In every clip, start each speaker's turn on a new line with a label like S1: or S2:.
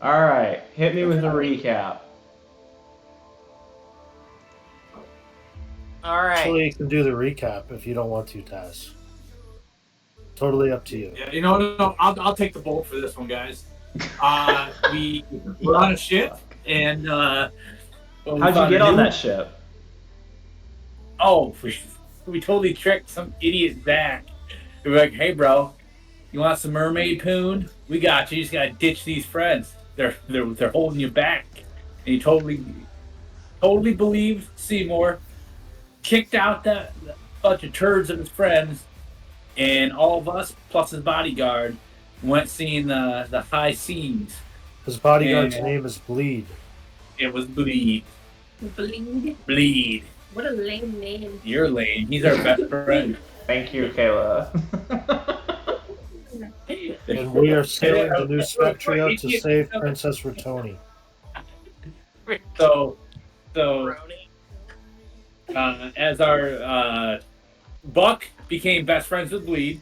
S1: All right, hit me with a recap.
S2: All right.
S3: Actually, you can do the recap if you don't want to, Taz. Totally up to you.
S4: Yeah, no, I'll take the bulk for this one, guys. We were on a ship, and
S1: How'd you get on that ship?
S4: Oh, we totally tricked some idiot Zach. We were like, "Hey, bro, you want some mermaid poon? We got you. You just gotta ditch these friends. They're holding you back." And he totally believed Seymour. Kicked out that bunch of turds of his friends, and all of us plus his bodyguard went seeing the high seas.
S3: His bodyguard's
S4: And
S3: name is Bleed.
S4: it was Bleed. Bleed.
S5: What a lame name.
S4: You're lame. He's our best friend.
S1: Thank you, Kayla.
S3: And we are sailing the new Spectria to save Princess Rattoni.
S4: So as our Buck became best friends with Bleed,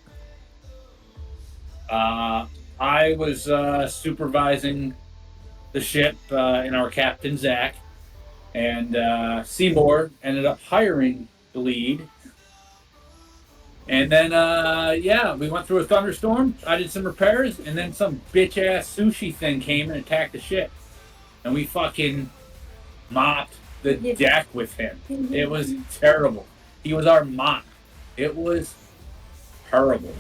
S4: I was supervising the ship and our captain Zach, and Seymour ended up hiring Bleed. And then we went through a thunderstorm. I did some repairs, and then some bitch ass sushi thing came and attacked the ship, and we fucking mopped the deck with him. It was terrible. He was our mop. It was terrible.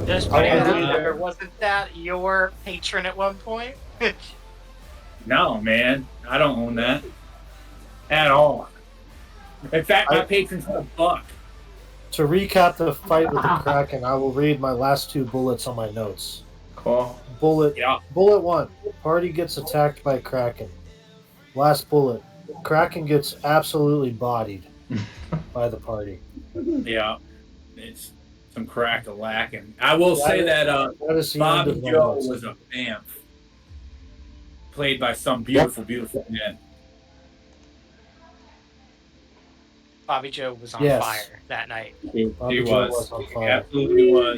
S2: Just putting it out there, wasn't that your patron at one point?
S4: No, man, I don't own that at all. In fact, my patron's a Buck.
S3: To recap the fight with the Kraken, I will read my last two bullets on my notes.
S1: Cool.
S3: Bullet 1. Party gets attacked by Kraken. Last bullet. Kraken gets absolutely bodied by the party.
S4: Yeah, it's some crack-a-lacking. I will say that Bobby Joe was a vamp. Played by some beautiful man.
S2: Bobby Joe was on fire that night.
S4: He was
S3: on fire.
S4: Absolutely was.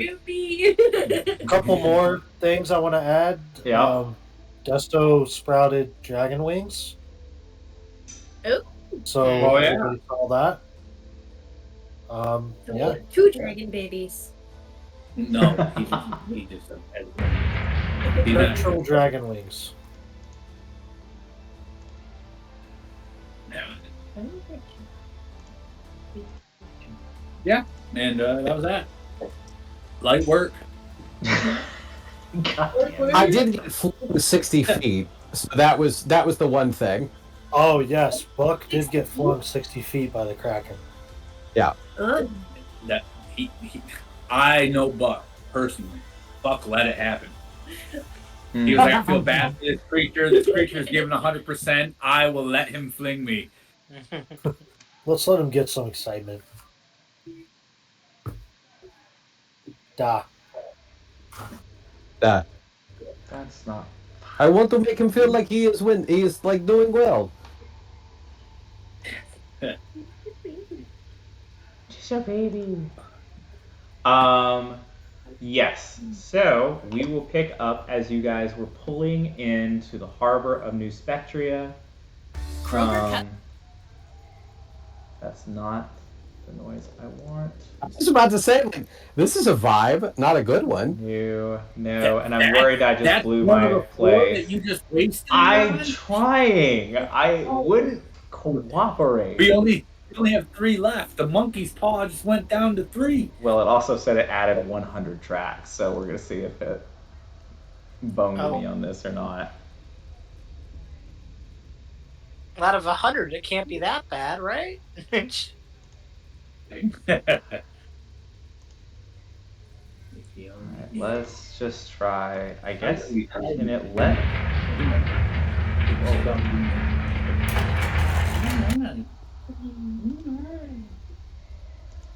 S3: A couple more things I want to add.
S1: Yeah.
S3: Desto sprouted dragon wings.
S5: Oh.
S3: So everybody saw that. Yeah.
S5: 2 dragon babies.
S4: No, he just
S3: Retro dragon wings.
S4: Yeah, and that was that. Light work.
S6: I did get flung 60 feet, so that was the one thing.
S3: Oh yes, Buck did get flung 60 feet by the Kraken.
S6: Yeah.
S4: That I know Buck personally. Buck let it happen. He was like, I feel bad for this creature. This creature's giving 100%. I will let him fling me.
S3: Let's let him get some excitement. Da.
S6: That.
S1: That's not.
S6: I want to make him feel like he is like doing well.
S1: She's a baby. Yes. So we will pick up as you guys were pulling into the harbor of New Spectria. That's not the noise I want.
S6: I was about to say, like, this is a vibe, not a good one.
S1: No, and I'm worried I just blew my play.
S4: That you just wasted.
S1: I'm trying. I wouldn't cooperate.
S4: We only have 3 left. The monkey's paw just went down to 3.
S1: Well, it also said it added 100 tracks, so we're gonna see if it boned me on this or not.
S2: Out of 100, it can't be that bad, right?
S1: Alright, let's just try. I guess can it let?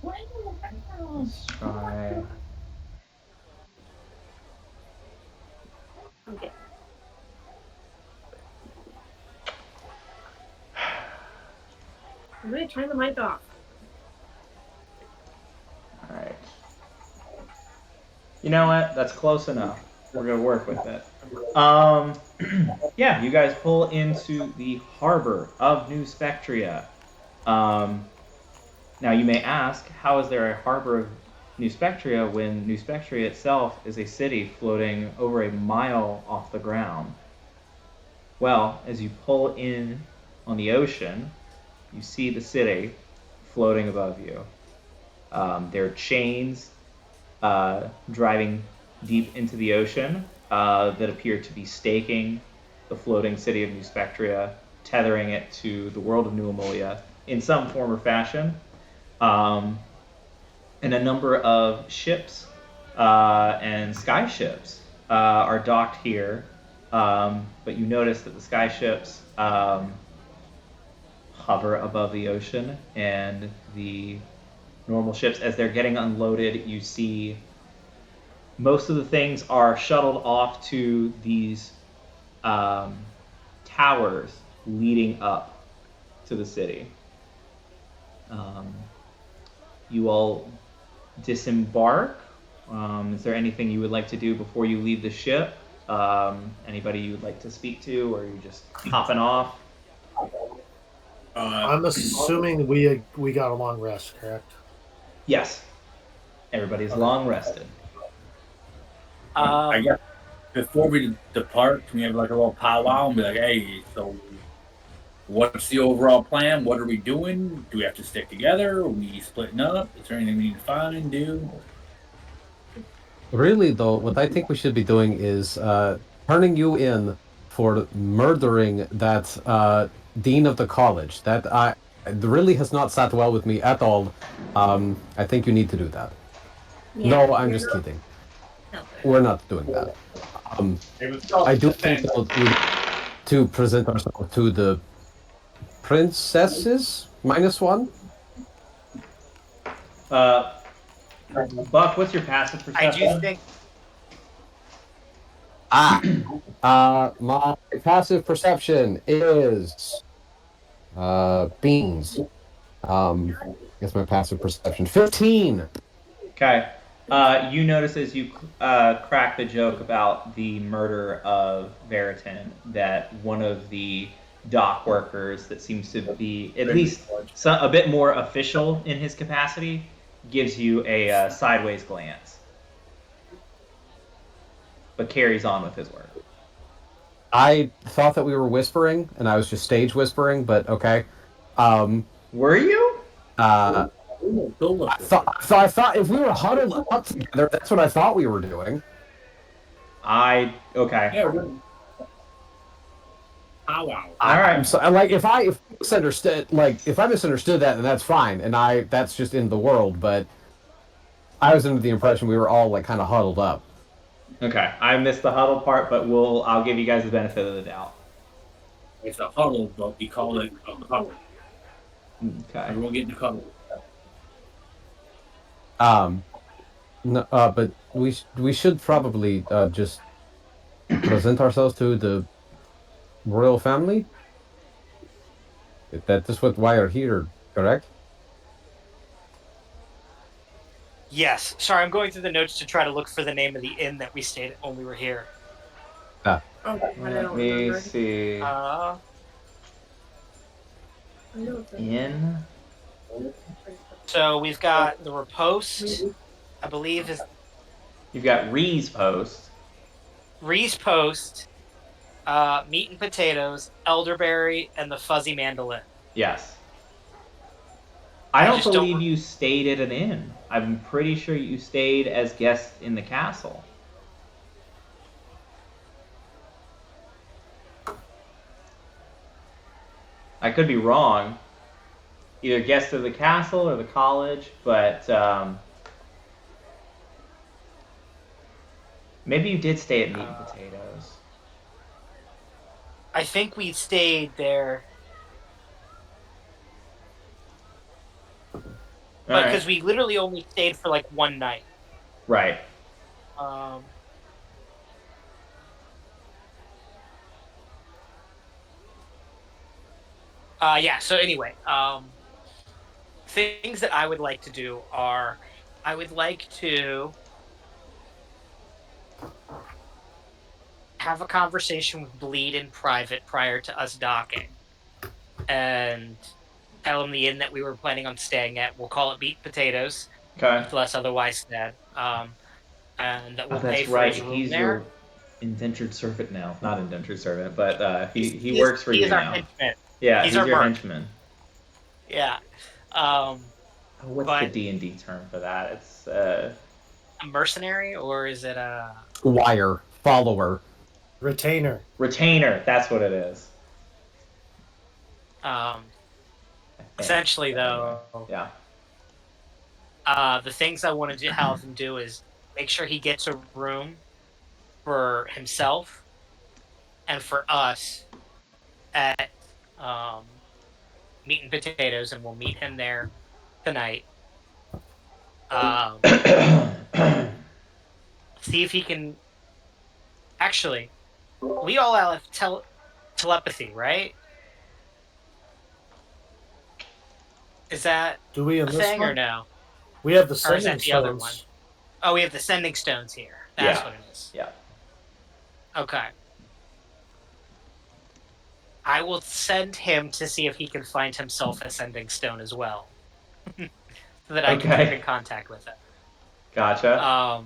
S1: Let's try.
S5: Okay. I'm going to turn the mic off.
S1: Alright. You know what? That's close enough. We're gonna work with it. Yeah, you guys pull into the harbor of New Spectria. Now you may ask, how is there a harbor of New Spectria when New Spectria itself is a city floating over a mile off the ground? Well, as you pull in on the ocean, you see the city floating above you. There are chains driving deep into the ocean that appear to be staking the floating city of New Spectria, tethering it to the world of New Ammolia in some form or fashion. And a number of ships and sky ships are docked here. But you notice that the sky ships hover above the ocean, and the normal ships, as they're getting unloaded, you see most of the things are shuttled off to these towers leading up to the city. You all disembark. Is there anything you would like to do before you leave the ship? Anybody you would like to speak to, or are you just hopping off?
S3: I'm assuming we got a long rest, correct?
S1: Yes. Everybody's long rested.
S4: I guess before we depart, can we have like a little powwow and be like, hey, so what's the overall plan? What are we doing? Do we have to stick together? Are we splitting up? Is there anything we need to find, do?
S6: Really, though, what I think we should be doing is turning you in for murdering that dean of the college. That really has not sat well with me at all. I think you need to do that.
S5: Yeah,
S6: No, I'm
S5: you're
S6: just
S5: not-
S6: kidding.
S5: No.
S6: We're not doing that. I do think that we need to present ourselves to the princesses -1.
S1: Buck, what's your passive
S2: I
S1: perception?
S2: do think
S6: My passive perception is beans. I guess my passive perception 15.
S1: Okay. You notice as you crack the joke about the murder of Veritan that one of the dock workers that seems to be at least a bit more official in his capacity gives you a sideways glance, but carries on with his work.
S6: I thought that we were whispering, and I was just stage whispering, but okay.
S1: Were you?
S6: I thought if we were huddled up together, that's what I thought we were doing.
S1: Okay.
S4: Yeah, we're powwow.
S1: All right.
S6: I'm so, like if I misunderstood, if I misunderstood that, then that's fine, and that's just in the world. But I was under the impression we were all like kind of huddled up.
S1: Okay. I missed the huddle part, but I'll give you guys the benefit of the doubt.
S4: It's a huddle, but we call it a cover.
S1: Okay.
S4: Everyone get in the cover.
S6: No, but we should probably just present ourselves to the royal family. That is what why are here, correct?
S2: yes. Sorry, I'm going through the notes to try to look for the name of the inn that we stayed at when we were here.
S5: Oh, I
S1: Let
S5: don't
S1: me
S5: remember.
S1: see.
S5: I know it's a-
S1: In.
S2: So we've got the Riposte, I believe is
S1: You've got Ree's Post.
S2: Reese Post, Meat and Potatoes, Elderberry, and the Fuzzy Mandolin.
S1: Yes. I don't
S2: just
S1: believe
S2: don't-
S1: you stayed at an inn. I'm pretty sure you stayed as guests in the castle. I could be wrong. Either guests of the castle or the college, but maybe you did stay at Meat and Potatoes.
S2: I think we stayed there
S1: All
S2: because
S1: right.
S2: we literally only stayed for like one night.
S1: Right.
S2: Yeah, so anyway, things that I would like to do are I would like to have a conversation with Bleed in private prior to us docking, and tell him the inn that we were planning on staying at. We'll call it Meat and Potatoes,
S1: Okay.
S2: unless otherwise said. And that we'll
S1: Oh,
S2: pay
S1: that's
S2: for
S1: right.
S2: his room
S1: He's
S2: there.
S1: your indentured servant now. Not indentured servant, but he
S2: He
S1: works for
S2: he
S1: you
S2: is our
S1: now.
S2: henchman.
S1: Yeah,
S2: He's
S1: he's
S2: our
S1: your
S2: merc.
S1: henchman.
S2: Yeah.
S1: Oh, what's the
S2: But
S1: D&D term for that? It's
S2: a mercenary, or is it a
S6: Wire. Follower.
S3: Retainer.
S1: retainer. That's what it is. I think.
S2: essentially
S1: But anyway,
S2: though?
S1: Yeah.
S2: The things I want to have him do is make sure he gets a room for himself and for us at Meat and Potatoes, and we'll meet him there tonight. See if he can. Actually, we all have telepathy, right? Is that
S3: Do we in
S2: a
S3: this
S2: thing or
S3: one?
S2: no?
S3: We have the
S2: Or is
S3: sending
S2: that the other one?
S3: stones.
S2: Oh, we have the sending stones here. That's
S1: Yeah.
S2: what it is.
S1: Yeah.
S2: Okay. I will send him to see if he can find himself a sending stone as well, so that I can keep
S1: Okay.
S2: in contact with him.
S1: Gotcha.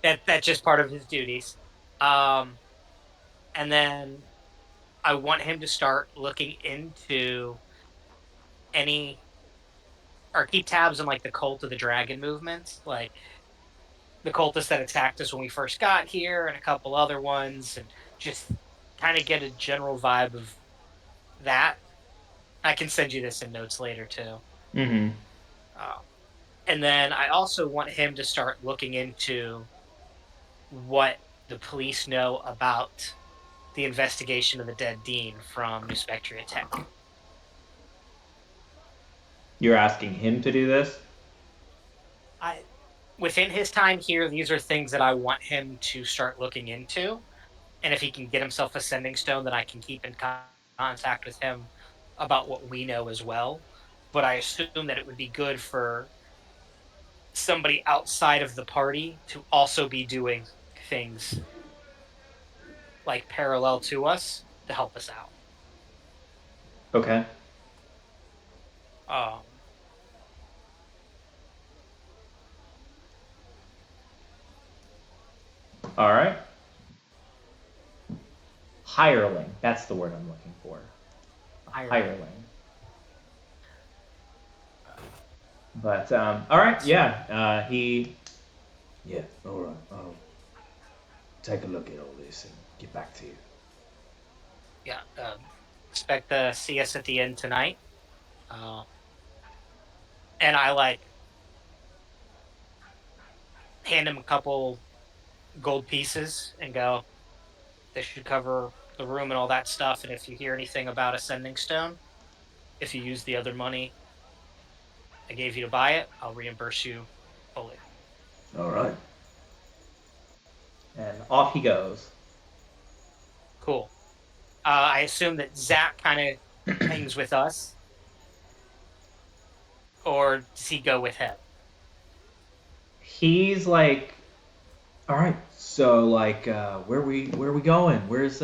S2: That's just part of his duties. And then I want him to start looking into any or keep tabs on like the Cult of the Dragon movements, like the cultists that attacked us when we first got here, and a couple other ones, and just kind of get a general vibe of that. I can send you this in notes later too.
S1: Mm-hmm.
S2: And then I also want him to start looking into what the police know about the investigation of the dead Dean from New Spectria Tech.
S1: You're asking him to do this?
S2: Within his time here, these are things that I want him to start looking into. And if he can get himself a sending stone, then I can keep in contact with him about what we know as well. But I assume that it would be good for somebody outside of the party to also be doing things like parallel to us to help us out.
S1: Okay. All right. Hireling. That's the word I'm looking for. Hireling. But all right. Yeah. He.
S7: Yeah, all right. I'll take a look at all this and get back to you.
S2: Yeah. Expect to see us at the end tonight. And I hand him a couple gold pieces and go, this should cover the room and all that stuff. And if you hear anything about a sending stone, if you use the other money I gave you to buy it, I'll reimburse you fully.
S7: All right.
S1: And off he goes.
S2: Cool. I assume that Zach kind of hangs with us, or does he go with him?
S1: He's like, all right. So like, where are we going? Where's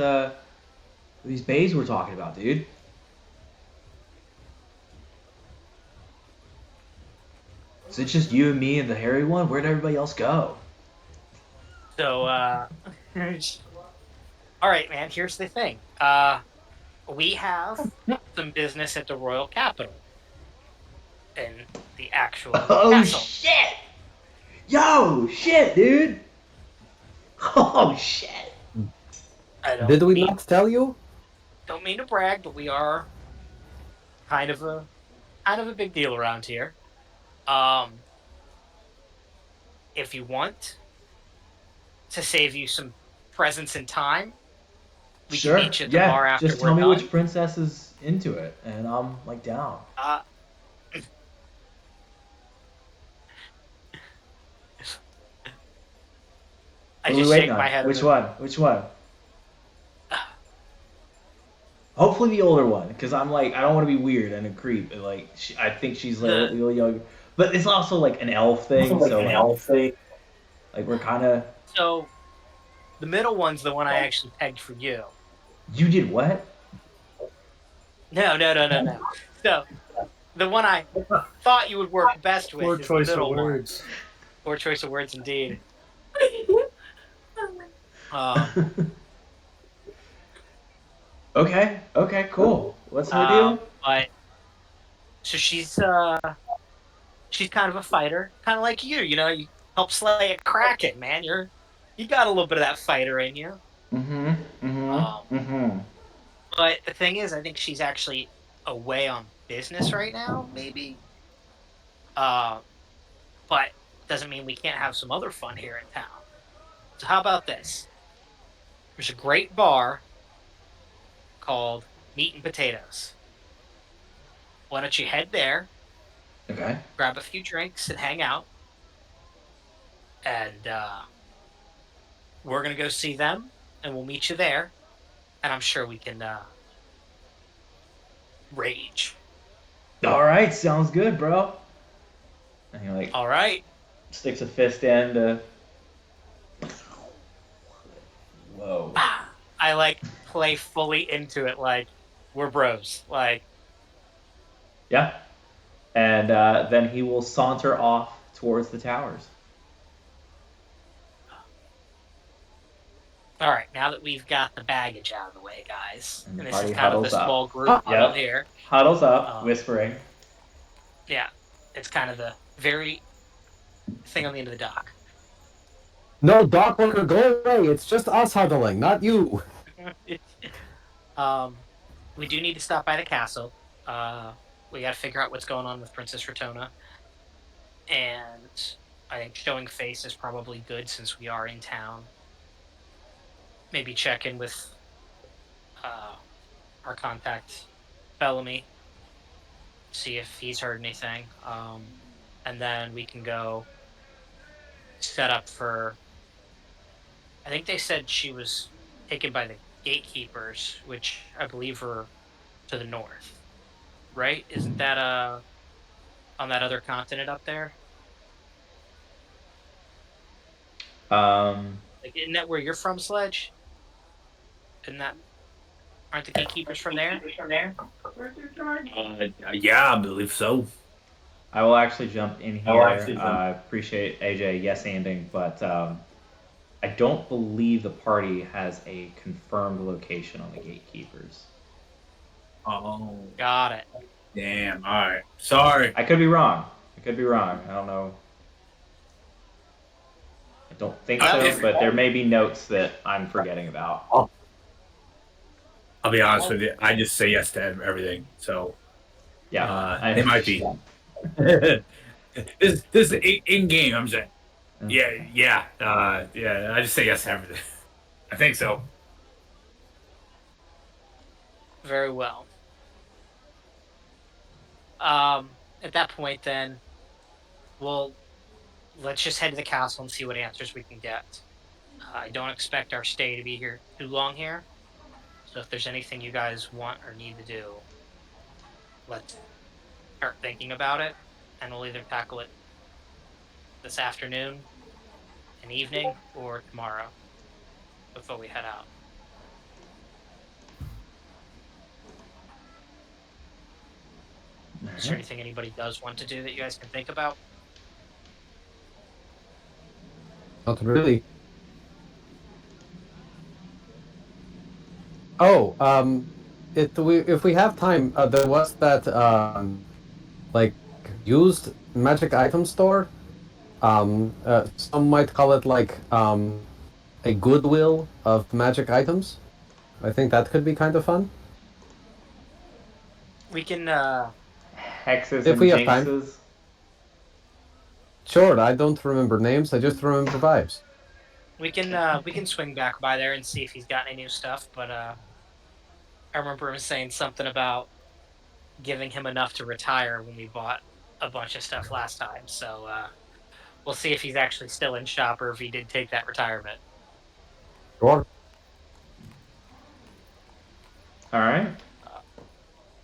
S1: these bays we're talking about, dude? Is it just you and me and the hairy one? Where'd everybody else go?
S2: So, all right, man, here's the thing. We have some business at the Royal Capital. In the actual castle.
S1: Shit! Yo, shit, dude! Oh, shit!
S6: Did we not tell you?
S2: Don't mean to brag, but we are kind of a big deal around here. If you want to save you some presence and time, we can meet you at the bar after
S1: just
S2: we're
S1: tell me
S2: done.
S1: which princess is into it, and I'm like down.
S2: I just shake my head.
S1: Which one? Which one? Hopefully the older one, because I'm like, I don't want to be weird and a creep. And like, I think she's like a little younger, but it's also like an elf thing. So like we're kind of.
S2: So The middle one's the one I actually pegged for you.
S1: You did what?
S2: No. So the one I thought you would work best with
S3: Poor
S2: is the
S3: choice of
S2: middle one.
S3: words.
S2: Poor choice of words, indeed. Um,
S1: Okay. Okay. Cool. What's her deal?
S2: but so she's kind of a fighter, kind of like you. You know, you help slay a kraken, man. You got a little bit of that fighter in you.
S1: Mm-hmm.
S2: Um,
S1: Mm-hmm. Mm-hmm.
S2: but the thing is, I think she's actually away on business right now, maybe. Uh, but doesn't mean we can't have some other fun here in town. So how about this? There's a great bar called Meat and Potatoes. Why don't you head there,
S1: Okay.
S2: grab a few drinks, and hang out? And we're gonna go see them, and we'll meet you there. And I'm sure we can rage.
S1: All right. Sounds good, bro. And he like
S2: All right.
S1: sticks a fist in to. Whoa.
S2: I like play fully into it, like we're bros. Like,
S1: Yeah. And then he will saunter off towards the towers.
S2: all right, now that we've got the baggage out of the way, guys,
S1: And
S2: and
S1: the
S2: this is
S1: party
S2: kind of the
S1: huddles up.
S2: small group huddle here.
S1: Huddles up,
S2: Um,
S1: whispering.
S2: Yeah, it's kind of the very thing on the end of the dock.
S6: No, Doc Walker, go away. It's just us huddling, not you.
S2: We do need to stop by the castle. We got to figure out what's going on with Princess Rotona, and I think showing face is probably good since we are in town. Maybe check in with our contact Bellamy, see if he's heard anything, and then we can go set up for. I think they said she was taken by the gatekeepers, which I believe are to the north. Right? Isn't that on that other continent up there?
S1: Um,
S2: Like, isn't that where you're from, Sledge? Isn't that aren't the gatekeepers from there?
S4: Yeah, I believe so.
S1: I will actually jump in here. I appreciate AJ yes-anding, but I don't believe the party has a confirmed location on the gatekeepers.
S4: Oh,
S2: Got it.
S4: damn. All right. Sorry.
S1: I could be wrong. I don't know. I don't think so, but there may be notes that I'm forgetting about.
S4: I'll be honest with you. I just say yes to everything. So
S1: Yeah,
S4: it might be. this is in game. I'm saying. Yeah. I just say yes to everything. I think so.
S2: Very well. At that point, then, let's just head to the castle and see what answers we can get. I don't expect our stay to be here too long here. So if there's anything you guys want or need to do, let's start thinking about it, and we'll either tackle it this afternoon, an evening, or tomorrow before we head out. Is there anything anybody does want to do that you guys can think about?
S6: Not really. Oh, if we have time, there was that like used magic item store. Some might call it like a Goodwill of magic items. I think that could be kind of fun.
S2: We can
S1: Hexes
S6: If
S1: and
S6: we have time.
S1: jinxes.
S6: Sure, I don't remember names. I just remember vibes.
S2: we can swing back by there and see if he's got any new stuff, but I remember him saying something about giving him enough to retire when we bought a bunch of stuff last time. So we'll see if he's actually still in shop or if he did take that retirement.
S6: Sure.
S1: All right.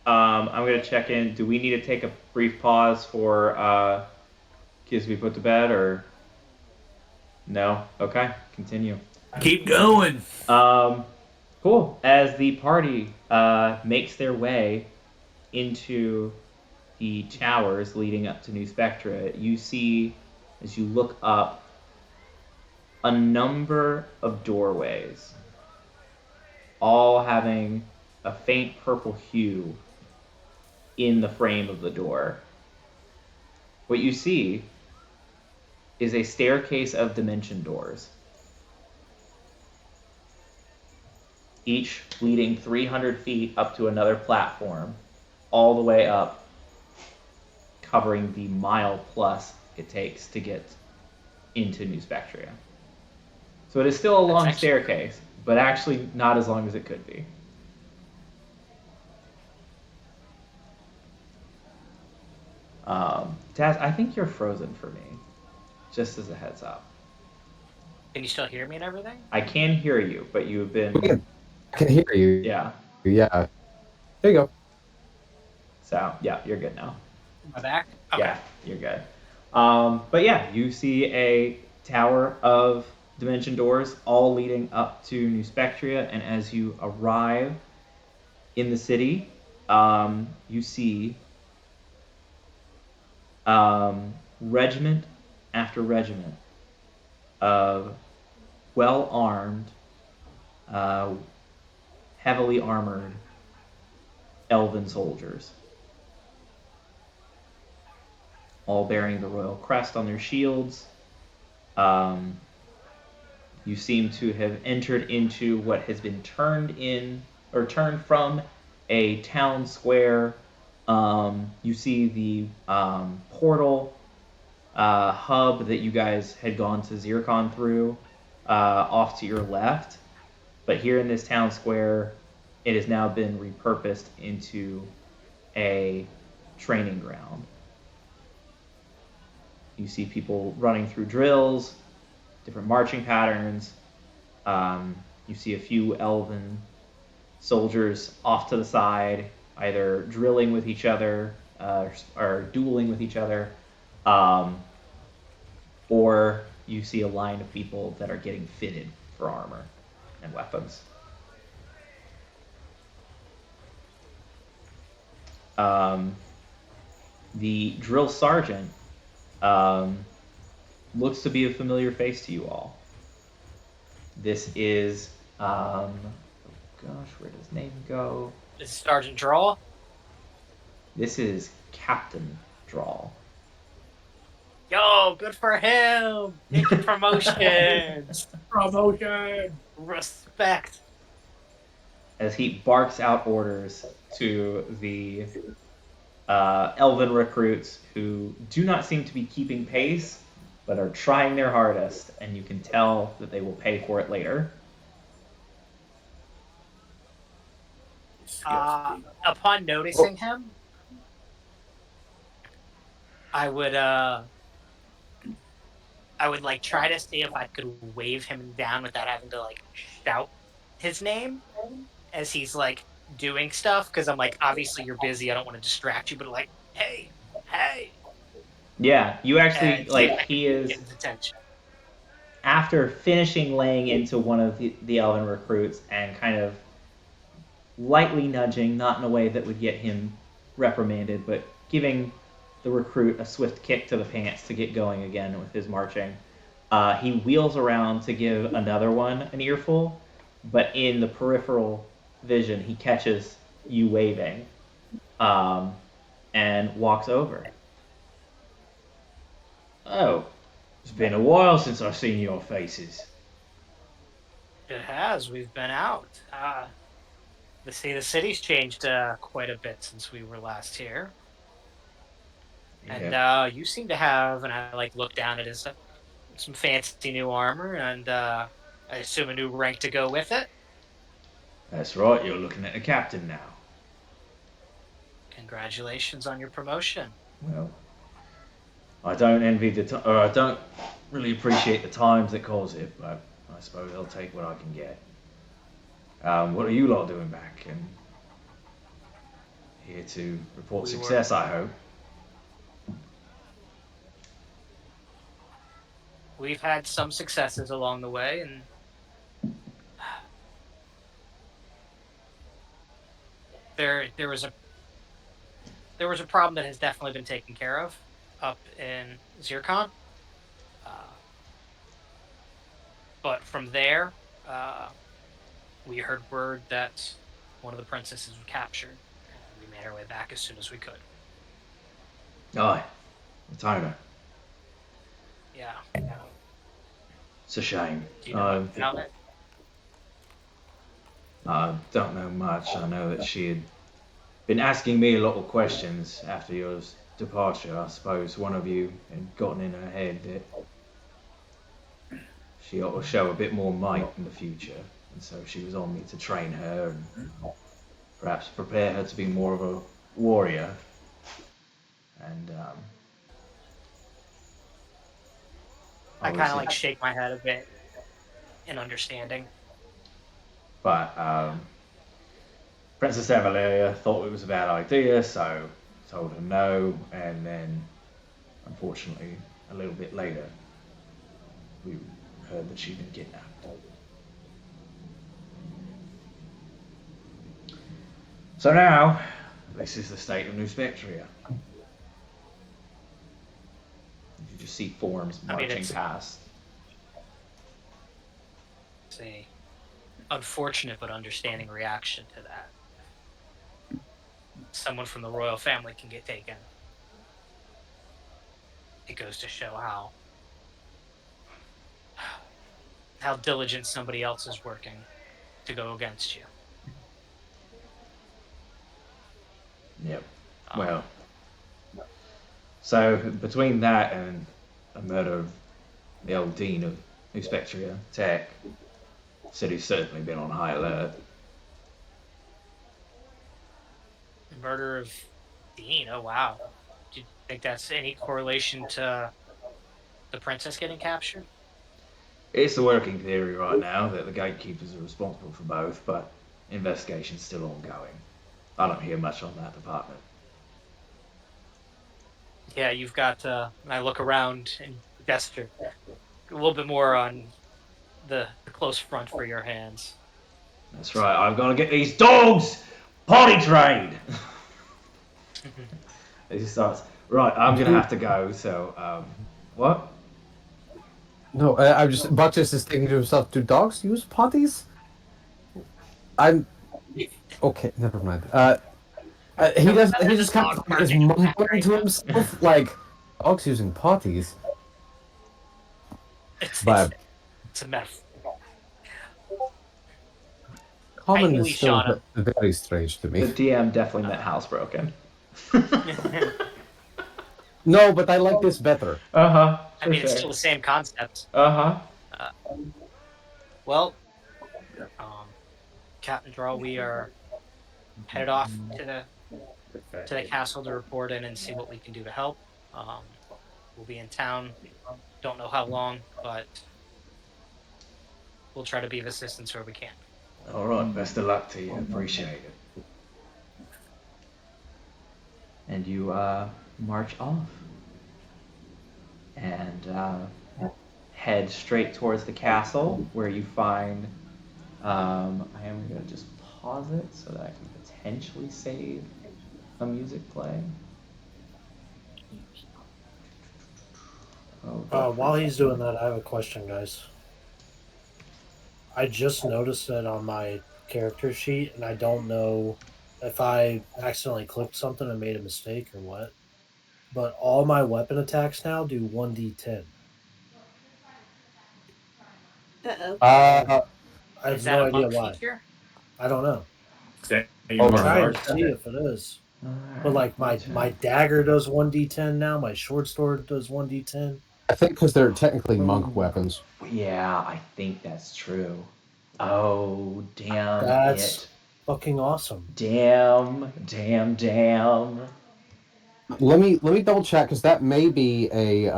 S1: I'm gonna check in. Do we need to take a brief pause for kids to be put to bed, or no? Okay, continue.
S4: Keep going.
S1: Cool. As the party makes their way into the towers leading up to New Spectra, you see, as you look up, a number of doorways, all having a faint purple hue in the frame of the door. What you see is a staircase of dimension doors, each leading 300 feet up to another platform, all the way up, covering the mile plus it takes to get into New Spectria. So it is still a long staircase, but actually not as long as it could be. Taz, I think you're frozen for me, just as a heads up.
S2: Can you still hear me and everything?
S1: I can hear you, but you've been...
S6: I can hear you.
S1: Yeah.
S6: Yeah. There you go.
S1: So, yeah, you're good now.
S2: Am I back? Okay.
S1: Yeah, you're good. But yeah, you see a tower of dimension doors all leading up to New Spectria, and as you arrive in the city, you see regiment after regiment of well-armed, heavily armored elven soldiers, all bearing the royal crest on their shields. You seem to have entered into what has been turned from a town square. You see the portal hub that you guys had gone to Zircon through off to your left. But here in this town square, it has now been repurposed into a training ground. You see people running through drills, different marching patterns. You see a few elven soldiers off to the side, either drilling with each other or dueling with each other, or you see a line of people that are getting fitted for armor and weapons. The drill sergeant looks to be a familiar face to you all. This is, where does his name go?
S2: This is Sergeant Drawl.
S1: This is Captain Drawl.
S2: Yo, good for him. Making promotions.
S4: Promotion.
S2: Respect.
S1: As he barks out orders to the elven recruits who do not seem to be keeping pace, but are trying their hardest, and you can tell that they will pay for it later.
S2: Upon noticing him, I would like try to see if I could wave him down without having to like shout his name as he's like doing stuff, because I'm like, obviously you're busy, I don't want to distract you, but like, hey.
S1: Yeah, you actually, he is...
S2: Get his attention.
S1: After finishing laying into one of the elven recruits and kind of lightly nudging, not in a way that would get him reprimanded, but giving the recruit a swift kick to the pants to get going again with his marching, he wheels around to give another one an earful, but in the peripheral vision, he catches you waving and walks over. Oh, it's been a while since I've seen your faces.
S2: It has. We've been out. The city's changed quite a bit since we were last here.
S1: Yeah.
S2: And you seem to have, and I like look down at his some fancy new armor, and I assume a new rank to go with it.
S7: That's right, you're looking at a captain now.
S2: Congratulations on your promotion.
S7: Well, I don't envy I don't really appreciate the times that cause it, but I suppose I'll take what I can get. What are you lot doing back? And here to report success, I hope.
S2: We've had some successes along the way, and there was a problem that has definitely been taken care of up in Zircon. But from there, we heard word that one of the princesses was captured, and we made our way back as soon as we could.
S7: Aye, Latona.
S2: Yeah.
S7: It's a shame.
S2: Do you know anything about it?
S7: I don't know much. I know that she had been asking me a lot of questions after your departure. I suppose one of you had gotten in her head that she ought to show a bit more might in the future, and so she was on me to train her and perhaps prepare her to be more of a warrior. And
S2: I kind of like shake my head a bit in understanding.
S7: But Princess Evaleria thought it was a bad idea, so told her no, and then, unfortunately, a little bit later, we heard that she'd been kidnapped. So now, this is the state of New Spectria. You just see forms marching past.
S2: It's a unfortunate but understanding reaction to that. Someone from the royal family can get taken. It goes to show how diligent somebody else is working to go against you.
S7: Yep. Well, so between that and the murder of the old dean of New Spectria Tech, the city's certainly been on high alert.
S2: The murder of Dean? Oh, wow. Do you think that's any correlation to the princess getting captured?
S7: It's the working theory right now that the gatekeepers are responsible for both, but investigation's still ongoing. I don't hear much on that department.
S2: Yeah, you've got, I look around and gesture a little bit more on the close front for your hands.
S7: That's right, I've got to get these dogs potty trained! He starts, right, I'm going to have to go, so, what?
S6: No, I'm just. Butchus is thinking to himself, do dogs use potties? I'm. Okay, never mind. He does. He just kind of is mumbling to himself, like, dogs using potties.
S2: It's a metaphor.
S6: Common is still very strange to me.
S1: The DM definitely meant housebroken.
S6: No, but I like this better.
S1: Uh-huh.
S2: I mean, it's still the same concept.
S1: Uh-huh.
S2: Well, Captain Draw, we are headed off to the castle to report in and see what we can do to help. We'll be in town. Don't know how long, but we'll try to be of assistance where we can.
S7: All right, best of luck to you. Appreciate it.
S1: And you march off and head straight towards the castle, where you find. I am going to just pause it so that I can potentially save a music playing.
S3: While he's doing that, I have a question, guys. I just noticed it on my character sheet, and I don't know if I accidentally clicked something and made a mistake or what. But all my weapon attacks now do 1d10.
S5: Uh-oh.
S3: I have
S2: Is that
S3: no
S2: a
S3: idea
S2: monk
S3: why.
S2: feature?
S3: I don't know.
S4: I'm
S3: I'm trying to see if it is. But like my dagger does 1d10 now, my short sword does 1d10.
S6: I think because they're technically monk weapons.
S1: Yeah, I think that's true. Oh, damn
S3: That's
S1: it.
S3: fucking awesome.
S1: Damn.
S6: Let me double check because that may be a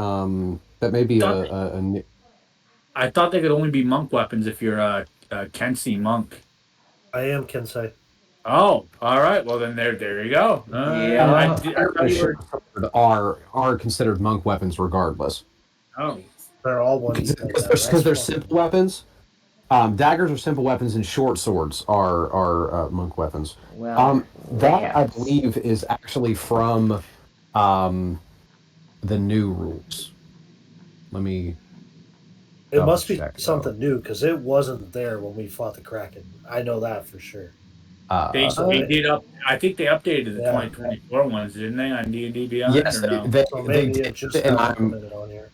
S4: I thought they could only be monk weapons if you're a Kensi monk.
S3: I am Kensei.
S4: Oh, all right. Well, then there you go.
S1: Yeah.
S4: I thought you were.
S6: are considered monk weapons regardless.
S4: Oh,
S3: They're all 1d10.
S6: Because they're simple weapons. Daggers are simple weapons, and short swords are monk weapons.
S1: Well,
S6: That I
S1: lance.
S6: believe is actually from the new rules. Let me
S3: It
S6: double
S3: must be
S6: check though.
S3: something new because it wasn't there when we fought the Kraken. I know that for sure.
S4: They
S3: So
S4: they did up. I think they updated the
S3: Yeah.
S4: 2024 ones, didn't they, on D&D Beyond
S6: yes,
S4: or no?
S3: So
S6: they
S3: maybe it
S6: did,
S3: just
S6: and
S3: got implemented on here.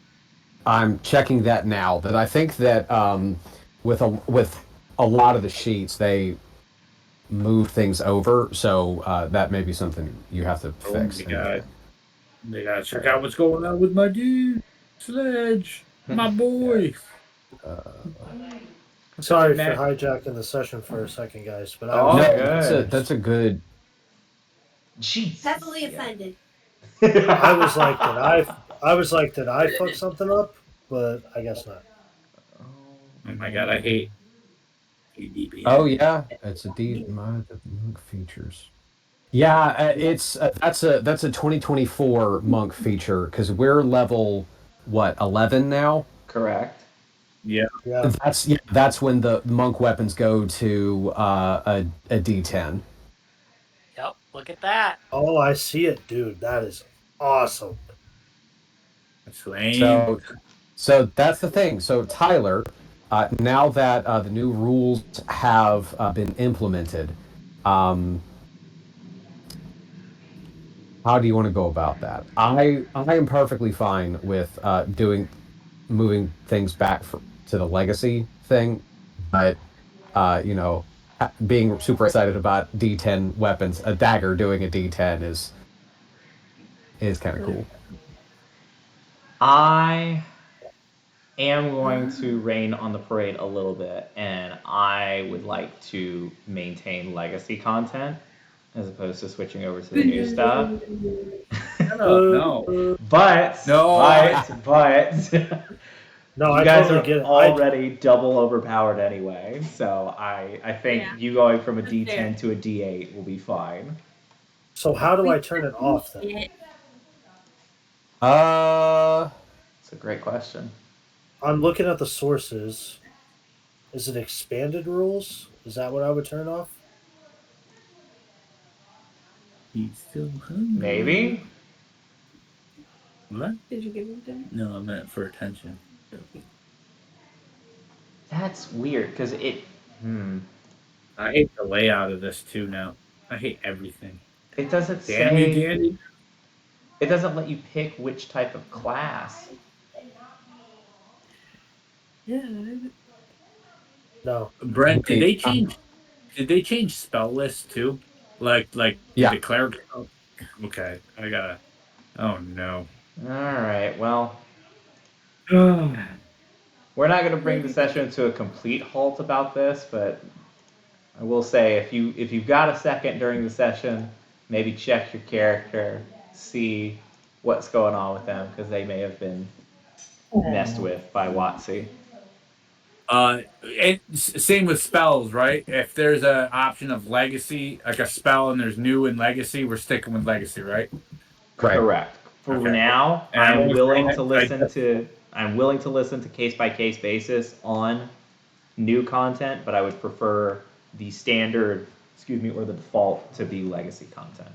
S6: I'm checking that now. That I think that with a lot of the sheets they move things over, so that may be something you have to
S4: Oh
S6: fix.
S4: my god, they gotta check out what's going on with my dude Sledge, my boy.
S3: Sorry for
S4: Matt.
S3: hijacking the session for a second, guys, but I
S1: Oh,
S3: was
S6: No,
S1: good.
S6: that's a good.
S1: Jesus.
S5: Heavily offended.
S3: I was like, did I fuck something up? But I guess not.
S4: Oh my god, I hate D&D
S6: Oh
S4: Beyond.
S6: yeah, it's a deep mod of monk features. Yeah, that's a 2024 monk feature because we're level what 11 now.
S1: Correct.
S4: Yeah,
S3: Yeah.
S6: That's when the monk weapons go to a D10.
S2: Yep, look at that.
S3: Oh, I see it, dude. That is awesome.
S4: that's lame.
S6: So that's the thing. So Tyler, now that the new rules have been implemented, um, how do you want to go about that? I am perfectly fine with doing moving things back to the legacy thing, but being super excited about D10 weapons, a dagger doing a D10 is kind of cool.
S1: I am going to rain on the parade a little bit, and I would like to maintain legacy content as opposed to switching over to the new stuff.
S4: Shut up, no.
S1: but,
S4: No,
S1: but,
S3: No,
S1: you
S3: I
S1: guys
S3: totally
S1: are
S3: get it.
S1: already double overpowered anyway, so I think
S5: Yeah.
S1: you going from a
S5: That's
S1: D10
S5: fair.
S1: to a D8 will be fine.
S3: So how do I turn it off then?
S5: Shit.
S1: It's a great question.
S3: I'm looking at the sources. Is it expanded rules? Is that what I would turn off?
S4: he's still hungry.
S1: Maybe?
S4: What?
S5: Did you give him dinner?
S4: No, I meant for attention.
S1: That's weird because
S4: I hate the layout of this too now. I hate everything.
S1: it doesn't
S4: Damn you,
S1: say,
S4: Danny.
S1: it doesn't let you pick which type of class.
S5: Yeah.
S3: No.
S4: Brent, did
S6: Wait,
S4: they change? Did they change spell lists too? Like did
S6: yeah.
S4: the cleric? Oh, okay, I gotta. Oh no.
S1: All right, well,
S4: Oh,
S1: we're not going to bring the session to a complete halt about this, but I will say if you've got a second during the session, maybe check your character, see what's going on with them because they may have been messed with by Watsy.
S4: same with spells, right? If there's an option of legacy, like a spell, and there's new and legacy, we're sticking with legacy, right?
S6: Right.
S1: Correct. For
S4: Okay.
S1: now,
S4: And I'm always
S1: I'm willing to listen to case by case basis on new content, but I would prefer the standard, or the default to be legacy content.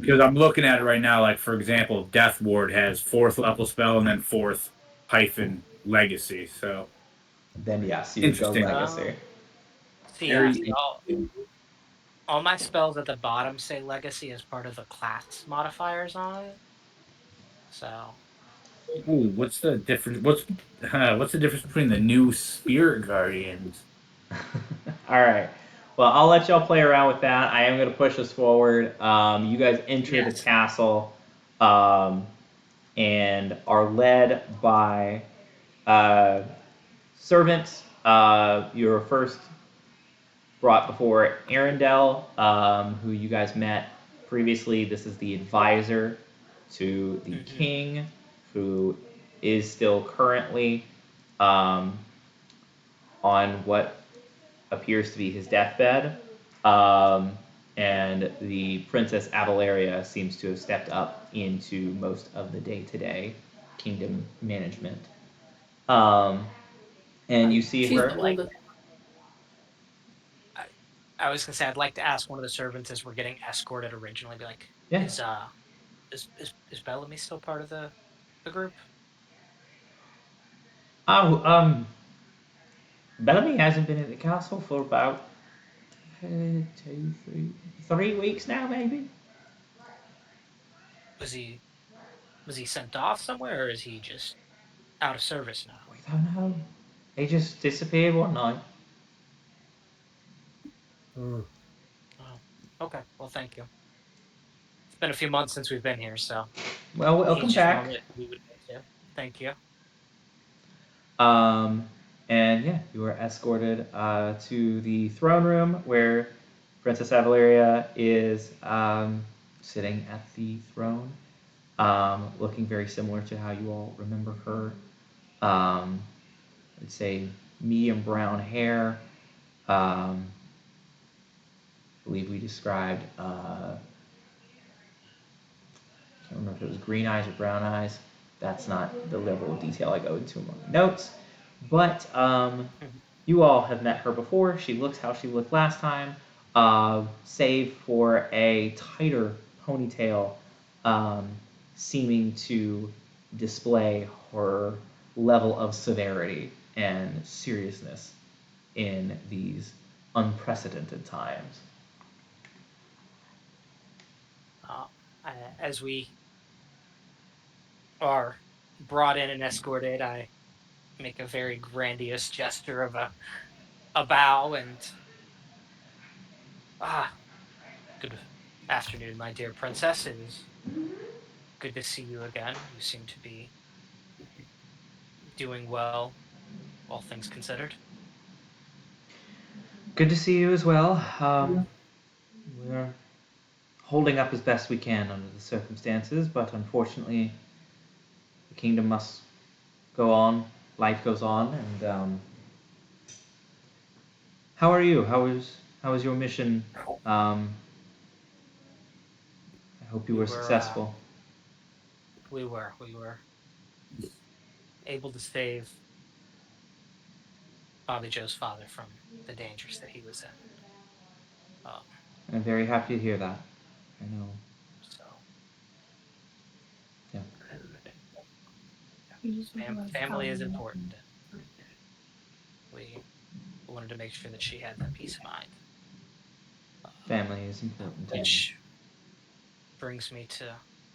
S4: because I'm looking at it right now. Like for example, Death Ward has 4th level spell and then 4th hyphen legacy. So
S1: Then yes, you would go
S4: interesting.
S1: legacy.
S2: See,
S4: Very
S2: so all my spells at the bottom say legacy as part of the class modifiers on it. So
S4: Ooh, what's the difference? What's the difference between the new Spirit Guardians?
S1: All right. Well, I'll let y'all play around with that. I am going to push us forward. You guys enter the
S2: Yes.
S1: castle and are led by servants. You were first brought before Arendelle, who you guys met previously. This is the advisor to the king, who is still currently on what appears to be his deathbed. And the Princess Avaleria seems to have stepped up into most of the day-to-day kingdom management. And you see
S5: She's
S1: her.
S5: the oldest.
S2: I was gonna say I'd like to ask one of the servants as we're getting escorted originally, be like,
S1: Yeah.
S2: is Bellamy still part of the group?
S1: Oh, Bellamy hasn't been at the castle for about 3 weeks now, maybe.
S2: Was he sent off somewhere, or is he just out of service now?
S1: We don't know. He just disappeared one night.
S3: Mm.
S2: Oh, okay. Well, thank you. It's been a few months since we've been here, so
S1: Well, welcome
S2: he's just
S1: back.
S2: normally who we would go to. Thank you.
S1: And yeah, you are escorted to the throne room where Princess Avaleria is sitting at the throne, looking very similar to how you all remember her. I'd say medium brown hair. I believe we described, can't remember if it was green eyes or brown eyes. That's not the level of detail I go into in my notes. But you all have met her before. She looks how she looked last time, save for a tighter ponytail, seeming to display her level of severity and seriousness in these unprecedented times.
S2: Uh, as we are brought in and escorted, I make a very grandiose gesture of a bow and good afternoon, my dear princess. It is good to see you again. You seem to be doing well, all things considered.
S1: Good to see you as well. We're holding up as best we can under the circumstances, but unfortunately, the kingdom must go on. Life goes on, and how are you? How was your mission? I hope you
S2: We
S1: were
S2: were
S1: successful.
S2: we were able to save Bobby Joe's father from the dangers that he was in. Um,
S1: I'm very happy to hear that. I know.
S2: so
S1: Yeah.
S2: family is important, and we wanted to make sure that she had that peace of mind.
S1: Family is important to me.
S2: Which brings me to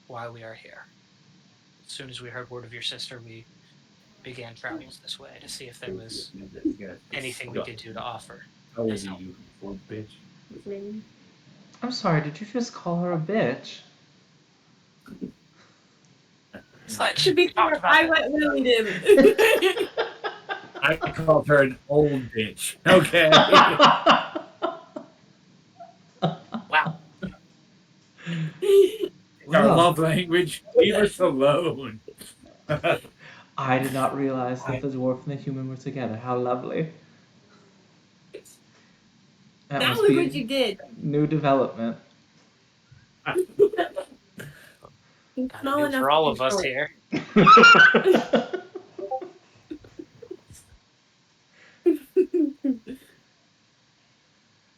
S2: why we are here. As soon as we heard word of your sister, we began travels this way to see if there was anything we could do to offer
S4: How
S2: as
S4: old are
S2: help.
S4: you, old bitch?
S1: I'm sorry, did you just call her a bitch?
S5: To be
S2: Talked
S5: fair,
S2: about
S5: I
S2: that.
S5: went willied him.
S4: I called her an old bitch. Okay.
S2: Wow.
S4: Our
S1: Well,
S4: love language. Leave us alone.
S1: I did not realize that the dwarf and the human were together. How lovely. That
S5: Now
S1: must
S5: look
S1: be
S5: what you did.
S1: new development.
S5: It's
S2: Kind of
S5: small
S2: new
S5: enough
S2: for
S5: to
S2: all of us
S5: control
S2: here.
S5: it.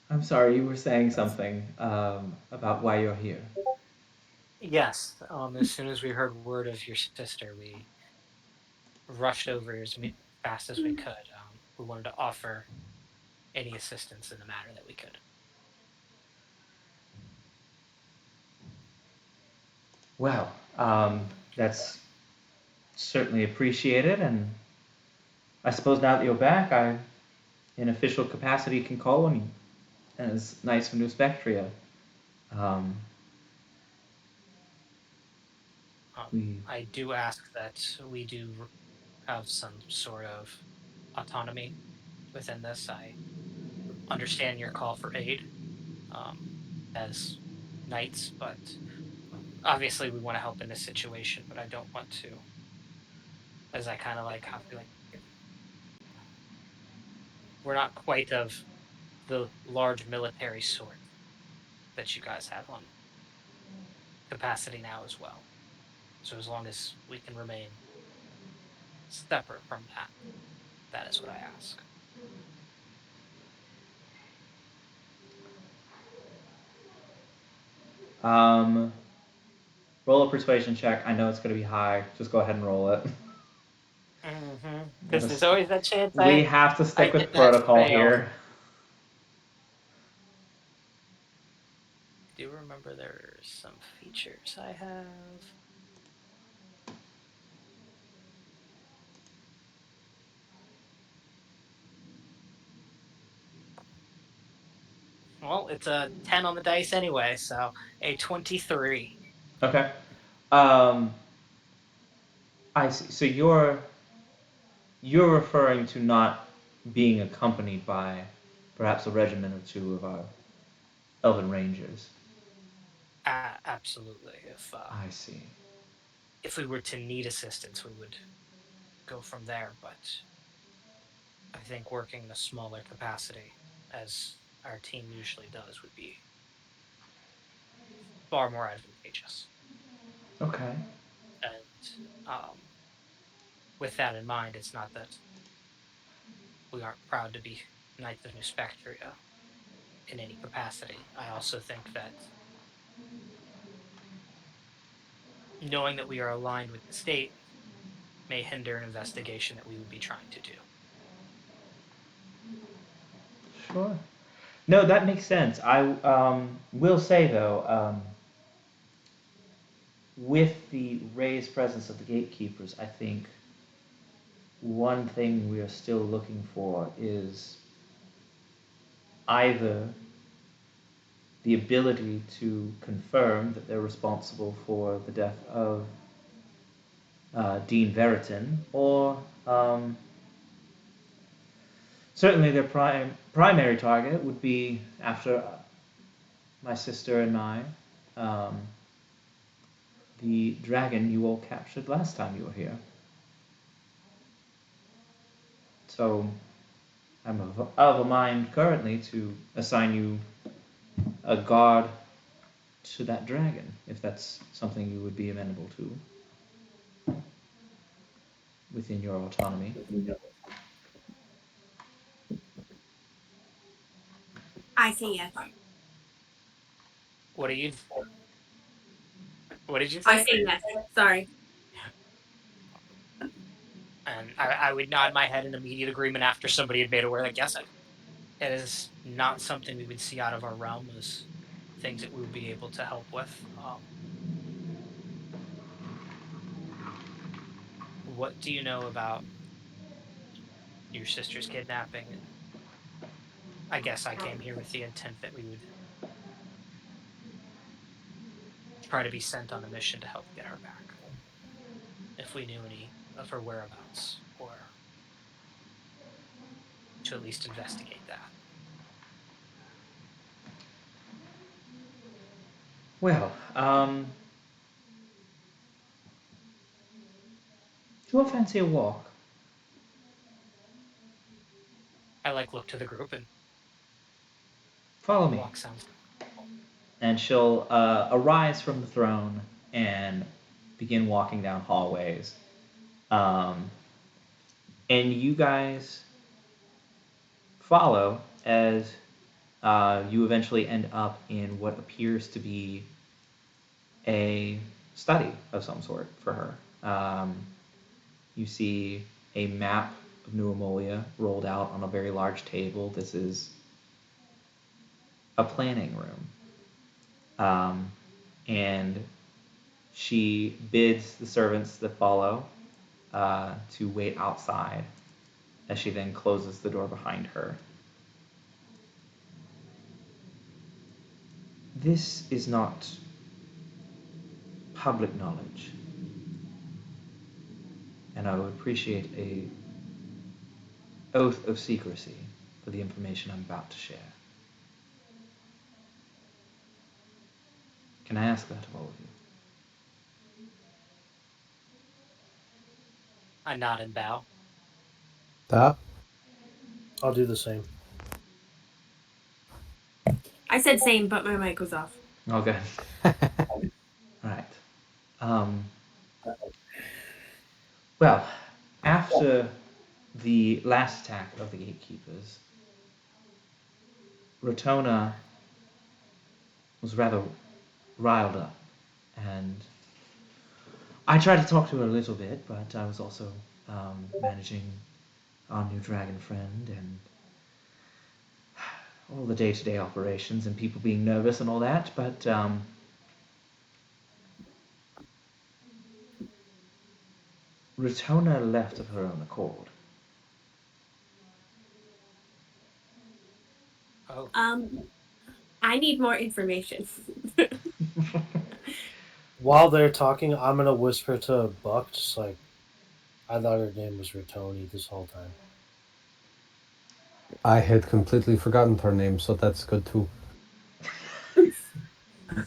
S1: I'm sorry, you were saying something about why you're here.
S2: Yes. As soon as we heard word of your sister, we rushed over as fast as we could. We wanted to offer any assistance in the matter that we could.
S1: Well, that's certainly appreciated, and I suppose now that you're back, I, in official capacity, can call on you as Knights of New Spectria. Um, we
S2: I do ask that we do have some sort of autonomy within this. I understand your call for aid um, as knights, but obviously we want to help in this situation. But I don't want to, as I kind of like have to like, we're not quite of the large military sort that you guys have on capacity now as well. So as long as we can remain separate from that, that is what I ask.
S1: Roll a persuasion check. I know it's going to be high. Just go ahead and roll it.
S2: Because there's always that chance
S1: We
S2: I
S1: have to stick with
S2: get that
S1: protocol
S2: fail.
S1: here.
S2: I do remember there's some features I have. Well, it's a 10 on the dice anyway, so a 23.
S1: Okay. I see. So you're referring to not being accompanied by perhaps a regiment or two of our elven rangers.
S2: Absolutely.
S1: I see.
S2: If we were to need assistance, we would go from there. But I think working in a smaller capacity, as our team usually does, would be far more advantageous.
S1: Okay.
S2: And with that in mind, it's not that we aren't proud to be Knights of New Spectria in any capacity. I also think that knowing that we are aligned with the state may hinder an investigation that we would be trying to do.
S1: Sure. No, that makes sense. I will say though, with the raised presence of the gatekeepers, I think one thing we are still looking for is either the ability to confirm that they're responsible for the death of Dean Veritin, or certainly their primary target would be after my sister and I, the dragon you all captured last time you were here. So I'm of a mind currently to assign you a guard to that dragon, if that's something you would be amenable to within your autonomy.
S5: I say yes.
S2: What did you say?
S5: I say yes. Sorry.
S2: And I would nod my head in immediate agreement after somebody had made aware that yes, it is not something we would see out of our realm as things that we would be able to help with. What do you know about your sister's kidnapping? And I guess I came here with the intent that we would try to be sent on a mission to help get her back. If we knew any of her whereabouts, or to at least investigate that.
S1: Well, do you all fancy a walk?
S2: I look to the group and
S1: Follow me.
S2: walk sounds.
S1: And she'll arise from the throne and begin walking down hallways. And you guys follow as you eventually end up in what appears to be a study of some sort for her. You see a map of New Ammolia rolled out on a very large table. This is a planning room. And she bids the servants that follow to wait outside as she then closes the door behind her. This is not public knowledge, and I would appreciate a oath of secrecy for the information I'm about to share. Can I ask that of all of you?
S2: I nod and bow.
S3: I'll do the same.
S5: I said same, but my mic was off.
S1: Oh, good. Right. Well, after the last attack of the gatekeepers, Rotona was rather
S7: riled up, and I tried to talk to her a little bit, but I was also managing our new dragon friend and all the day-to-day operations and people being nervous and all that. But Ratona left of her own accord.
S2: Oh,
S5: I need more information.
S3: While they're talking, I'm gonna whisper to Buck, just like, I thought her name was Ratoni this whole time.
S6: I had completely forgotten her name, so that's good too.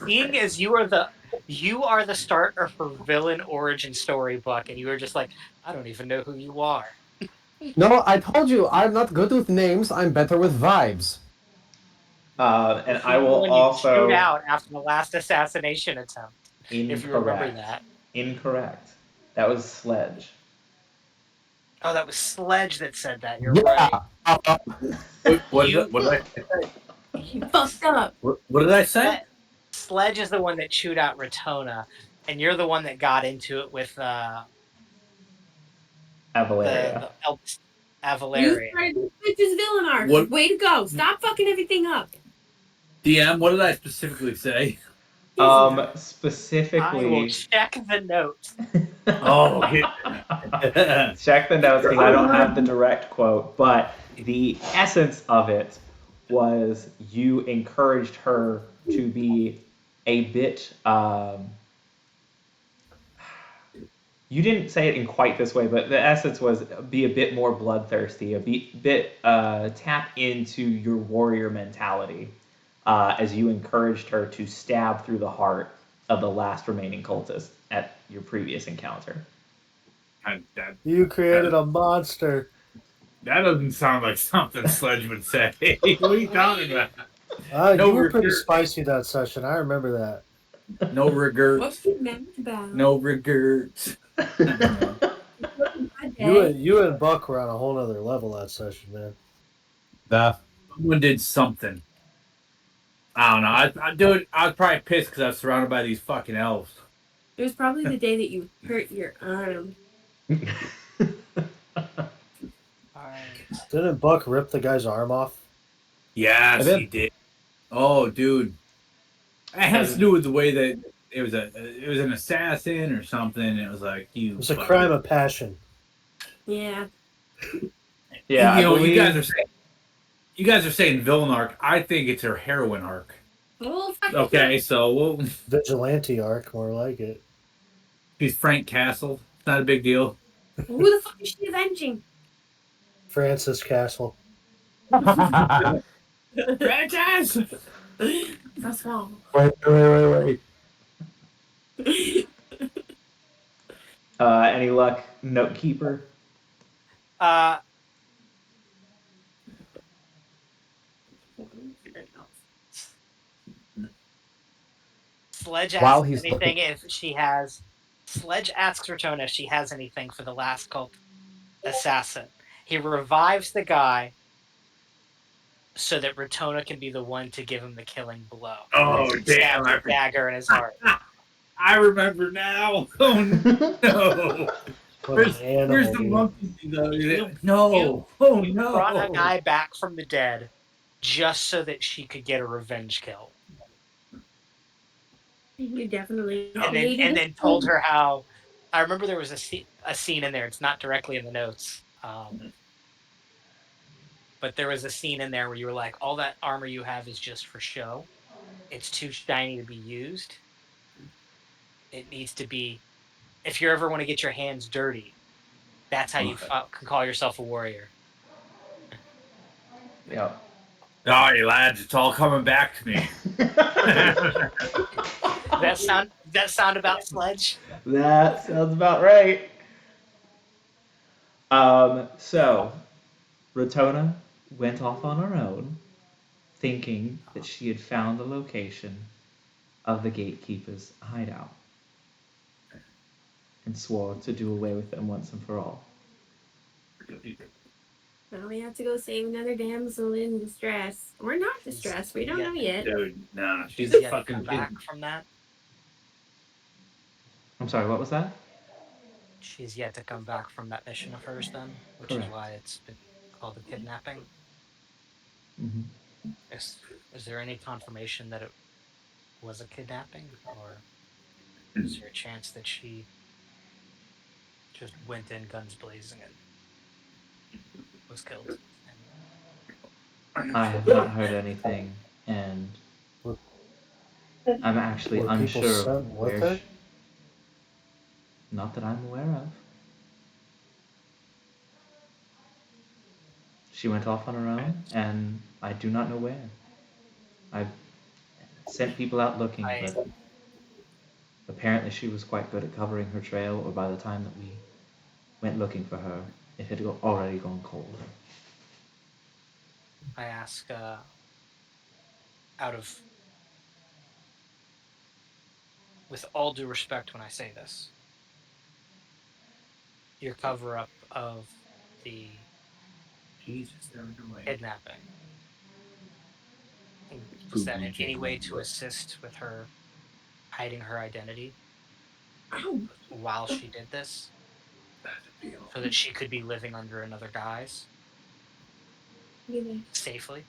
S2: seeing as you are the start of her villain origin story, Buck, and you were just like, I don't even know who you are.
S6: No, I told you I'm not good with names. I'm better with vibes.
S7: And I
S2: She's the
S7: will
S2: one you chewed
S7: also
S2: out after the last assassination attempt. If you remember
S7: incorrect.
S2: that.
S7: Incorrect. That was Sledge.
S2: Oh, that was Sledge that said that. You're
S6: Yeah.
S2: right.
S4: What
S2: You-
S4: did I say?
S5: You fucked up.
S4: What did I say?
S2: Sledge is the one that chewed out Ratona, and you're the one that got into it with the
S7: Avalaria.
S2: eldest
S5: You
S2: Avalaria.
S5: started the Switch's villain arc.
S4: What-
S5: Way to go. Stop fucking everything up.
S4: DM, what did I specifically say?
S2: I will
S7: Specifically.
S2: check the notes.
S4: Oh,
S7: Check the notes because I don't have the direct quote, but the essence of it was you encouraged her to be a bit. You didn't say it in quite this way, but the essence was be a bit more bloodthirsty, a bit tap into your warrior mentality, as you encouraged her to stab through the heart of the last remaining cultist at your previous encounter.
S3: You created a monster.
S4: That doesn't sound like something Sledge would say. What are you talking about? No
S3: You were pretty
S4: regret.
S3: spicy that session. I remember that.
S4: No regrets.
S5: What's you mad about?
S4: No regrets.
S3: You and Buck were on a whole other level that session, man.
S4: Someone did something. I don't know. I was probably pissed because I was surrounded by these fucking elves.
S5: It was probably the day that you hurt your arm.
S2: Alright.
S3: Didn't Buck rip the guy's arm off?
S4: Yes,
S6: I did.
S4: he did. Oh, dude. It has to do with the way that it was an assassin or something. It was like
S3: It was a crime of passion.
S5: Yeah.
S7: Yeah,
S4: You know,
S7: I believe...
S4: you guys are saying villain arc. I think it's her heroine arc.
S5: Oh, fuck.
S4: Okay, so
S3: Vigilante arc, more like it.
S4: she's Frank Castle. It's not a big deal.
S5: Who the fuck is she avenging?
S3: Francis Castle.
S4: Franchise.
S5: That's wrong.
S6: Wait.
S7: Any luck, note keeper?
S2: Sledge
S6: While
S2: asks
S6: he's
S2: anything if she has. Sledge asks Ratona if she has anything for the last cult assassin. He revives the guy so that Ratona can be the one to give him the killing blow.
S4: Oh, damn.
S2: Stabs a dagger in his heart.
S4: I remember now. Oh, no.
S3: What an animal,
S4: Where's the
S3: dude.
S4: monkey? No. Oh, no.
S2: Brought a guy back from the dead just so that she could get a revenge kill.
S5: You definitely.
S2: And then told her how. I remember there was a scene in there. It's not directly in the notes. But there was a scene in there where you were like, all that armor you have is just for show. It's too shiny to be used. It needs to be, if you ever want to get your hands dirty, that's how you can call yourself a warrior.
S7: Yep.
S4: All right, lads, it's all coming back to me.
S2: That sound about Sledge?
S7: That sounds about right. So, Ratona went off on her own, thinking that she had found the location of the gatekeeper's hideout, and swore to do away with them once and for all.
S5: Now we have to go save another damsel in distress. Or not distress. We don't know yet.
S4: Dude, nah, she's
S2: She's
S4: a
S2: yet to
S4: fucking
S2: come back from that.
S1: I'm sorry, what was that?
S2: She's yet to come back from that mission of hers, then, which is
S1: Correct.
S2: why it's been called a kidnapping.
S1: Hmm.
S2: Is there any confirmation that it was a kidnapping, or is there a chance that she just went in guns blazing and was killed?
S1: I have not heard anything, and
S3: Were,
S1: I'm actually
S3: were people
S1: unsure of
S3: sent with
S1: where.
S3: her?
S1: Not that I'm aware of. She went off on her own, and I do not know where. I've sent people out looking,
S2: I
S1: but apparently she was quite good at covering her trail, or by the time that we went looking for her, it had already gone cold.
S2: ask out of with all due respect when I say this, your cover up of the
S4: Jesus, they're underway.
S2: kidnapping. Was that in any way to assist with her hiding her identity
S5: Ow.
S2: while she did this, so that she could be living under another guise
S5: Really?
S2: safely?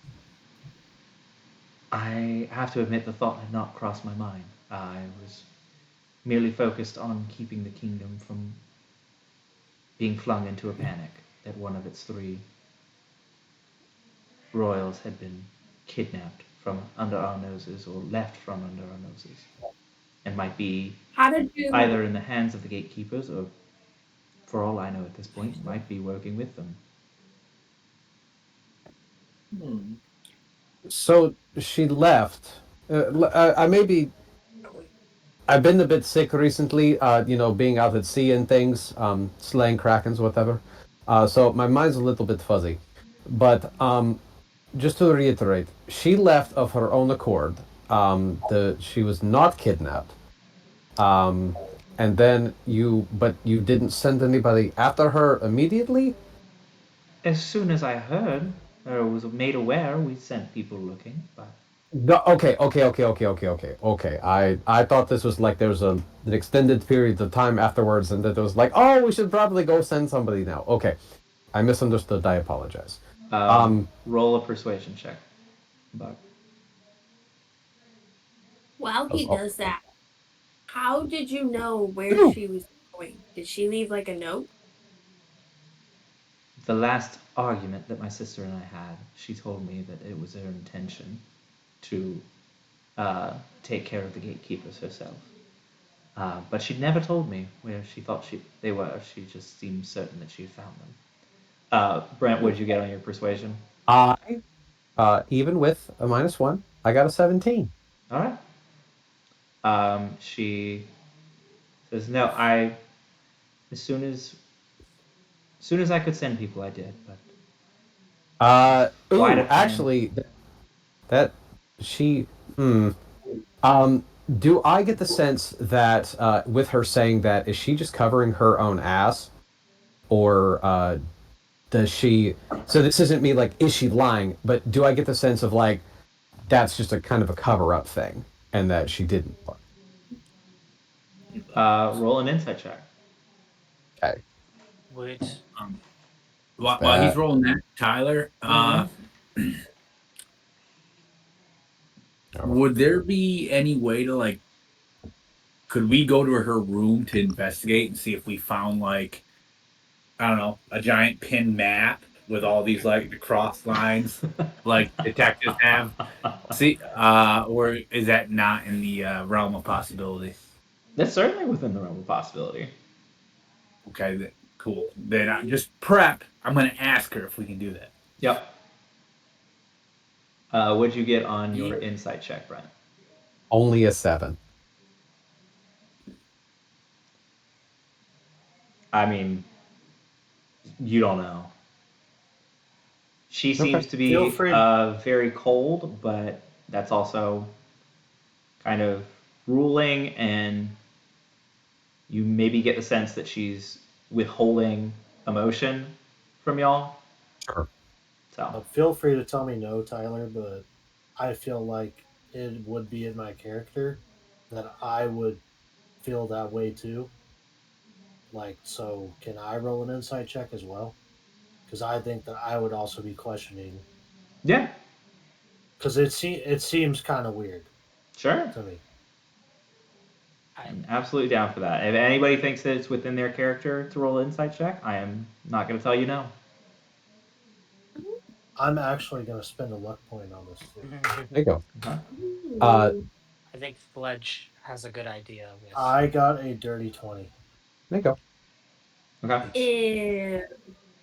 S1: I have to admit the thought had not crossed my mind. I was merely focused on keeping the kingdom from being flung into a panic that one of its three royals had been kidnapped from under our noses or left from under our noses and might be
S5: How did you?
S1: either in the hands of the gatekeepers or, for all I know at this point, might be working with them.
S6: So she left. I maybe I've been a bit sick recently. Being out at sea and things, slaying krakens, whatever. So my mind's a little bit fuzzy. But just to reiterate, she left of her own accord. She was not kidnapped. Um, and then but you didn't send anybody after her immediately.
S1: As soon as I heard or was made aware, we sent people looking, but
S6: No, okay. I thought this was like there was an extended period of time afterwards, and that it was like, oh, we should probably go send somebody now. Okay, I misunderstood. I apologize.
S1: roll a persuasion check. But
S5: While he
S6: Oh,
S5: does that, how did you know where
S6: oh.
S5: she was going? Did she leave like a note?
S1: the last argument that my sister and I had, she told me that it was her intention to take care of the gatekeepers herself. But she never told me where she thought they were. She just seemed certain that she had found them. Brent, what did you get on your persuasion?
S6: I even with a -1, I got a 17.
S1: All right. She says, "No, I as soon as I could send people, I did, but quite a plan."
S6: Actually, that she. Um, do I get the sense that with her saying that, is she just covering her own ass, or does she? So this isn't me like, is she lying? But do I get the sense of like that's just a kind of a cover up thing, and that she didn't?
S1: Roll an insight check.
S6: Okay.
S2: Would
S4: While he's rolling that, Tyler, would there be any way to like? Could we go to her room to investigate and see if we found like, I don't know, a giant pin map with all these like the cross lines like detectives have? See, or is that not in the realm of possibility?
S1: That's certainly within the realm of possibility.
S4: Okay, cool. Then I just prep. I'm going to ask her if we can do that.
S1: Yep. What'd you get on your insight check, Brent?
S6: Only a 7.
S1: I mean, you don't know. She
S6: Okay.
S1: seems to
S3: Feel
S1: be
S3: free.
S1: very cold, but that's also kind of ruling, and you maybe get the sense that she's withholding emotion from y'all.
S6: Sure.
S1: So,
S3: Feel free to tell me no, Tyler, but I feel like it would be in my character that I would feel that way too. Like, so can I roll an insight check as well? Because I think that I would also be questioning.
S1: Yeah,
S3: Because it seems kind of weird
S1: sure.
S3: to me.
S1: I'm absolutely down for that. If anybody thinks that it's within their character to roll an insight check, I am not going to tell you no.
S3: I'm actually going to spend a luck point on this too.
S6: There you go.
S1: Okay.
S5: Ooh.
S2: I think Fledge has a good idea with.
S3: I got a dirty 20.
S6: There you go.
S1: Okay.
S5: Ew.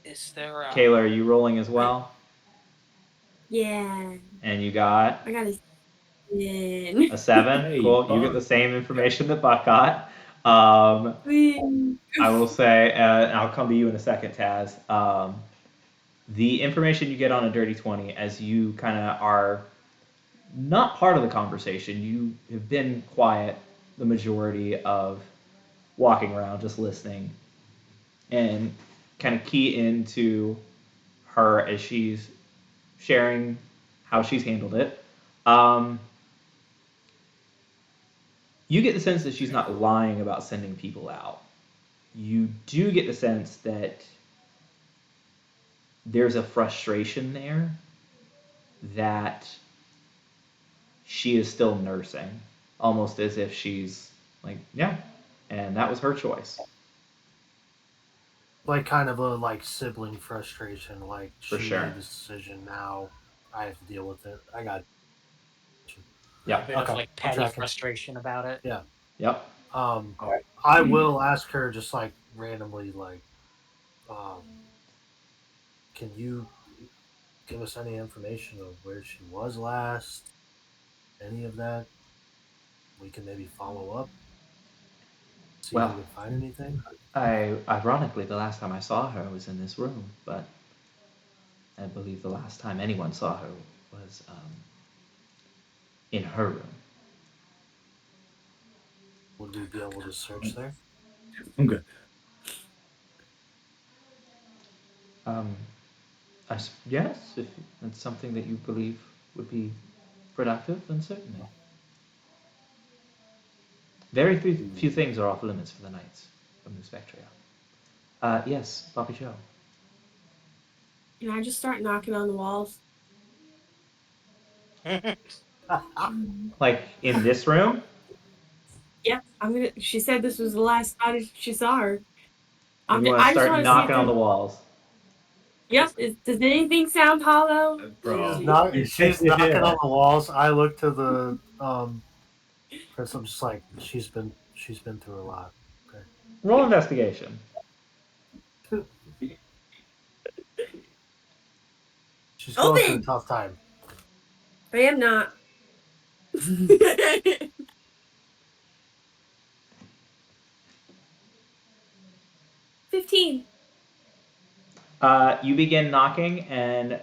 S2: Is there a.
S1: Kayla, are you rolling as well?
S5: Yeah.
S1: And you got
S5: I got a 10.
S1: a 7?
S4: Hey,
S1: Cool. You get
S4: bud.
S1: the same information that Buck got. I will say, and I'll come to you in a second, Taz. The information you get on a dirty 20 as you kind of are not part of the conversation, you have been quiet the majority of walking around, just listening, and kind of key into her as she's sharing how she's handled it. You get the sense that she's not lying about sending people out. You do get the sense that there's a frustration there that she is still nursing, almost as if she's like, yeah, and that was her choice.
S3: Like, kind of a like sibling frustration. Like,
S1: For
S3: she
S1: sure.
S3: made this decision. Now I have to deal with it. I got you.
S2: A
S1: Yep.
S2: bit
S3: Okay,
S2: of like
S3: I'm
S2: petty
S3: tracking.
S2: frustration about it.
S3: Yeah.
S1: Yep.
S3: I will ask her just like randomly, like, um, can you give us any information of where she was last? Any of that? We can maybe follow up, see if we
S1: Well,
S3: can find anything.
S1: ironically, the last time I saw her was in this room, but I believe the last time anyone saw her was in her room.
S3: Would we be able to search there?
S4: I'm good.
S1: Yes, if it's something that you believe would be productive, then certainly. Very few things are off limits for the Knights of New Spectria. Yes, Bobby Joe.
S5: Can I just start knocking on the walls?
S1: Like in this room?
S5: Yeah, I'm gonna. She said this was the last time she saw her.
S1: You want to
S5: I just
S1: start
S5: want to see if
S1: knocking on
S5: there's.
S1: the walls.
S5: Yep. Does anything sound hollow?
S3: She's
S4: Bro.
S3: not. She's knocking
S4: Yeah.
S3: on the walls. I look to the Chris. I'm just like she's been through a lot. Okay.
S1: Roll investigation.
S3: She's going through a
S5: Open.
S3: tough time.
S5: I am not. 15.
S1: You begin knocking and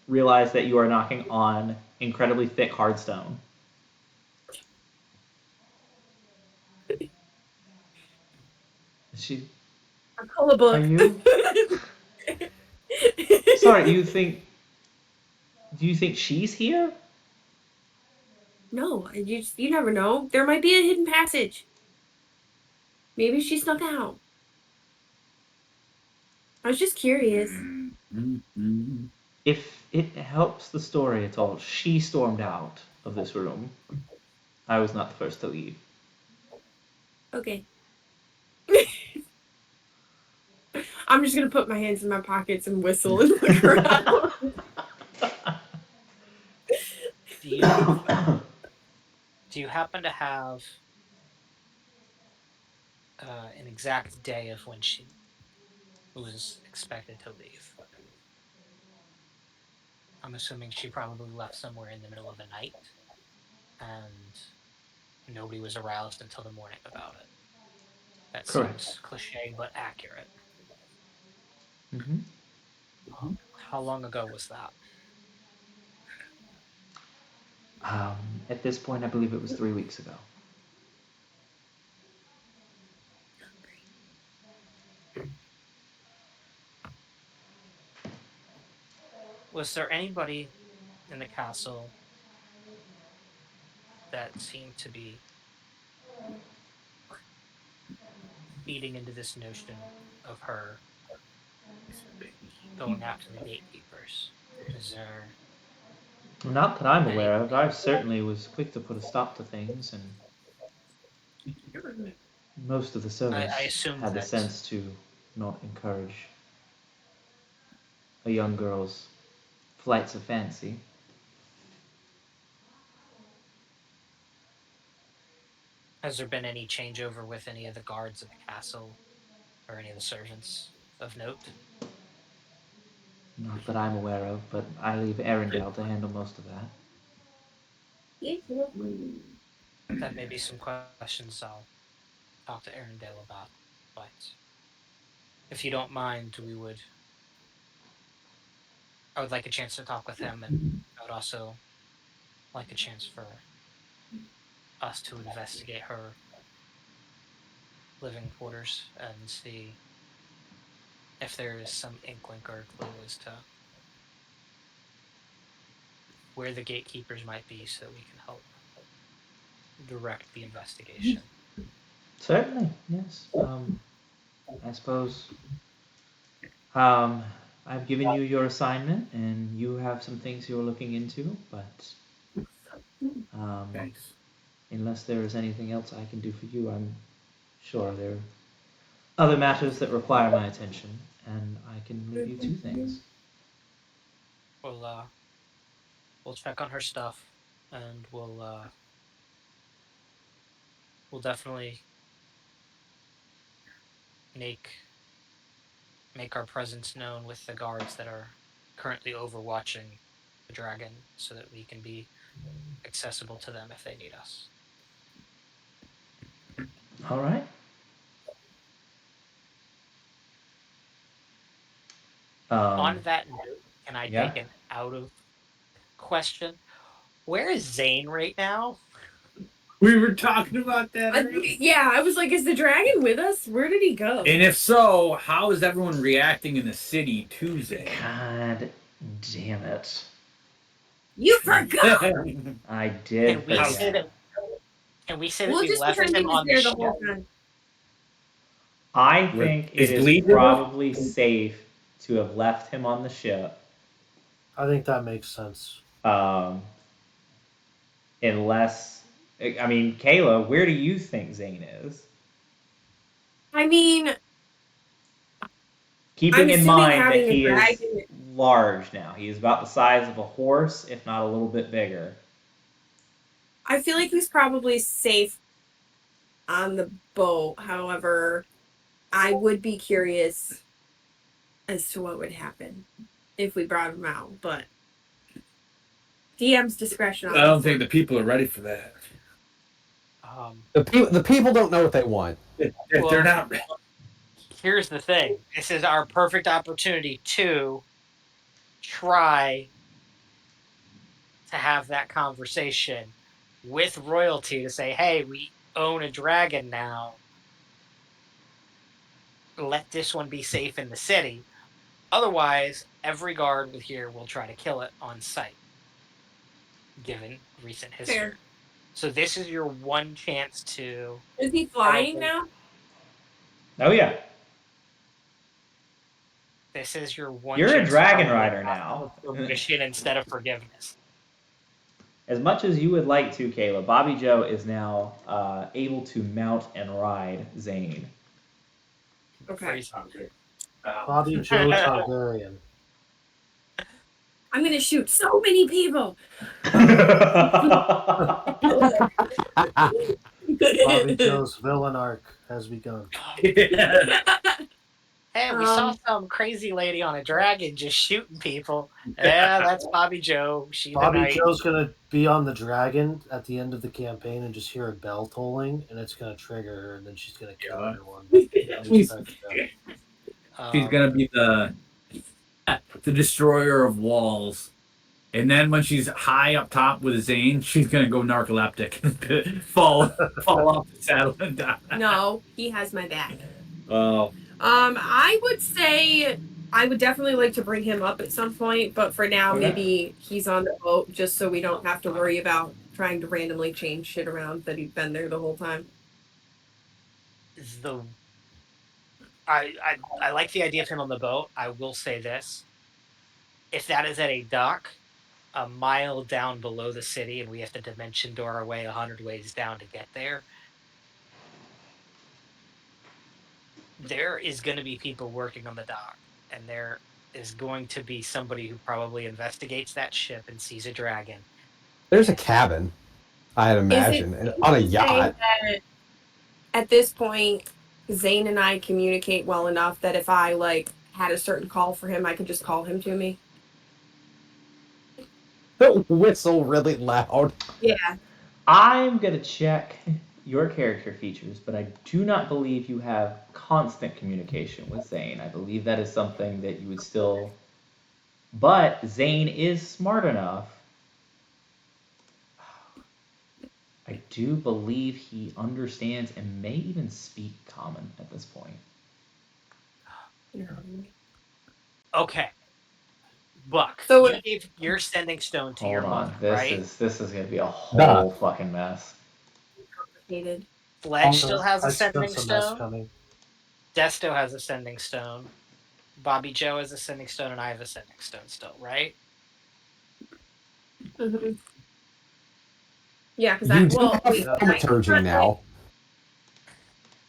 S1: realize that you are knocking on incredibly thick hard stone. Is she?
S5: I pull a book.
S1: Are you? Sorry, you think? Do you think she's here?
S5: No, you never know. There might be a hidden passage. Maybe she snuck out. I was just curious.
S1: If it helps the story at all, she stormed out of this room. I was not the first to leave.
S5: Okay. I'm just gonna put my hands in my pockets and whistle and look around.
S2: Do you happen to have an exact day of when she was expected to leave? I'm assuming she probably left somewhere in the middle of the night, and nobody was aroused until the morning about it. That
S1: Correct.
S2: seems cliche but accurate.
S1: Mm-hmm.
S2: How long ago was that?
S1: At this point, I believe it was 3 weeks ago.
S2: Was there anybody in the castle that seemed to be feeding into this notion of her going after the gatekeepers? Is there
S1: Not that I'm
S2: any?
S1: aware of. I certainly was quick to put a stop to things, and most of the
S2: I
S1: servants
S2: assume
S1: had the
S2: that.
S1: sense to not encourage a young girl's flights of fancy.
S2: Has there been any changeover with any of the guards of the castle or any of the servants of note?
S1: Not that I'm aware of, but I leave Arendelle to handle most of that.
S2: That may be some questions I'll talk to Arendelle about. But if you don't mind, I would like a chance to talk with him, and I would also like a chance for us to investigate her living quarters and see if there is some inkling or clue as to where the gatekeepers might be so that we can help direct the investigation.
S1: Certainly, yes. I suppose um, I've given you your assignment, and you have some things you're looking into, but
S4: Thanks.
S1: unless there is anything else I can do for you, I'm sure there are other matters that require my attention, and I can leave you two things.
S2: We'll check on her stuff, and we'll definitely make our presence known with the guards that are currently overwatching the dragon, so that we can be accessible to them if they need us.
S1: All right.
S2: On that note, can I
S1: Yeah.
S2: take an out of question? Where is Zane right now?
S4: We were talking about that.
S5: Yeah, I was like, is the dragon with us? Where did he go?
S4: And if so, how is everyone reacting in the city Tuesday?
S1: God damn it.
S5: You forgot!
S1: I did
S2: Can we say
S1: forget.
S2: that? Can we say that
S5: We'll
S2: we
S5: just
S2: left
S5: pretend he
S2: him
S5: was
S2: on the
S5: there the
S2: ship?
S5: whole time.
S1: I think it
S4: Is
S1: is
S4: Bleed with us?
S1: probably safe to have left him on the ship,
S3: I think that makes sense.
S1: unless, I mean, Kayla, where do you think Zane is?
S5: I mean,
S1: Keeping
S5: I'm
S1: in
S5: assuming
S1: mind that
S5: having a
S1: he is
S5: dragon.
S1: large now. He is about the size of a horse, if not a little bit bigger.
S5: I feel like he's probably safe on the boat. However, I would be curious as to what would happen if we brought him out. But DM's discretion on
S4: I don't
S5: this
S4: think
S5: one.
S4: the people are ready for that.
S6: The people don't know what they want.
S4: If
S2: Well,
S4: they're not ready.
S2: Here's the thing. This is our perfect opportunity to try to have that conversation with royalty to say, hey, we own a dragon now. Let this one be safe in the city. Otherwise, every guard with here will try to kill it on sight, given recent history.
S5: Fair.
S2: So this is your one chance to.
S5: Is he flying now?
S1: Oh, yeah.
S2: This is your one
S1: You're a
S2: chance
S1: dragon
S2: to probably
S1: rider
S2: ask
S1: now.
S2: for permission instead of forgiveness.
S1: As much as you would like to, Kayla, Bobby Joe is now able to mount and ride Zane.
S5: Okay.
S2: Freeze.
S3: Bobby Joe Targaryen.
S5: I'm gonna shoot so many people.
S3: Bobby Joe's villain arc has begun.
S2: Hey, we saw some crazy lady on a dragon just shooting people. Yeah, that's Bobby Joe. She the
S3: Bobby
S2: knight.
S3: Joe's gonna be on the dragon at the end of the campaign and just hear a bell tolling, and it's gonna trigger her, and then she's gonna kill everyone.
S4: She's gonna be the destroyer of walls. And then when she's high up top with Zane, she's gonna go narcoleptic, fall off the saddle and die.
S5: No, he has my back.
S4: Oh,
S5: I would say I would definitely like to bring him up at some point, but for now,
S1: Okay.
S5: maybe he's on the boat just so we don't have to worry about trying to randomly change shit around that he's been there the whole time.
S2: The I like the idea of him on the boat. I will say this: if that is at a dock a mile down below the city, and we have to dimension door our way 100 ways down to get there, there is going to be people working on the dock, and there is going to be somebody who probably investigates that ship and sees a dragon.
S6: There's a cabin, I'd
S5: Is it
S6: imagine, and
S5: safe
S6: on a
S5: to say
S6: yacht.
S5: that at this point, Zane and I communicate well enough that if I like had a certain call for him, I could just call him to me?
S6: Whistle really loud.
S5: Yeah.
S1: I'm gonna check your character features, but I do not believe you have constant communication with Zane. I believe that is something that you would still. But Zane is smart enough. I do believe he understands and may even speak common at this point.
S2: Okay, Buck,
S5: So
S2: you gave your sending stone to your
S1: Hold on,
S2: mother,
S1: this
S2: right?
S1: is gonna be a whole fucking mess.
S5: complicated.
S2: Sledge still has
S3: I
S2: a
S3: sense
S2: sending
S3: a mess
S2: stone.
S3: coming.
S2: Desto has a sending stone. Bobby Joe has a sending stone, and I have a sending stone still, right?
S5: Mhm. Yeah, because
S6: You do have
S5: wait,
S6: thaumaturgy now.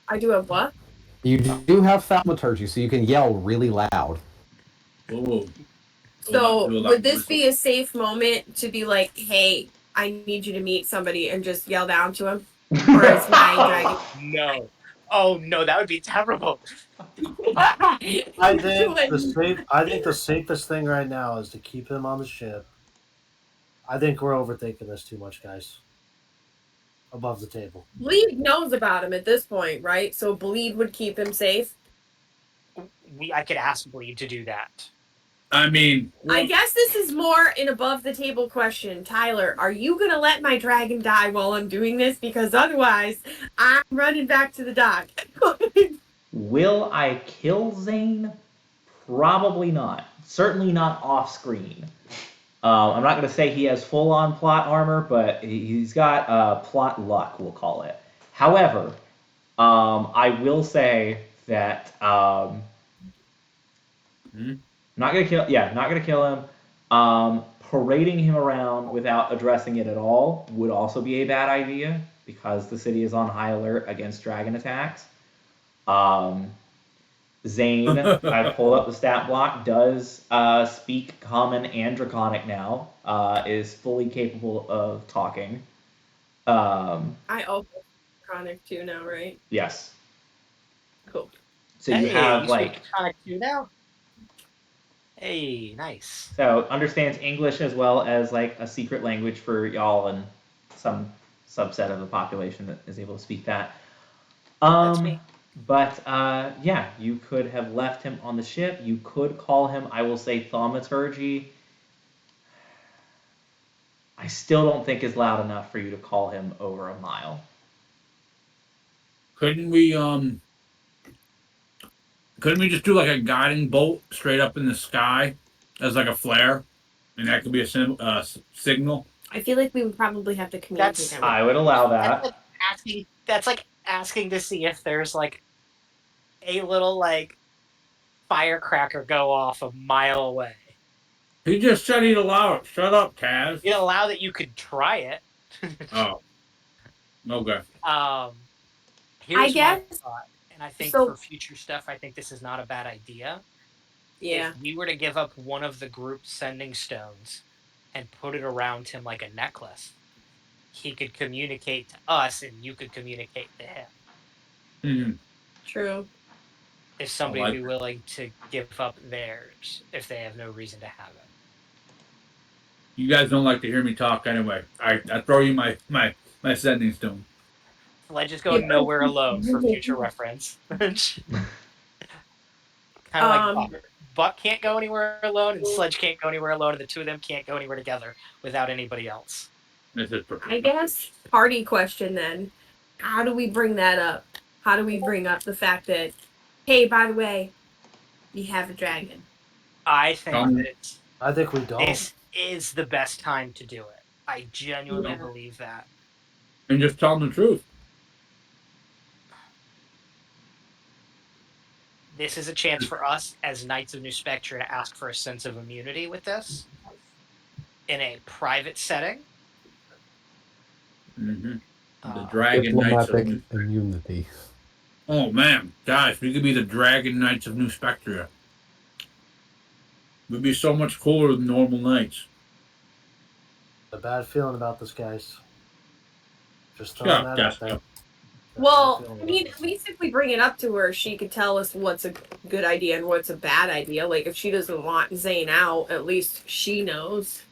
S5: I do have what?
S6: You do have thaumaturgy, so you can yell really loud.
S4: Whoa.
S5: So would this be a safe moment to be like, "Hey, I need you to meet somebody," and just yell down to him, or is my dragon?
S2: No. Oh no, that would be terrible.
S3: I think the safest thing right now is to keep him on the ship. I think we're overthinking this too much, guys. Above the table.
S5: Bleed knows about him at this point, right? So Bleed would keep him safe.
S2: I could ask Bleed to do that.
S4: I mean,
S5: I guess this is more an above the table question. Tyler, are you gonna let my dragon die while I'm doing this? Because otherwise, I'm running back to the dock.
S1: Will I kill Zane? Probably not. Certainly not off screen. I'm not going to say he has full on plot armor, but he's got plot luck, we'll call it. However, I will say that not going to kill. Yeah, not going to kill him. Parading him around without addressing it at all would also be a bad idea because the city is on high alert against dragon attacks. Zane, I pulled up the stat block, does speak Common and Draconic now, is fully capable of talking.
S5: I also chronic too now, right?
S1: Yes.
S5: Cool.
S1: So you
S2: Hey,
S1: have
S2: you speak
S1: like,
S2: Draconic too now? Hey, nice.
S1: so understands English as well as like a secret language for y'all and some subset of the population that is able to speak that.
S2: That's me.
S1: But yeah, you could have left him on the ship. You could call him, I will say, thaumaturgy. I still don't think is loud enough for you to call him over a mile.
S4: couldn't we just do like a guiding bolt straight up in the sky as like a flare, and that could be a signal?
S5: I feel like we would probably have to communicate
S2: That's
S5: that with
S1: I would allow
S2: that's
S1: that.
S2: like asking. That's like asking to see if there's like a little like firecracker go off a mile away.
S4: He just said he'd allow it. Shut up, Kaz.
S2: You'd allow that you could try it.
S4: Oh, okay.
S5: I
S2: Here's my
S5: guess
S2: thought, and I think
S5: so.
S2: for future stuff, I think this is not a bad idea.
S5: Yeah.
S2: If we were to give up one of the group's sending stones and put it around him like a necklace, he could communicate to us, and you could communicate to him.
S5: True.
S2: If somebody would
S4: like
S2: be willing to give up theirs if they have no reason to have it.
S4: You guys don't like to hear me talk anyway. I throw you my sending stone.
S2: Sledge is going nowhere alone for future reference. Kind of like Buck. Buck can't go anywhere alone, and Sledge can't go anywhere alone, and the two of them can't go anywhere together without anybody else.
S4: This is
S5: I guess party question then. How do we bring that up? How do we bring up the fact that, hey, by the way, we have a dragon?
S2: I think that
S3: I think we don't.
S2: this is the best time to do it. I genuinely believe that.
S4: And just tell them the truth.
S2: this is a chance for us as Knights of New Spectre to ask for a sense of immunity with this in a private setting.
S4: The
S2: Uh,
S4: Dragon Knights of New
S6: Diplomatic immunity.
S4: Oh man, guys, we could be the Dragon Knights of New Spectria. We'd be so much cooler than normal knights.
S3: A bad feeling about this, guys. Just
S4: Shut
S3: throwing
S4: up,
S3: that out there.
S4: Jessica.
S3: Got a bad
S5: Well,
S3: feeling
S5: I
S3: about
S5: mean,
S3: this.
S5: at least if we bring it up to her, she could tell us what's a good idea and what's a bad idea. Like, if she doesn't want Zane out, at least she knows.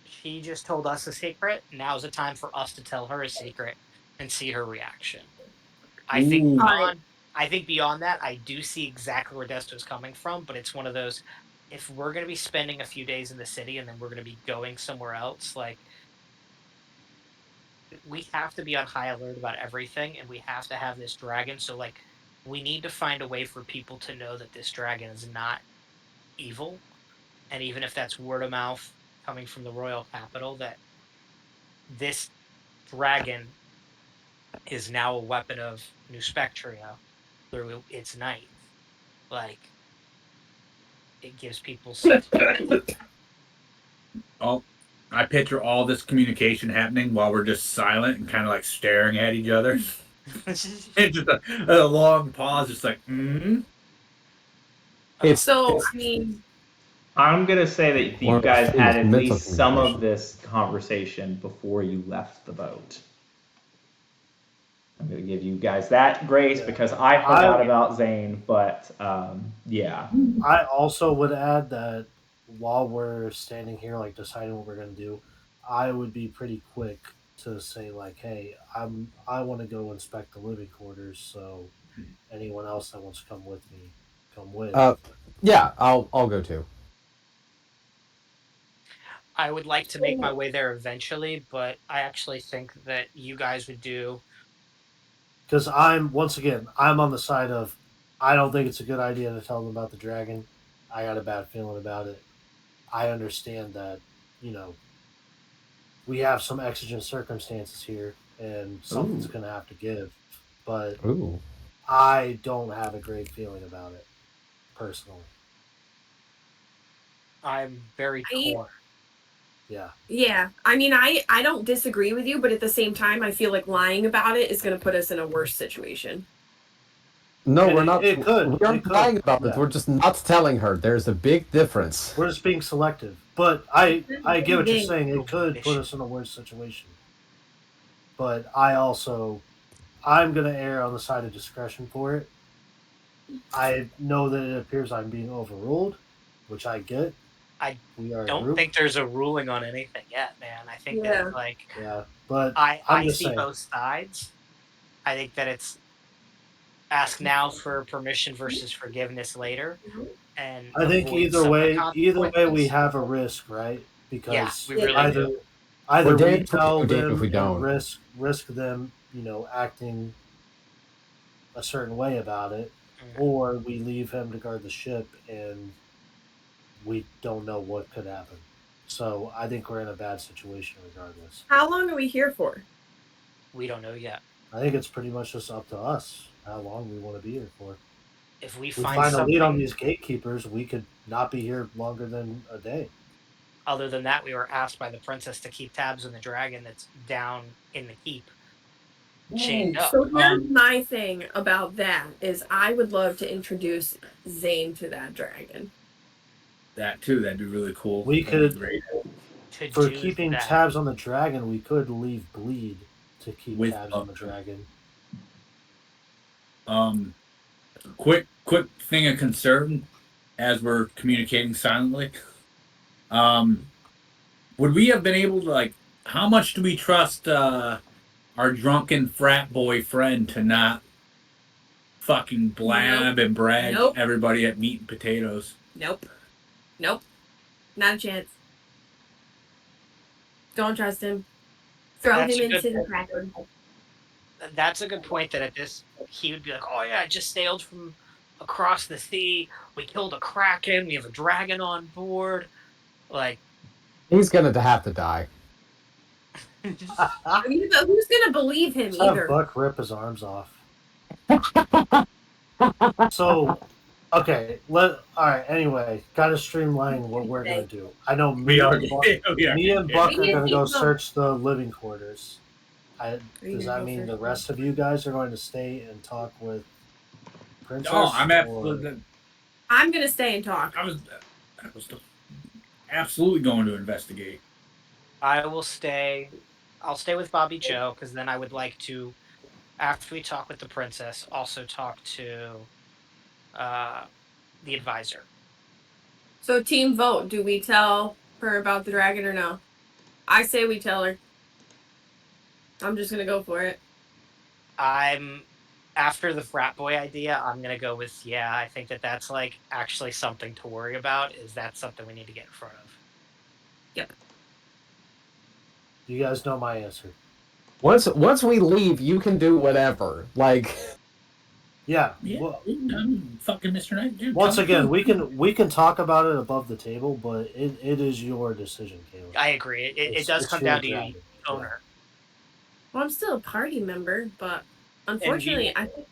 S2: she just told us a secret. Now's the time for us to tell her a secret and see her reaction. I think
S4: Ooh.
S5: All right.
S2: beyond that, I do see exactly where Desto's coming from, but it's one of those, if we're going to be spending a few days in the city and then we're going to be going somewhere else, like, we have to be on high alert about everything and we have to have this dragon. So, like, we need to find a way for people to know that this dragon is not evil. And even if that's word of mouth coming from the royal capital, that this dragon is now a weapon of New Spectria through its knights. Like, it gives people sense.
S4: Oh, I picture all this communication happening while we're just silent and kind of like staring at each other. It's just a long pause, just like,
S5: So, I mean,
S1: I'm gonna say that
S6: More
S1: you
S6: of a
S1: guys
S6: stream
S1: had
S6: of
S1: at
S6: mental
S1: least some of
S6: communication.
S1: this conversation before you left the boat. I'm gonna give you guys that grace because I forgot about Zane, but yeah.
S3: I also would add that while we're standing here, like deciding what we're gonna do, I would be pretty quick to say like, "Hey, I want to go inspect the living quarters. So anyone else that wants to come with me, come with."
S6: Yeah, I'll go too.
S2: I would like to make my way there eventually, but I actually think that you guys would do.
S3: Because once again, I'm on the side of I don't think it's a good idea to tell them about the dragon. I got a bad feeling about it. I understand that, you know, we have some exigent circumstances here and something's
S1: Ooh.
S3: going to have to give. But
S6: Ooh.
S3: I don't have a great feeling about it, personally.
S2: I'm very torn.
S3: Yeah.
S5: yeah. I mean, I don't disagree with you, but at the same time, I feel like lying about it is going to put us in a worse situation.
S6: No,
S3: And
S6: we're not.
S3: it could.
S6: We aren't
S3: It could.
S6: lying about it.
S3: Yeah.
S6: We're just not telling her. There's a big difference.
S3: We're just being selective. But I get what you're saying. It could put
S2: Delicious.
S3: us in a worse situation. But I'm going to err on the side of discretion for it. I know that it appears I'm being overruled, which I get.
S2: I
S3: We are a
S2: don't
S3: group.
S2: think there's a ruling on anything yet, man. I think that
S5: Yeah.
S2: it's like,
S3: Yeah, but I'm
S2: I
S3: just
S2: see
S3: saying.
S2: both sides. I think that it's ask now for permission versus forgiveness later, and
S3: I think
S2: avoid some of the
S3: either way, we
S2: consequences.
S3: have a risk, right?
S2: Yeah,
S3: Because
S2: we really
S3: either
S2: do.
S6: We're
S3: either we
S6: damned if we
S3: tell
S6: do, damned if
S3: them
S6: we
S3: and
S6: don't.
S3: risk them, acting a certain way about it,
S2: Mhm.
S3: or we leave him to guard the ship and we don't know what could happen. So I think we're in a bad situation regardless.
S5: How long are we here for?
S2: We don't know yet.
S3: I think it's pretty much just up to us how long we want to be here for.
S2: If we
S3: If we
S2: find
S3: find a lead on
S2: something
S3: these gatekeepers, we could not be here longer than a day.
S2: other than that, we were asked by the princess to keep tabs on the dragon that's down in the keep, chained up.
S5: So here's my thing about that is I would love to introduce Zane to that dragon.
S4: That too, that'd be really cool.
S3: We
S4: That'd be
S3: could,
S4: great.
S2: To
S3: for
S2: do
S3: keeping
S2: that,
S3: tabs on the dragon, we could leave bleed to keep
S4: With
S3: tabs on the dragon.
S4: quick thing of concern as we're communicating silently. Would we have been able to like? How much do we trust our drunken frat boy friend to not fucking blab and brag
S5: Nope.
S4: everybody at meat and potatoes?
S5: Nope. Not a chance. Don't trust him. Throw
S2: That's
S5: him
S2: a good-
S5: into the dragon.
S2: that's a good point. That at this, he would be like, "Oh yeah, I just sailed from across the sea. We killed a kraken. We have a dragon on board." Like,
S6: He's gonna have to die.
S5: I mean, but who's gonna believe him
S3: Let's have
S5: either?
S3: Buck rip his arms off. So, okay, all right. Anyway, kind of streamline what we're gonna do. I know
S4: We are. We are.
S3: me and Buck are
S5: Me and
S3: gonna go
S5: Steve
S3: search the living quarters.
S5: Are you
S3: Does
S5: gonna
S3: that
S5: go
S3: mean
S5: first,
S3: the
S5: Buck?
S3: rest of you guys are going to stay and talk with Princess?
S4: Oh, I'm
S3: or-
S4: absolutely.
S5: I'm gonna stay and talk.
S4: I was absolutely going to investigate.
S2: I will stay. I'll stay with Bobby Joe because then I would like to, after we talk with the princess, also talk to the advisor.
S5: So team vote. Do we tell her about the dragon or no? I say we tell her. I'm just gonna go for it.
S2: I'm after the frat boy idea. I'm gonna go with yeah. I think that that's like actually something to worry about. Is that something we need to get in front of?
S5: Yep.
S3: You guys know my answer.
S6: Once we leave, you can do whatever. Like,
S3: Yeah.
S4: Yeah,
S3: Well,
S4: I'm fucking Mr. Knight, dude.
S3: once
S4: tell me
S3: again,
S4: who-
S3: we can talk about it above the table, but it is your decision, Caleb.
S2: I agree. It does
S3: It's
S2: come
S3: your
S2: down to you,
S3: dragon.
S2: owner.
S5: Well, I'm still a party member, but unfortunately, I think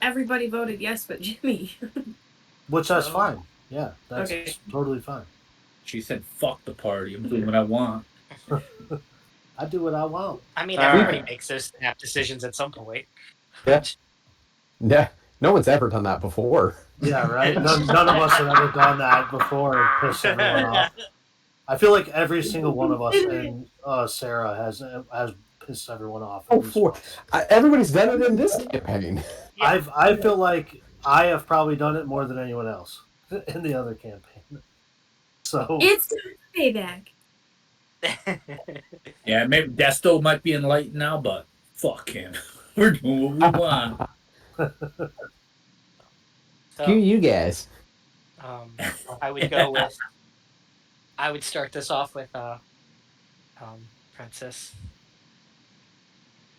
S5: everybody voted yes but Jimmy.
S3: Which that's
S2: Oh.
S3: fine. Yeah, that's
S5: Okay.
S3: totally fine.
S4: She said, "Fuck the party. I'm doing what I want."
S3: I do what I want.
S2: I mean,
S1: All
S2: everybody
S1: right.
S2: makes those snap decisions at some point.
S6: yeah, yeah, no one's ever done that before.
S3: Yeah, right. None of us have ever done that before and pissed everyone off. I feel like every single one of us and Sarah has pissed everyone off.
S6: Oh,
S3: At least once.
S6: everybody's done it in this campaign.
S2: Yeah.
S3: I feel like I have probably done it more than anyone else in the other campaign. So
S5: It's payback.
S4: Yeah, maybe Desto might be enlightened now, but fuck him. We're doing what we want.
S6: Screw
S2: So,
S6: you guys.
S2: I would go with. I would start this off with Princess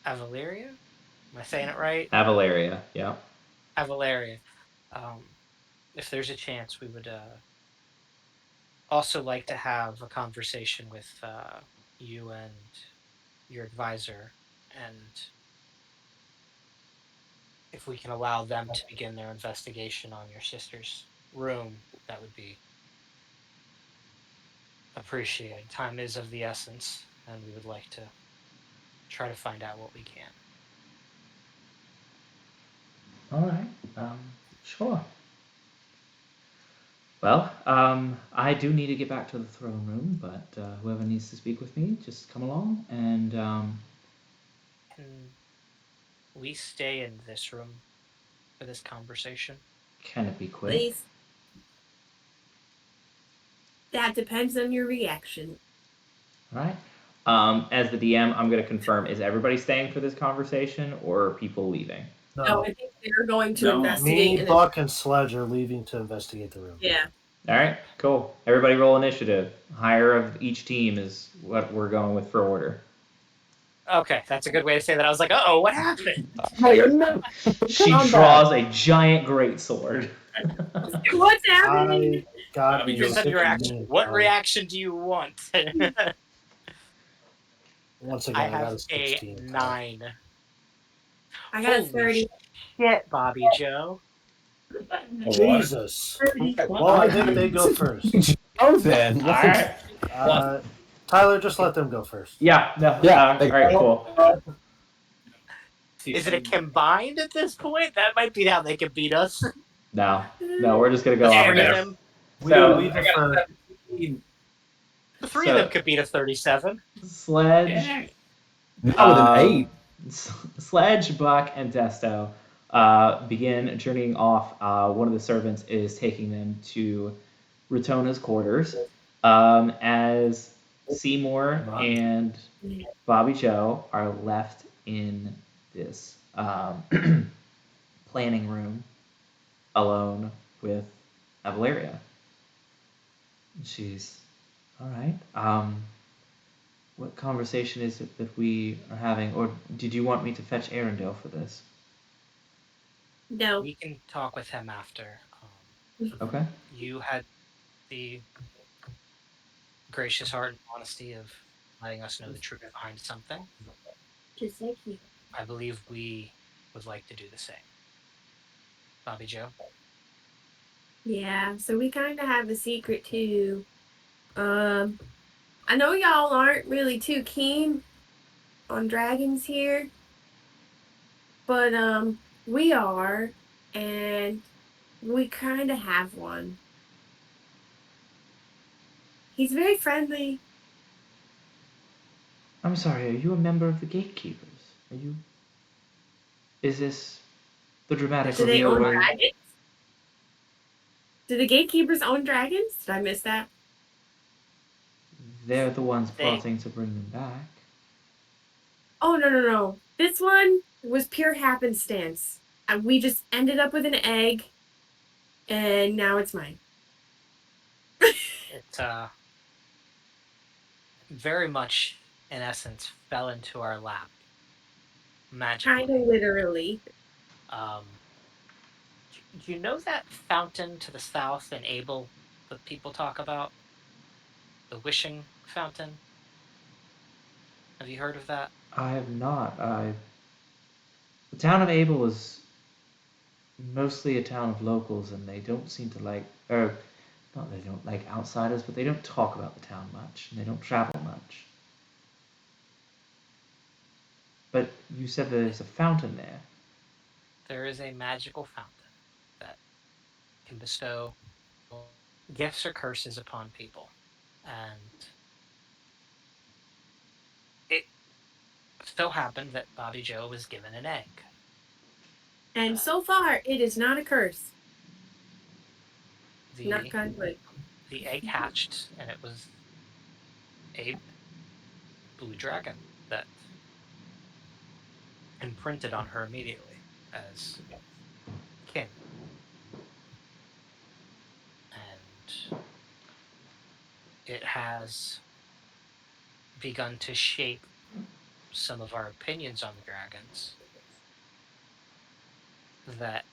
S2: Avaleria. Am I saying it right?
S1: Avalaria. Yeah.
S2: Avaleria. If there's a chance, we would also like to have a conversation with you and your advisor, and if we can allow them to begin their investigation on your sister's room, that would be appreciated. Time is of the essence, and we would like to try to find out what we can.
S1: All right. Sure. Well, I do need to get back to the throne room, but whoever needs to speak with me, just come along. And
S2: Can we stay in this room for this conversation?
S1: can it be quick?
S5: Please. That depends on your reaction.
S1: All right. As the DM, I'm going to confirm: is everybody staying for this conversation, or are people leaving?
S5: No, I think they're going to
S4: No.
S5: investigate.
S3: me,
S5: and
S3: Buck, and Sledge are leaving to investigate the room.
S5: yeah.
S1: All right. Cool. Everybody, roll initiative. Higher of each team is what we're going with for order.
S2: Okay, that's a good way to say that. I was like, oh, what happened?
S1: She
S6: Calm
S1: draws a giant greatsword.
S5: What's happening?
S3: I got
S4: Bobby
S3: a
S4: Joe
S2: Depends on your
S3: 16
S2: reaction. What
S3: on-
S2: reaction do you want?
S3: Once
S2: I
S3: again, I got
S2: have
S3: a
S2: a
S3: 16.
S2: 9.
S5: I got a
S2: Holy
S5: 30.
S2: shit, Bobby Joe.
S3: Jesus. Well, I think they go first.
S6: Oh, then.
S1: All right.
S3: Tyler, just let them go first.
S1: Yeah. No.
S6: Yeah,
S1: All right. Cool.
S2: Is it a combined at this point? That might be how they can beat us.
S1: No. No. We're just gonna go
S2: The
S1: off
S2: three of
S1: there.
S2: them.
S3: We
S1: So
S3: defer.
S2: The three of them could beat a 37.
S1: Sledge.
S4: Yeah.
S6: Not with an 8.
S1: Sledge, Buck, and Desto begin journeying off. One of the servants is taking them to Ratona's quarters. As Seymour and Bobby Joe are left in this planning room alone with Avalaria. She's all right. What conversation is it that we are having, or did you want me to fetch Arendelle for this?
S5: No.
S2: We can talk with him after.
S1: Okay.
S2: You had the gracious heart and honesty of letting us know the truth behind something.
S5: Just like you.
S2: I believe we would like to do the same. Bobby Joe.
S5: Yeah, so we kind of have a secret too. I know y'all aren't really too keen on dragons here, but we are, and we kind of have one. He's very friendly.
S1: I'm sorry, are you a member of the Gatekeepers? Are you? Is this the dramatic
S5: Do they
S1: reveal
S5: own
S1: where
S5: dragons? Do the gatekeepers own dragons? Did I miss that?
S1: they're the ones
S2: They-
S1: plotting to bring them back?
S5: Oh, no. This one was pure happenstance. We just ended up with an egg, and now it's mine.
S2: It very much, in essence, fell into our lap magically.
S5: Kind of literally.
S2: Do you know that fountain to the south in Abel that people talk about? The wishing fountain? Have you heard of that?
S1: I have not. The town of Abel is mostly a town of locals, and they don't seem to like, or not they don't like outsiders, but they don't talk about the town much, and they don't travel much. But you said there's a fountain there.
S2: There is a magical fountain that can bestow gifts or curses upon people. And it so happened that Bobby Joe was given an egg.
S5: And so far, it is not a curse. Not
S2: The
S5: kind of wood.
S2: the egg hatched, and it was a blue dragon that imprinted on her immediately as kin. And it has begun to shape some of our opinions on the dragons that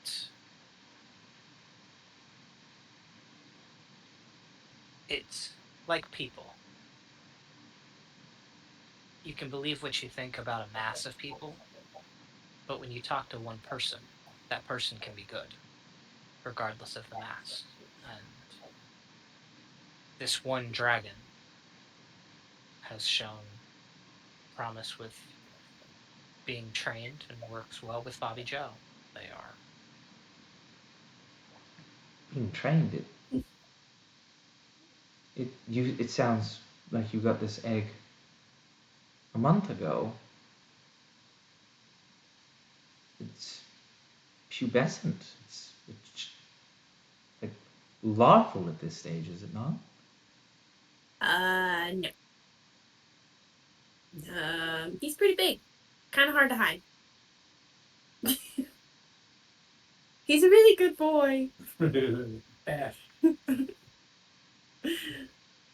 S2: it's like people. You can believe what you think about a mass of people, but when you talk to one person, that person can be good, regardless of the mass. And this one dragon has shown promise with being trained and works well with Bobby Joe. They are.
S1: Being trained, it sounds like you got this egg a month ago. It's pubescent. It's like lawful at this stage, is it not?
S5: No. He's pretty big. Kind of hard to hide. He's a really good boy.
S4: Ash.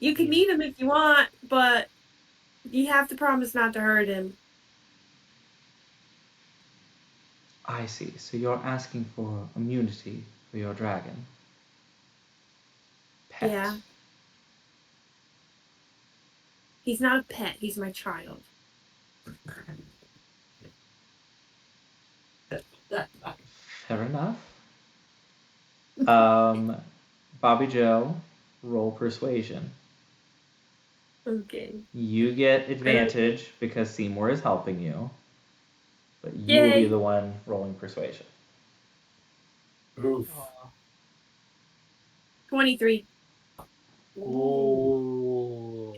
S5: You can meet him if you want, but you have to promise not to hurt him.
S1: I see. So you're asking for immunity for your dragon. Pet.
S5: Yeah. He's not a pet. He's my child.
S1: Fair enough. Bobby Joe, roll persuasion.
S5: Okay.
S1: You get advantage because Seymour is helping you, but you will be
S5: Yay.
S1: the one rolling persuasion.
S4: Oof.
S5: 23.
S2: Ooh.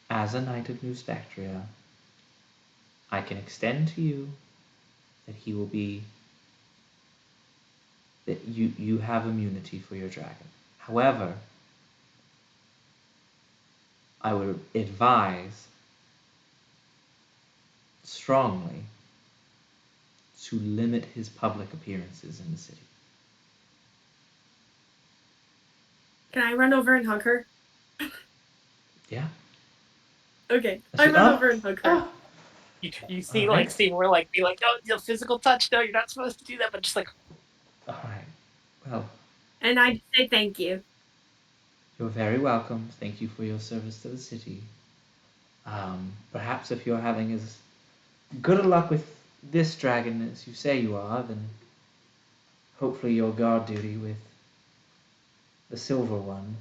S1: As a Knight of New Spectria, I can extend to you that he will be that you have immunity for your dragon. However, I would advise strongly to limit his public appearances in the city.
S5: Can I run over and hug her?
S1: Yeah.
S5: Okay. I run
S1: Oh,
S5: over and hug her.
S1: oh.
S2: You see,
S1: All
S2: like,
S1: right.
S2: Seymour, like, be like, oh, the physical touch, no, you're not supposed to do that, but just like,
S1: All right. Well,
S5: And I say thank you.
S1: You're very welcome. Thank you for your service to the city. Perhaps if you're having as good a luck with this dragon as you say you are, then hopefully your guard duty with the silver one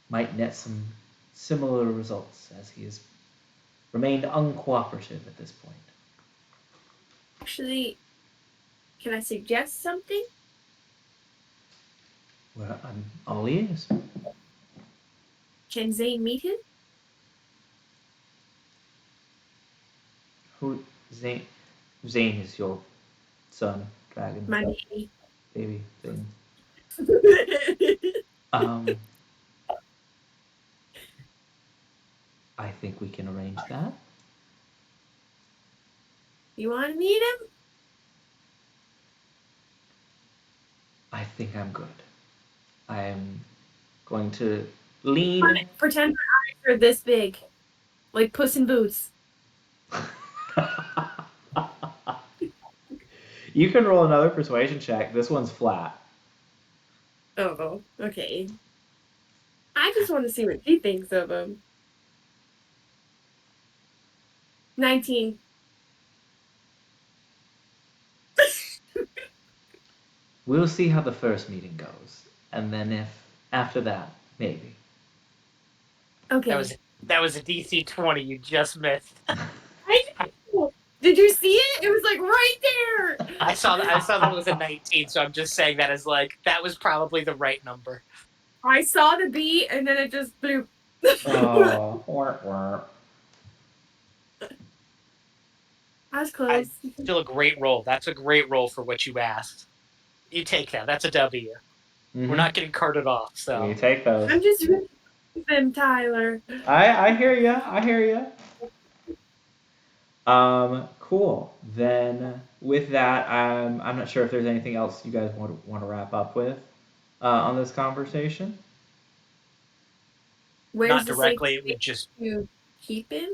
S1: might net some similar results, as he has remained uncooperative at this point.
S5: Actually, can I suggest something?
S1: Well, I'm all ears.
S5: Can Zane meet him?
S1: Who Zane? Zane is your son, dragon
S5: My baby.
S1: baby Zane. I think we can arrange that.
S5: You want to meet him?
S1: I think I'm good. I am going to lean.
S5: Pretend my eyes are this big, like Puss in Boots.
S1: You can roll another persuasion check. This one's flat.
S5: Oh, okay. I just want to see what she thinks of him. 19.
S1: We'll see how the first meeting goes, and then if after that, maybe.
S5: Okay.
S2: That was a DC 20 you just missed.
S5: Did you see it? It was like right there.
S2: I saw that was a 19, so I'm just saying that as like that was probably the right number.
S5: I saw the beat and then it just blew.
S1: Oh,
S5: I was close.
S2: Still a great roll. That's a great roll for what you asked. You take that. That's a W.
S1: Mm-hmm.
S2: We're not getting carted off, so
S1: You take those.
S5: I'm just with them, Tyler.
S1: I hear you. I hear you. Cool. Then with that, I'm not sure if there's anything else you guys want to wrap up with on this conversation.
S5: Where's
S2: not
S5: the
S2: directly.
S5: safe
S2: It would just
S5: to keep him?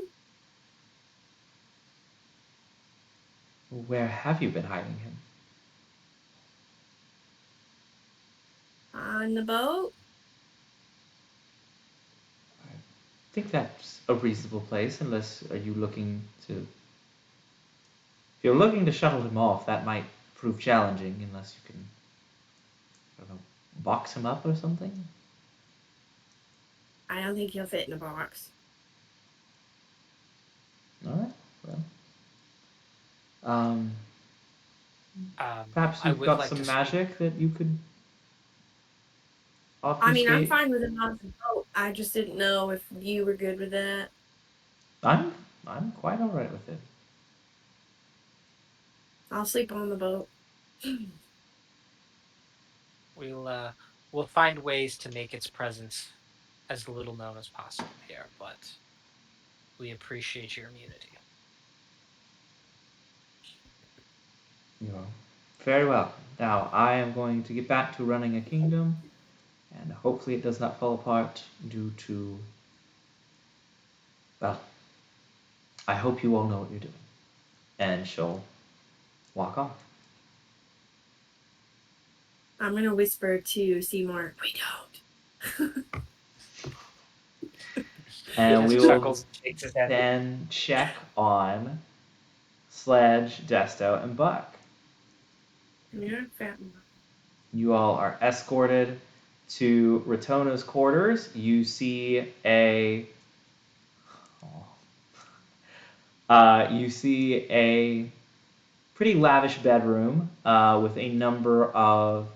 S1: Where have you been hiding him?
S5: On the boat.
S1: I think that's a reasonable place, unless are you looking to... If you're looking to shuttle him off, that might prove challenging, unless you can, I don't know, box him up or something?
S5: I don't think he'll fit in a box.
S1: Alright, well... perhaps
S2: I
S1: you've
S2: would
S1: got
S2: like
S1: some
S2: to
S1: magic that you could
S5: I
S1: obfuscate.
S5: mean, I'm fine with him on the boat. I just didn't know if you were good with that.
S1: I'm quite alright with it.
S5: I'll sleep on the boat.
S2: We'll find ways to make its presence as little known as possible here, but we appreciate your immunity.
S1: You're very welcome. Now, I am going to get back to running a kingdom, and hopefully it does not fall apart due to... Well, I hope you all know what you're doing. And she'll walk off.
S5: I'm gonna whisper to Seymour, we don't.
S1: And we will
S2: shakes his head.
S1: then check on Sledge, Desto, and Buck.
S5: You're a fat one.
S1: You all are escorted to Ratona's quarters. You see a pretty lavish bedroom with a number of...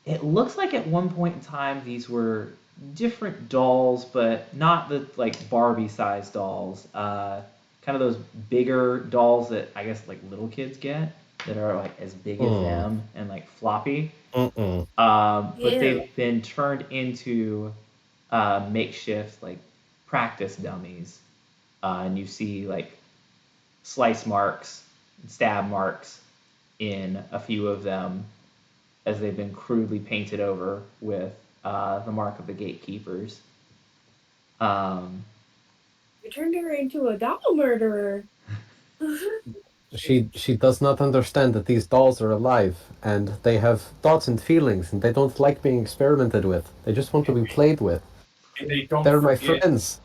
S1: It looks like at one point in time these were different dolls, but not the like Barbie-sized dolls. Kind of those bigger dolls that I guess like little kids get, that are like as big as them and like floppy. But they've been turned into makeshift like practice dummies, and you see like slice marks, stab marks in a few of them, as they've been crudely painted over with the mark of the gatekeepers.
S5: You turned her into a doll murderer.
S6: She does not understand that these dolls are alive and they have thoughts and feelings and they don't like being experimented with. They just want to be played with.
S4: And they don't
S6: They're my
S4: forget.
S6: friends.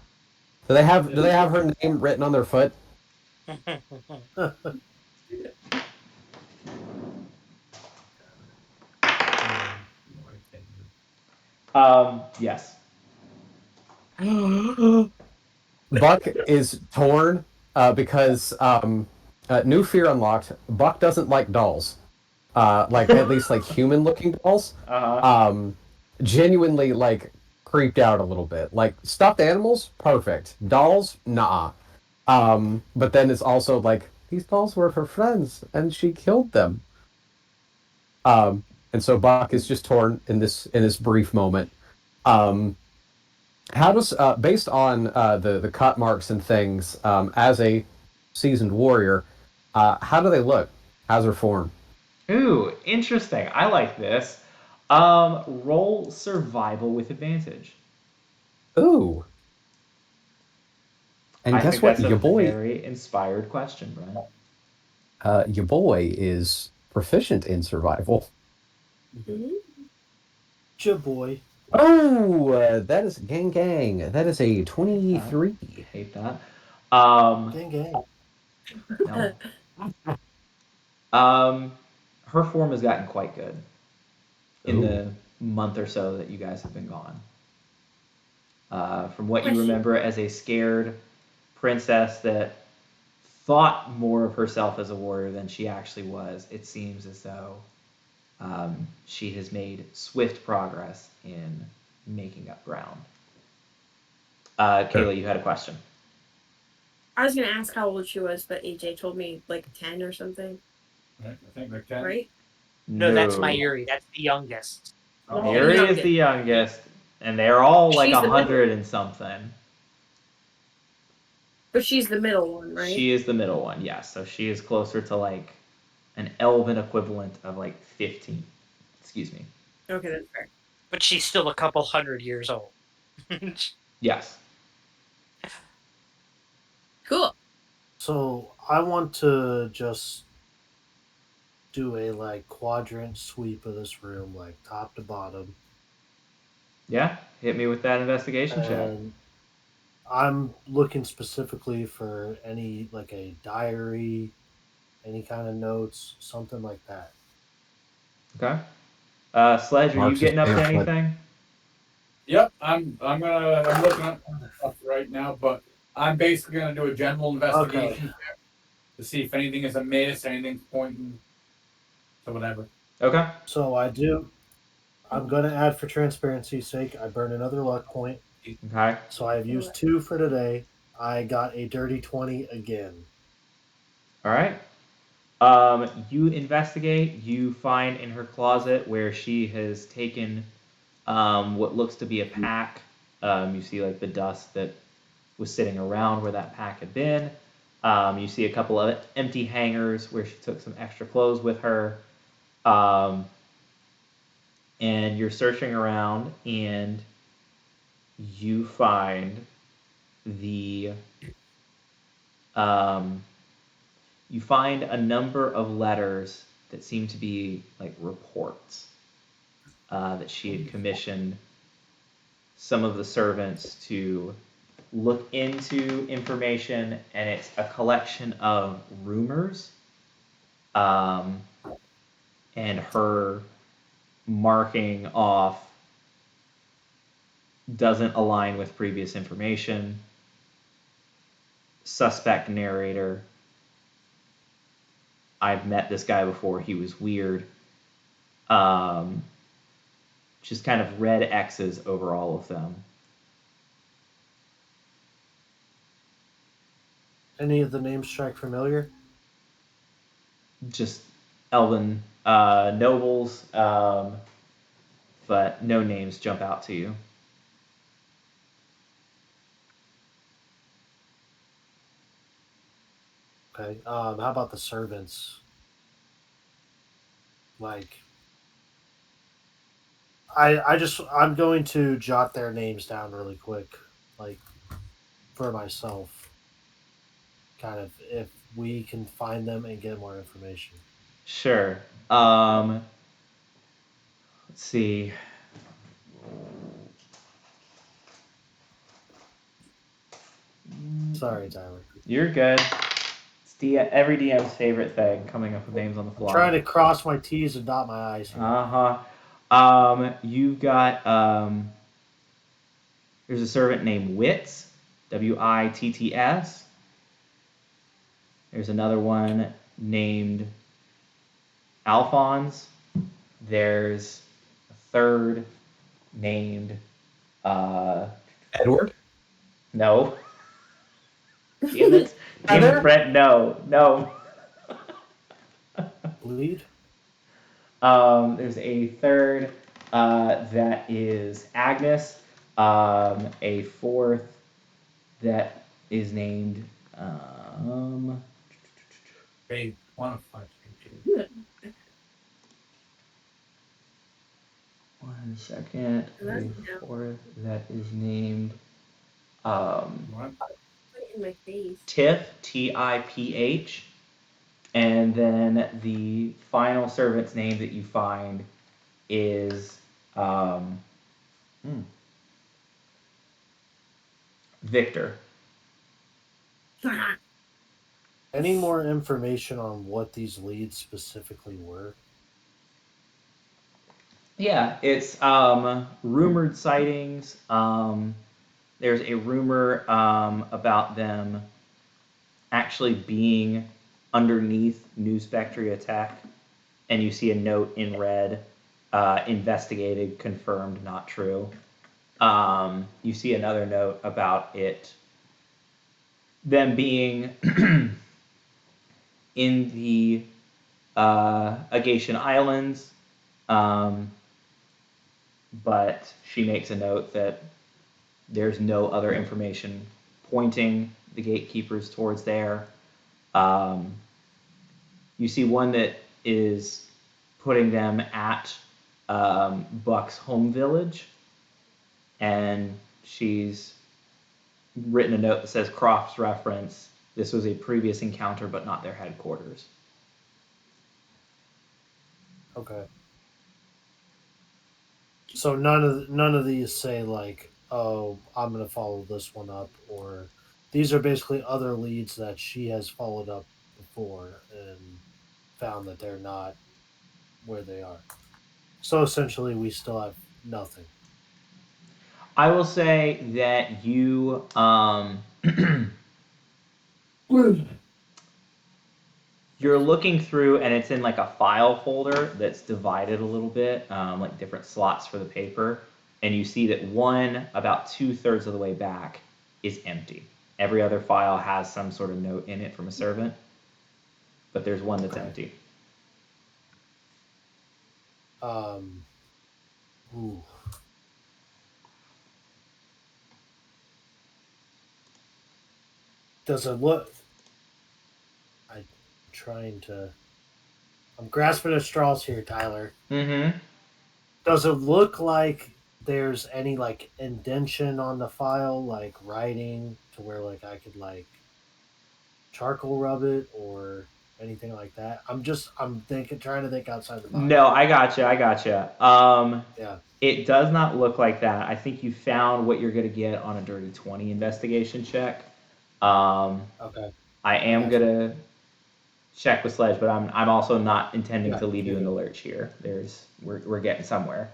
S6: Do they have her name written on their foot?
S1: Yes.
S6: Buck is torn because new fear unlocked. Buck doesn't like dolls. Like at least like human looking dolls.
S1: Uh-huh.
S6: Genuinely like creeped out a little bit. Like stuffed animals, perfect. Dolls, nah. But then it's also like these dolls were her friends and she killed them. And so Buck is just torn in this brief moment. Um, how does based on the cut marks and things as a seasoned warrior, how do they look? How's her form?
S1: Ooh, interesting. I like this. Roll survival with advantage.
S6: Ooh, and
S1: I
S6: guess
S1: think
S6: what?
S1: that's a very inspired question, Brian.
S6: Your boy is proficient in survival.
S3: Good boy.
S6: Oh, that is gang. That is a 23.
S1: Hate that.
S3: Gang, gang.
S1: No. Her form has gotten quite good in
S6: Ooh.
S1: the month or so that you guys have been gone. From what you
S5: Question.
S1: remember as a scared princess that thought more of herself as a warrior than she actually was, it seems as though she has made swift progress in making up ground. Kayla, you had a question.
S5: I was gonna ask how old she was, but AJ told me like 10 or something,
S4: I think like 10.
S5: right?
S2: No, that's Mayuri. That's the youngest.
S4: Oh,
S1: Mary is the youngest, and they're all like
S5: She's the
S1: 100 and something.
S5: But she's the middle one, right?
S1: She is the middle one, yes. So she is closer to like an elven equivalent of like 15. Excuse me.
S5: Okay, that's fair.
S2: But she's still a couple 100 years old.
S1: Yes.
S5: Cool.
S3: So I want to just do a like quadrant sweep of this room, like top to bottom.
S1: Yeah. Hit me with that investigation check.
S3: And I'm looking specifically for any like a diary, any kind of notes, something like that.
S1: Okay. Sledge, are you
S6: Mark's his
S1: getting up to
S6: pamphlet.
S1: anything?
S4: Yep, I'm looking at stuff right now, but I'm basically gonna do a general investigation check to see if anything is amiss, anything's pointing to whatever.
S1: Okay.
S3: So I'm going to add for transparency's sake, I burn another luck point.
S1: Okay.
S3: So I have used 2 for today. I got a dirty 20 again.
S1: All right. You investigate. You find in her closet where she has taken what looks to be a pack. You see like the dust that was sitting around where that pack had been. You see a couple of empty hangers where she took some extra clothes with her. And you're searching around and you find the um, you find a number of letters that seem to be like reports that she had commissioned some of the servants to look into information, and it's a collection of rumors um, and her marking off doesn't align with previous information, suspect narrator, I've met this guy before, he was weird. Um, just kind of red X's over all of them.
S3: Any of the names strike familiar?
S1: Just elven nobles, but no names jump out to you.
S3: Okay. How about the servants? Like, I'm going to jot their names down really quick, like for myself. kind of if we can find them and get more information.
S1: Sure. Let's see.
S3: Sorry, Tyler.
S1: You're good. It's every DM's favorite thing, coming up with names on the
S3: I'm
S1: fly.
S3: trying to cross my T's and dot my I's here.
S1: You've got there's a servant named Witts, Witts. There's another one named Alphonse. There's a third named
S6: Edward?
S1: no. Damn it. Damn it, Brent, no.
S3: Bleed?
S1: There's a third that is Agnes. A fourth that is named.
S4: They want to fight
S1: One second.
S5: That's
S1: A
S5: no.
S1: fourth that is named.
S4: What?
S5: Put it in my face.
S1: Tiff, Tiph. And then the final servant's name that you find is Victor.
S3: Any more information on what these leads specifically were?
S1: Yeah, it's rumored sightings. There's a rumor about them actually being underneath New Spectria tech, and you see a note in red, investigated, confirmed, not true. You see another note about them being in the Agatian Islands, but she makes a note that there's no other information pointing the gatekeepers towards there. You see one that is putting them at Buck's home village, and she's written a note that says Croft's reference. This was a previous encounter, but not their headquarters.
S3: Okay. So none of these say like, oh, I'm gonna follow this one up, or these are basically other leads that she has followed up before and found that they're not where they are. So essentially, we still have nothing.
S1: I will say that you you're looking through, and it's in like a file folder that's divided a little bit, like different slots for the paper, and you see that one about 2/3 of the way back is empty. Every other file has some sort of note in it from a servant, but there's one that's empty.
S3: Ooh. Does it look? I'm grasping at straws here, Tyler.
S1: Mm-hmm.
S3: Does it look like there's any like indentation on the file, like writing, to where like I could like charcoal rub it or anything like that? I'm trying to think outside the box.
S1: No, I gotcha.
S3: Yeah.
S1: It does not look like that. I think you found what you're gonna get on a dirty 20 investigation check.
S3: Okay.
S1: I am gonna check with Sledge, but I'm also not intending
S3: Yeah,
S1: to leave you
S3: you're
S1: in the
S3: good.
S1: lurch here. We're getting somewhere.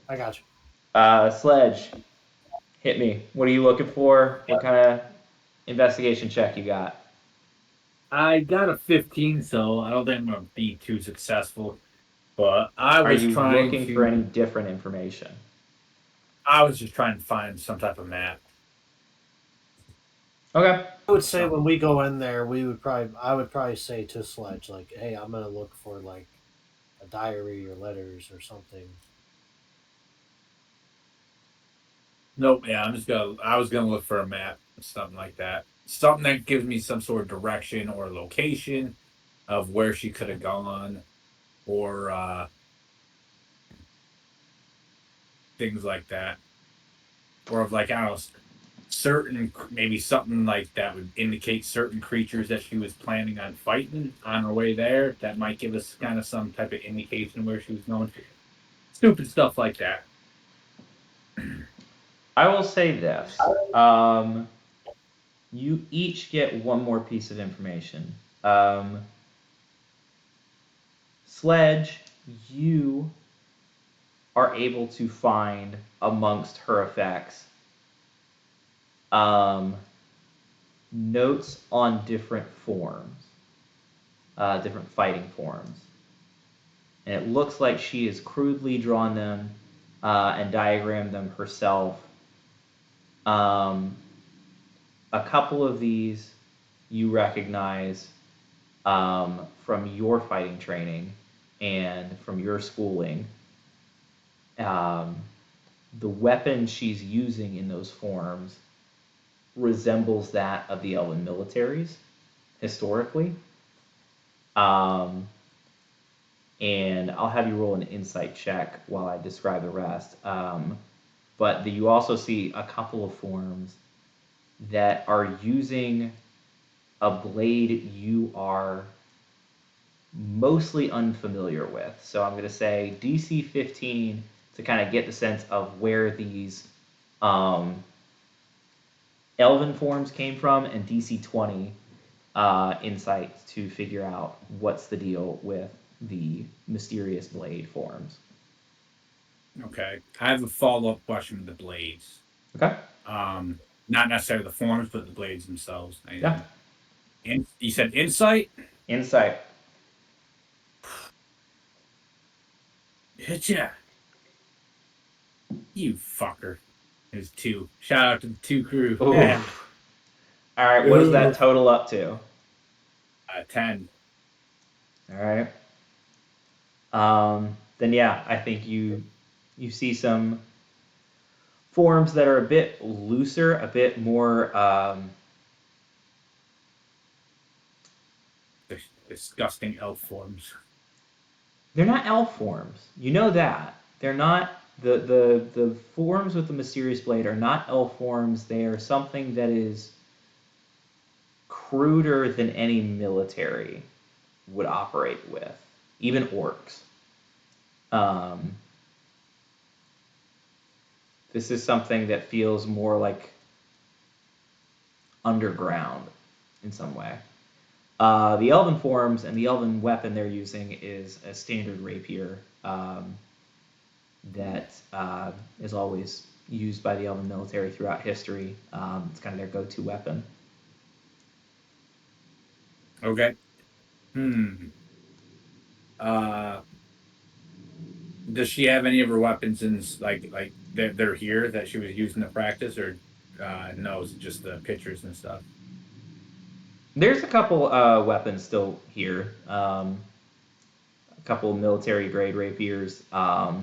S3: I got you.
S1: Sledge, hit me. What are you looking for? What kind of investigation check you got?
S4: I got a 15, so I don't think I'm going to be too successful. But I
S1: Are
S4: was
S1: you
S4: trying
S1: looking
S4: to.
S1: for any different information?
S4: I was just trying to find some type of map.
S1: Okay.
S3: I would say when we go in there, I would probably say to Sledge like, "Hey, I'm gonna look for like a diary or letters or something."
S4: Nope. Yeah, I was gonna look for a map, something like that. Something that gives me some sort of direction or location of where she could have gone, or things like that, or of like I don't know, maybe something like that would indicate certain creatures that she was planning on fighting on her way there. That might give us kind of some type of indication where she was going. Stupid stuff like that.
S1: I will say this. You each get one more piece of information. Sledge, you are able to find amongst her effects notes on different forms, different fighting forms. And it looks like she has crudely drawn them and diagrammed them herself. A couple of these you recognize from your fighting training and from your schooling. The weapon she's using in those forms resembles that of the Elven militaries historically. And I'll have you roll an insight check while I describe the rest. But you also see a couple of forms that are using a blade you are mostly unfamiliar with. So I'm going to say DC 15 to kind of get the sense of where these Elven forms came from, and DC 20 insight to figure out what's the deal with the mysterious blade forms.
S4: Okay. I have a follow-up question with the blades.
S1: Okay.
S4: Not necessarily the forms, but the blades themselves.
S1: Yeah.
S4: You said insight?
S1: Insight.
S4: Hit ya. You fucker. There's 2. Shout out to the 2 crew.
S1: Ooh.
S4: Yeah.
S1: All right, what does that total up to?
S4: 10.
S1: All right. Then yeah, I think you see some forms that are a bit looser, a bit more
S4: Disgusting elf forms.
S1: They're not elf forms. You know that. They're not the forms with the mysterious blade are not elf forms. They are something that is cruder than any military would operate with, even orcs. This is something that feels more like underground in some way. The elven forms and the elven weapon they're using is a standard rapier that is always used by the elven military throughout history. It's kind of their go-to weapon.
S4: Okay. Does she have any of her weapons in like they're here that she was using to practice, or no? Is it just the pictures and stuff?
S1: There's a couple weapons still here. A couple military grade rapiers that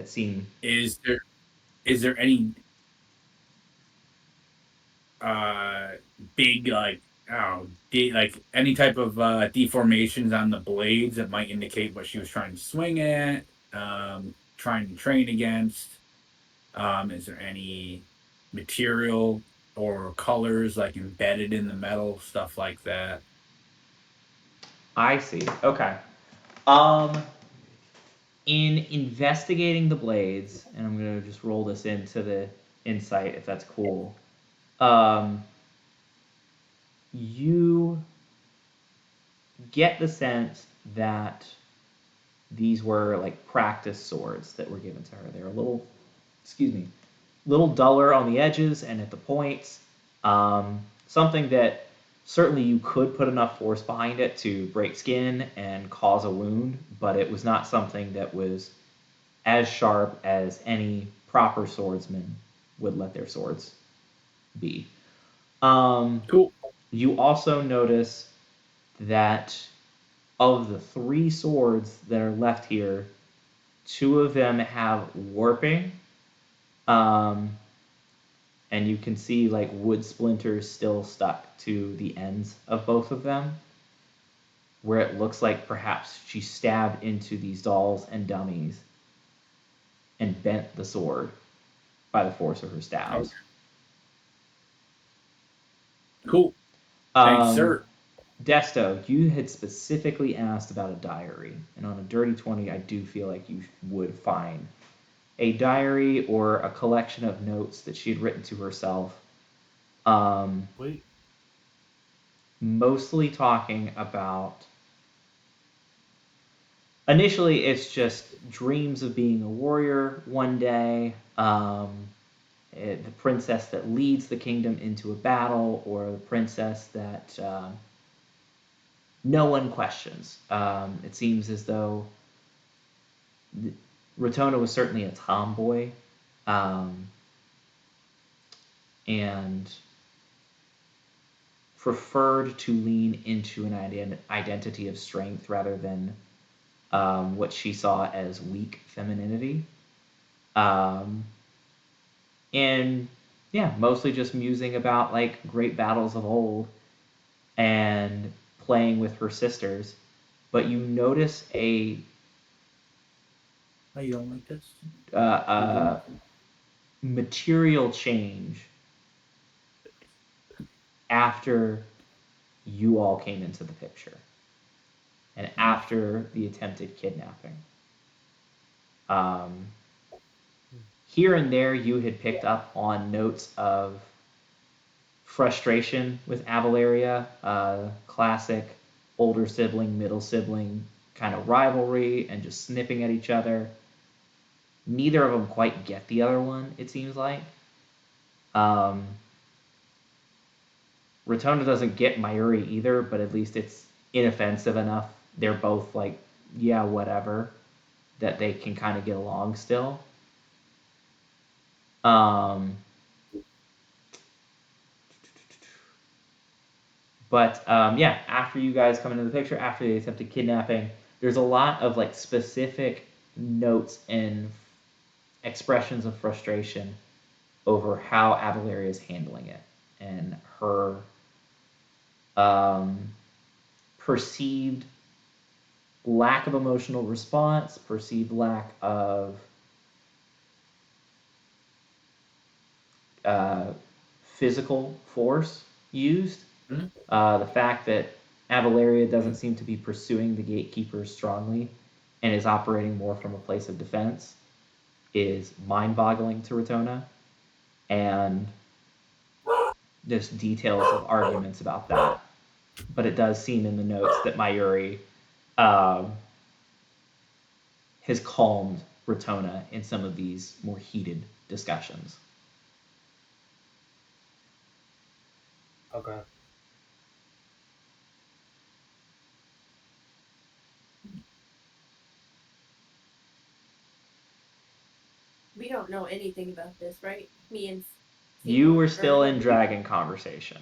S1: seem.
S4: Is there any big like any type of deformations on the blades that might indicate what she was trying to swing at, trying to train against? Is there any material or colors like embedded in the metal, stuff like that?
S1: I see. Okay. In investigating the blades, and I'm gonna just roll this into the insight if that's cool. You get the sense that these were like practice swords that were given to her. They're a little, little duller on the edges and at the points. Something that certainly you could put enough force behind it to break skin and cause a wound, but it was not something that was as sharp as any proper swordsman would let their swords be.
S4: Cool.
S1: You also notice that of the 3 swords that are left here, 2 of them have warping. And you can see like wood splinters still stuck to the ends of both of them, where it looks like perhaps she stabbed into these dolls and dummies and bent the sword by the force of her stabs.
S4: Cool. Thanks, sir.
S1: Desto, you had specifically asked about a diary, and on a dirty 20, I do feel like you would find a diary or a collection of notes that she had written to herself.
S3: Wait.
S1: Mostly talking about. Initially, it's just dreams of being a warrior one day, the princess that leads the kingdom into a battle, or the princess that no one questions. It seems as though Rotona was certainly a tomboy, and preferred to lean into an identity of strength rather than what she saw as weak femininity. And yeah, mostly just musing about like great battles of old and playing with her sisters. But you notice a
S4: Oh, you don't like this?
S1: material change after you all came into the picture and after the attempted kidnapping. Here and there, you had picked up on notes of frustration with Avalaria, classic older sibling, middle sibling kind of rivalry and just snipping at each other. Neither of them quite get the other one, it seems like. Rotunda doesn't get Mayuri either, but at least it's inoffensive enough. They're both like, yeah, whatever, that they can kind of get along still. But yeah, after you guys come into the picture, after the attempted kidnapping, there's a lot of like specific notes and expressions of frustration over how Avalaria is handling it and her perceived lack of emotional response, perceived lack of physical force used. The fact that Avalaria doesn't seem to be pursuing the gatekeepers strongly and is operating more from a place of defense is mind-boggling to Rotona, and just details of arguments about that. But it does seem in the notes that Mayuri has calmed Rotona in some of these more heated discussions.
S3: Okay.
S5: We don't know anything about this, right? Me and
S1: You
S5: Seymour
S1: were
S5: or
S1: still in
S5: nobody?
S1: dragon conversation.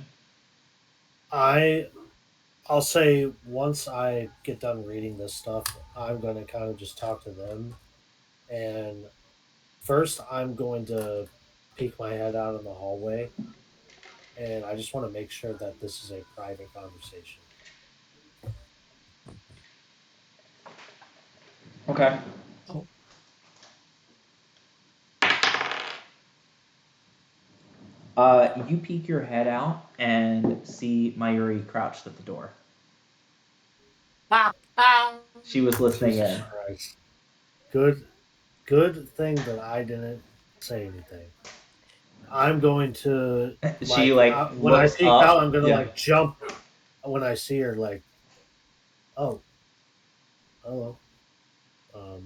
S3: I'll say once I get done reading this stuff, I'm going to kind of just talk to them. And first, I'm going to peek my head out in the hallway. And I just want to make sure that this is a private conversation.
S1: Okay. You peek your head out and see Mayuri crouched at the door. She was listening
S3: Jesus
S1: in.
S3: Christ. Good thing that I didn't say anything. I'm going to
S1: She
S3: when I
S1: looks
S3: peek
S1: up.
S3: out, I'm gonna
S1: Yeah.
S3: jump when I see her. Oh, hello. Do you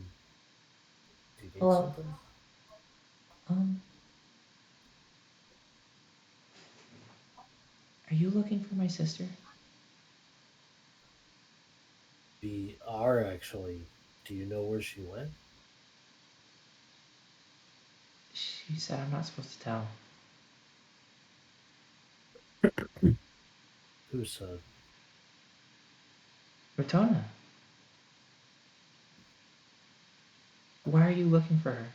S3: need
S1: Hello.
S3: something?
S1: Are you looking for my sister?
S3: We are actually. Do you know where she went?
S1: She said I'm not supposed to tell.
S3: Who said?
S1: Rotona. Why are you looking for her?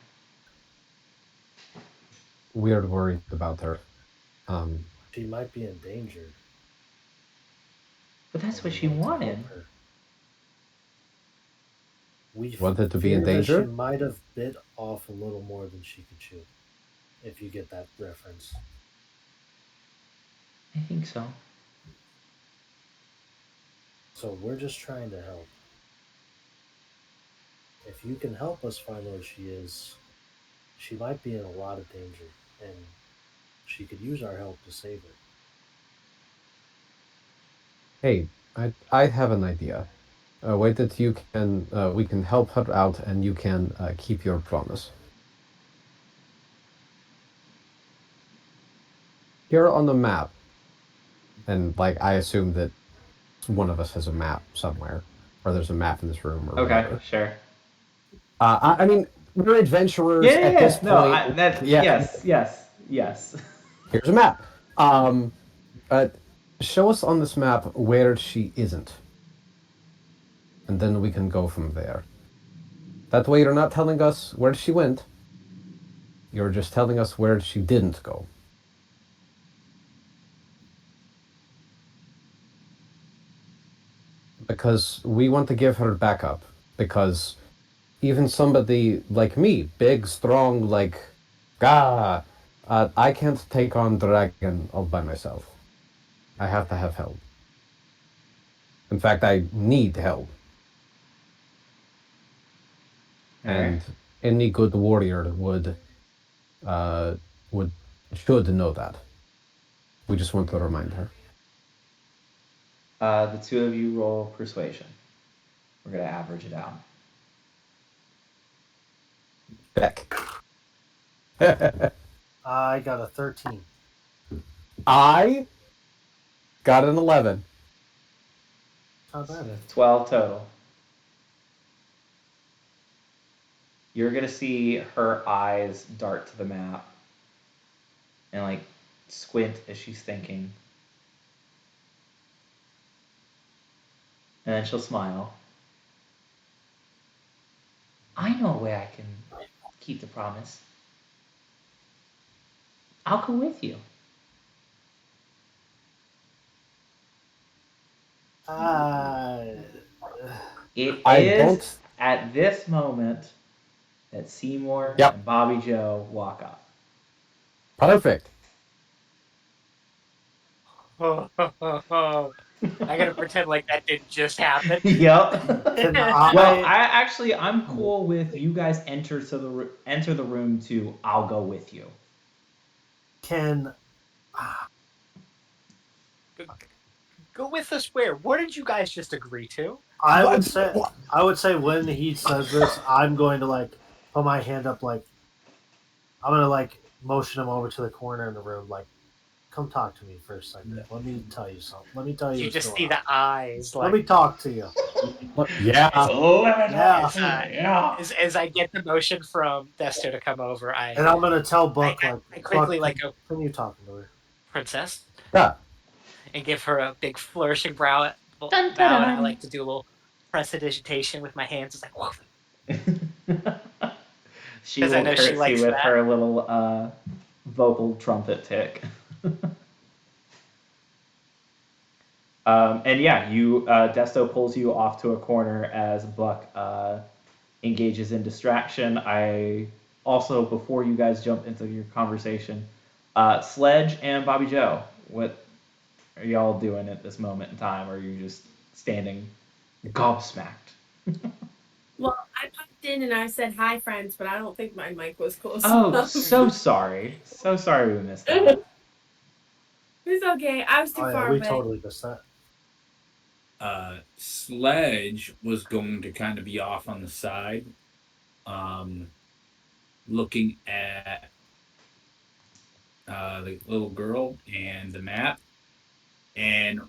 S6: We are worried about her.
S3: She might be in danger.
S1: But that's
S3: and
S1: what
S3: we
S1: she
S3: want to
S1: wanted.
S3: help her. We
S6: Wanted to be in
S3: fear that she
S6: danger?
S3: might have bit off a little more than she could chew. If you get that reference.
S1: I think so.
S3: So we're just trying to help. If you can help us find where she is, she might be in a lot of danger, and she could use our help to save her.
S6: Hey, I have an idea. A way that you can we can help her out, and you can keep your promise. Here on the map, and like I assume that one of us has a map somewhere, or there's a map in this room, or
S1: Okay,
S6: whatever.
S1: sure.
S6: I mean, we're adventurers
S1: Yeah, yeah,
S6: at
S1: yeah.
S6: this
S1: No,
S6: point. Yeah,
S1: yes.
S6: here's a map. Uh, show us on this map where she isn't, and then we can go from there. That way, you're not telling us where she went. You're just telling us where she didn't go. Because we want to give her backup. Because even somebody like me, big, strong, like, I can't take on dragon all by myself. I have to have help. In fact, I need help.
S1: All right.
S6: And any good warrior uh, would should know that. We just want to remind her.
S1: The two of you roll persuasion. We're gonna average it out.
S6: Beck.
S3: I got a 13.
S6: I got an 11.
S3: Not
S1: So
S3: bad.
S1: 12 total. You're gonna see her eyes dart to the map and like squint as she's thinking. And then she'll smile. I know a way I can keep the promise. I'll go with you. It
S6: I
S1: is
S6: don't.
S1: at this moment that Seymour
S6: Yep.
S1: and Bobby Joe walk up.
S6: Perfect.
S2: I gotta pretend like that didn't just happen.
S1: Yep.
S3: Can
S1: Well,
S3: I,
S1: I'm cool with you guys enter the room to I'll go with you.
S3: can
S2: Go with us where? What did you guys just agree to?
S3: I would
S6: What?
S3: say
S6: What?
S3: I would say when he says this, I'm going to like put my hand up, like I'm gonna like motion him over to the corner in the room, like come talk to me for a second. Let me tell you something. Let me tell you
S2: You
S3: what's
S2: just
S3: going
S2: see
S3: on.
S2: the eyes,
S3: Let me
S2: like
S3: talk to you.
S6: Yeah.
S3: Yeah.
S2: as I get the motion from Desto to come over,
S3: And I'm gonna tell Buck,
S2: I
S3: like
S2: quickly
S3: Buck,
S2: like go,
S3: continue talking to her.
S2: princess,
S6: Yeah.
S2: and give her a big flourishing bow.
S1: Dun,
S2: Bow,
S1: dun,
S2: and I
S1: dun.
S2: like to do a little prestidigitation with my hands. It's like, woof,
S1: She
S2: 'cause I
S1: will
S2: know she
S1: curtsy
S2: likes
S1: with
S2: that.
S1: her little vocal trumpet tick. And yeah, you Desto pulls you off to a corner as Buck engages in distraction. I also, before you guys jump into your conversation, Sledge and Bobby Joe, what are y'all doing at this moment in time? Or are you just standing gobsmacked?
S5: Well, I popped in and I said hi, friends, but I don't think my mic was close
S1: Oh,
S5: enough.
S1: so sorry. So sorry we missed that.
S5: It's okay. I was too
S3: Oh yeah,
S5: far
S3: we
S5: away.
S3: totally missed that.
S4: Sledge was going to kind of be off on the side, looking at the little girl and the map. And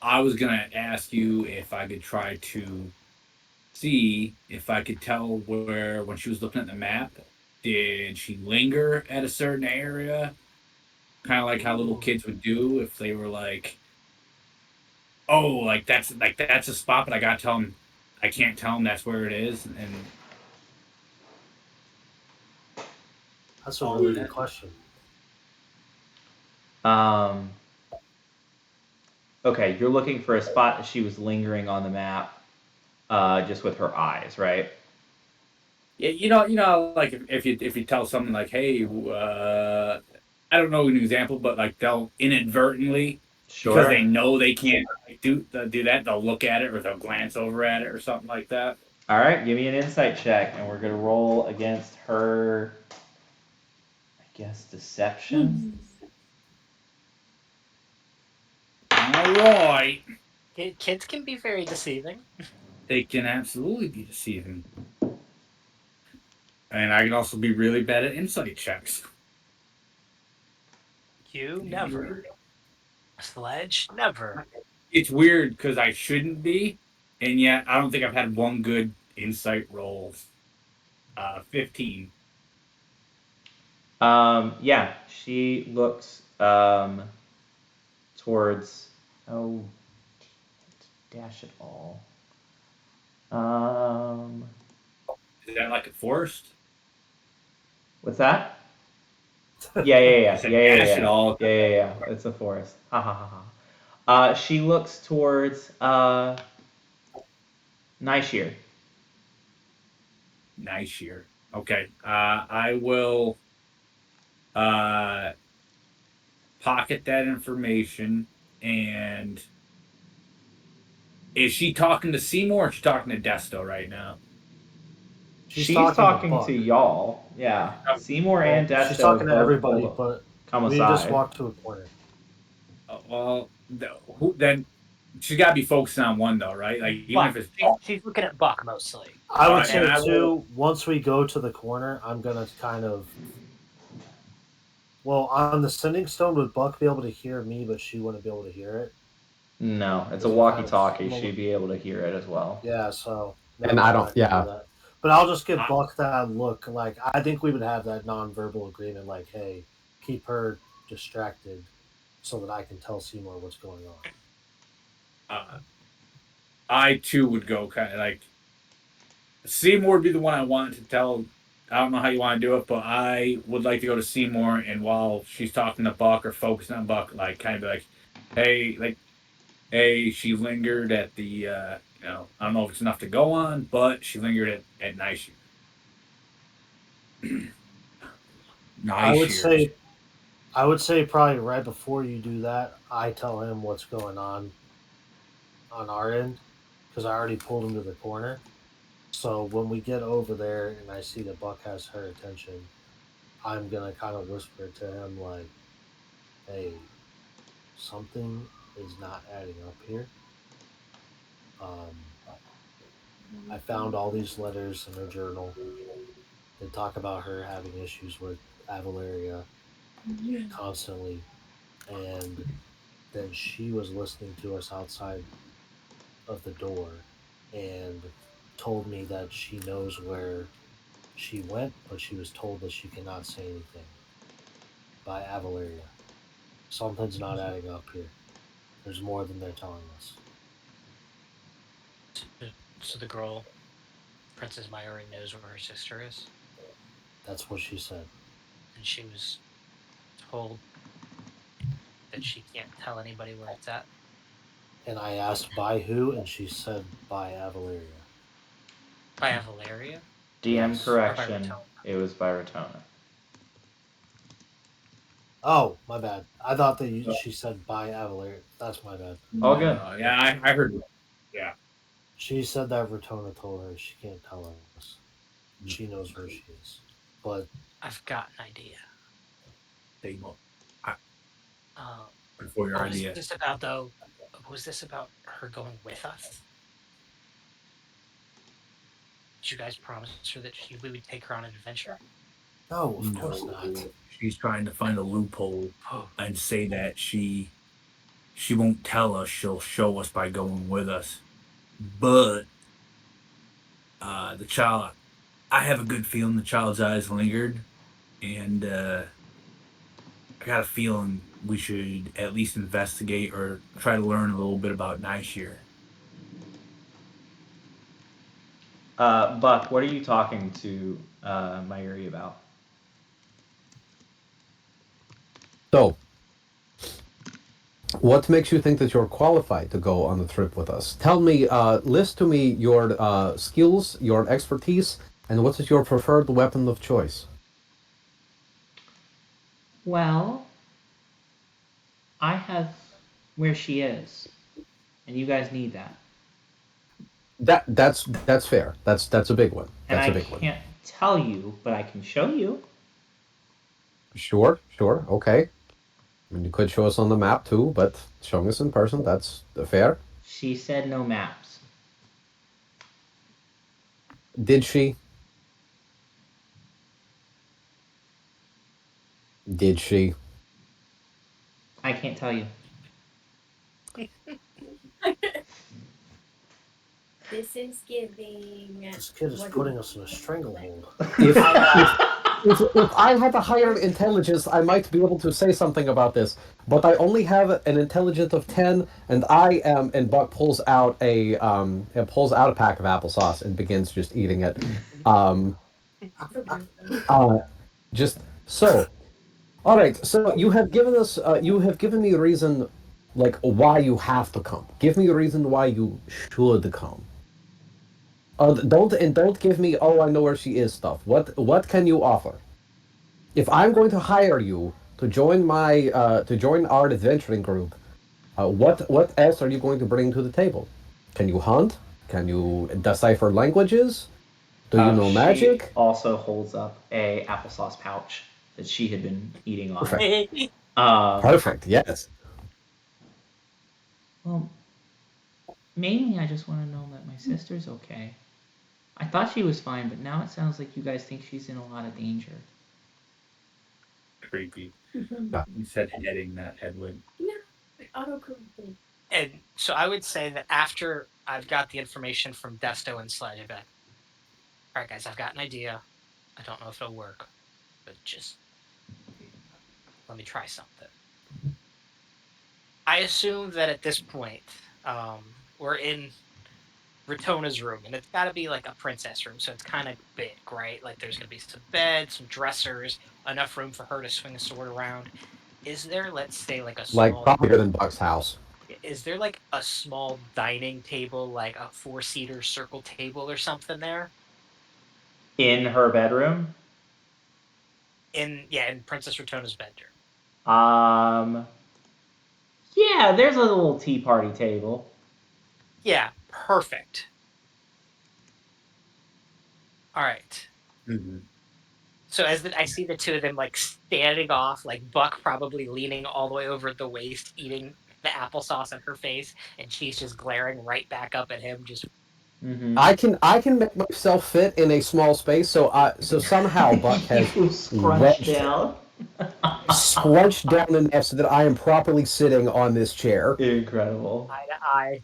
S4: I was going to ask you if I could try to see if I could tell where, when she was looking at the map, did she linger at a certain area? Kind of like how little kids would do if they were like, oh, like that's a spot, but I gotta tell them, I can't tell them that's where it is, and
S3: That's a really good question.
S1: Um, okay, you're looking for a spot that she was lingering on the map, just with her eyes, right?
S4: yeah, like if you tell someone like, hey, I don't know an example, but like they'll inadvertently, because
S1: Sure.
S4: they know they can't do that, they'll look at it or they'll glance over at it or something like that.
S1: All right, give me an insight check, and we're gonna roll against her. I guess deception.
S4: All right.
S2: Kids can be very deceiving.
S4: They can absolutely be deceiving. And I can also be really bad at insight checks.
S2: You never. Sledge, never.
S4: It's weird because I shouldn't be, and yet I don't think I've had one good insight roll. 15.
S1: Yeah, she looks towards. Oh, dash it all.
S4: Is that like a forest?
S1: What's that? Yeah, yeah,
S4: I
S1: yeah,
S4: said
S1: yeah, yeah,
S4: dash it
S1: yeah,
S4: all.
S1: yeah, yeah, yeah. It's a forest. Ha ha ha ha. She looks towards Nishir.
S4: Nice year. Okay. I will uh, pocket that information. And is she talking to Seymour or is she talking to Desto right now?
S3: She's
S1: She's
S3: talking to
S1: talking to
S3: Buck.
S1: y'all. Yeah, Seymour and
S3: Well, she's
S1: Desto
S3: talking
S1: have
S3: to
S1: both
S3: everybody,
S1: pulled
S3: but
S1: come
S3: we just
S1: aside.
S3: walked to a corner.
S4: Well, who then? She's got to be focusing on one though, right? Like even
S2: Buck.
S4: if it's
S2: She's looking at Buck mostly.
S3: I would
S4: and
S3: say
S4: I will.
S3: too. Once we go to the corner, I'm gonna kind of. Well, on the sending stone, would Buck be able to hear me, but she wouldn't be able to hear it?
S1: No, it's a
S3: Is it kind of
S1: walkie-talkie. She'd be able to hear it as well.
S3: Yeah, so
S6: And
S3: never
S6: I
S3: mind.
S6: don't.
S3: I can do
S6: Yeah.
S3: that. But I'll just give
S4: I,
S3: Buck that look. Like I think we would have that nonverbal agreement. Like, hey, keep her distracted, so that I can tell Seymour what's going on.
S4: uh, I too would go kind of like Seymour would be the one I want to tell. I don't know how you want to do it, but I would like to go to Seymour, and while she's talking to Buck or focusing on Buck, like kind of be like, hey, she lingered at the, I don't know if it's enough to go on, but she lingered at nice years.
S3: I
S4: Nice
S3: would
S4: years.
S3: say, I would say probably right before you do that, I tell him what's going on our end, because I already pulled him to the corner. So when we get over there and I see that Buck has her attention, I'm gonna kind of whisper to him like, "Hey, something is not adding up here. Um, I found all these letters in her journal. They talk about her having issues with Avalaria constantly, and then she was listening to us outside of the door and told me that she knows where she went, but she was told that she cannot say anything by Avalaria. Something's not adding up here. There's more than they're telling us."
S2: So the girl, Princess Mayuri, knows where her sister is,
S3: That's what she said.
S2: and she was told that she can't tell anybody where it's at.
S3: And I asked by who, and she said by Avalaria.
S2: By Avalaria
S1: DM
S3: Yes.
S2: or by
S1: correction.
S2: Ratona?
S1: It was by Ratona.
S3: Oh, my bad. I thought that she said by Avalaria. That's my bad.
S1: All good.
S4: Yeah, I heard. Yeah.
S3: She said that Ratona told her she can't tell us. She knows where she is. But
S2: I've got an idea.
S4: Take more
S2: Um,
S4: before your
S2: what was
S4: idea.
S2: this about, though? Was this about her going with us? Did you guys promise her that we would take her on an adventure?
S3: no, of course not.
S4: She's trying to find a loophole and say that she won't tell us. She'll show us by going with us. But the child, I have a good feeling the child's eyes lingered, and I got a feeling we should at least investigate or try to learn a little bit about Nishir.
S1: Buck, what are you talking to Mayuri about?
S6: So, what makes you think that you're qualified to go on the trip with us? Tell me, list to me your skills, your expertise, and what is your preferred weapon of choice?
S1: Well, I have where she is, and you guys need that.
S6: That's fair. That's a big one.
S1: And
S6: That's
S1: I
S6: a big one.
S1: can't tell you, but I can show you.
S6: Sure, sure, okay. I mean, you could show us on the map too, but showing us in person, that's fair.
S1: She said no maps.
S6: Did she? Did she?
S1: I can't tell you.
S5: This is giving.
S3: This kid is
S5: what-
S3: putting us in a stranglehold.
S6: If I had a higher intelligence, I might be able to say something about this. But I only have an intelligence of 10, and I am. And Buck pulls out a pack of applesauce and begins just eating it.
S5: for birthday.
S6: Just so. All right. So you have given us. You have given me a reason, like why you have to come. Give me a reason why you should come. Don't give me. Oh, I know where she is. Stuff. What can you offer? If I'm going to hire you to join our adventuring group, what else are you going to bring to the table? Can you hunt? Can you decipher languages? Do you know
S1: She
S6: magic?
S1: also holds up a applesauce pouch that she had been eating on.
S6: Perfect.
S1: Um,
S6: Perfect. Yes.
S1: well, mainly I just want to know that my sister's okay. I thought she was fine, but now it sounds like you guys think she's in a lot of danger.
S4: Creepy. You said heading, not headwind.
S5: Autocorrected.
S2: And so I would say that after I've got the information from Desto and Sledge, I'd be like, all right, guys, I've got an idea. I don't know if it'll work, but just let me try something. I assume that at this point, we're in Ratona's room, and it's got to be like a princess room, so it's kind of big, right? Like there's going to be some beds, some dressers, enough room for her to swing a sword around. Is there, let's say, like a
S6: Like
S2: small
S6: probably bigger than Buck's house.
S2: is there like a small dining table, like a 4-seater circle table or something there?
S1: In her bedroom,
S2: In Princess Ratona's bedroom.
S1: yeah, there's a little tea party table.
S2: Yeah, perfect. All right.
S4: Mm-hmm.
S2: So I see the two of them like standing off, like Buck probably leaning all the way over at the waist, eating the applesauce in her face, and she's just glaring right back up at him. Just
S1: Mm-hmm.
S6: I can make myself fit in a small space, so somehow Buck has
S1: You scrunch
S6: wedged
S1: down.
S6: scrunched down enough so that I am properly sitting on this chair.
S1: Incredible.
S2: eye to eye.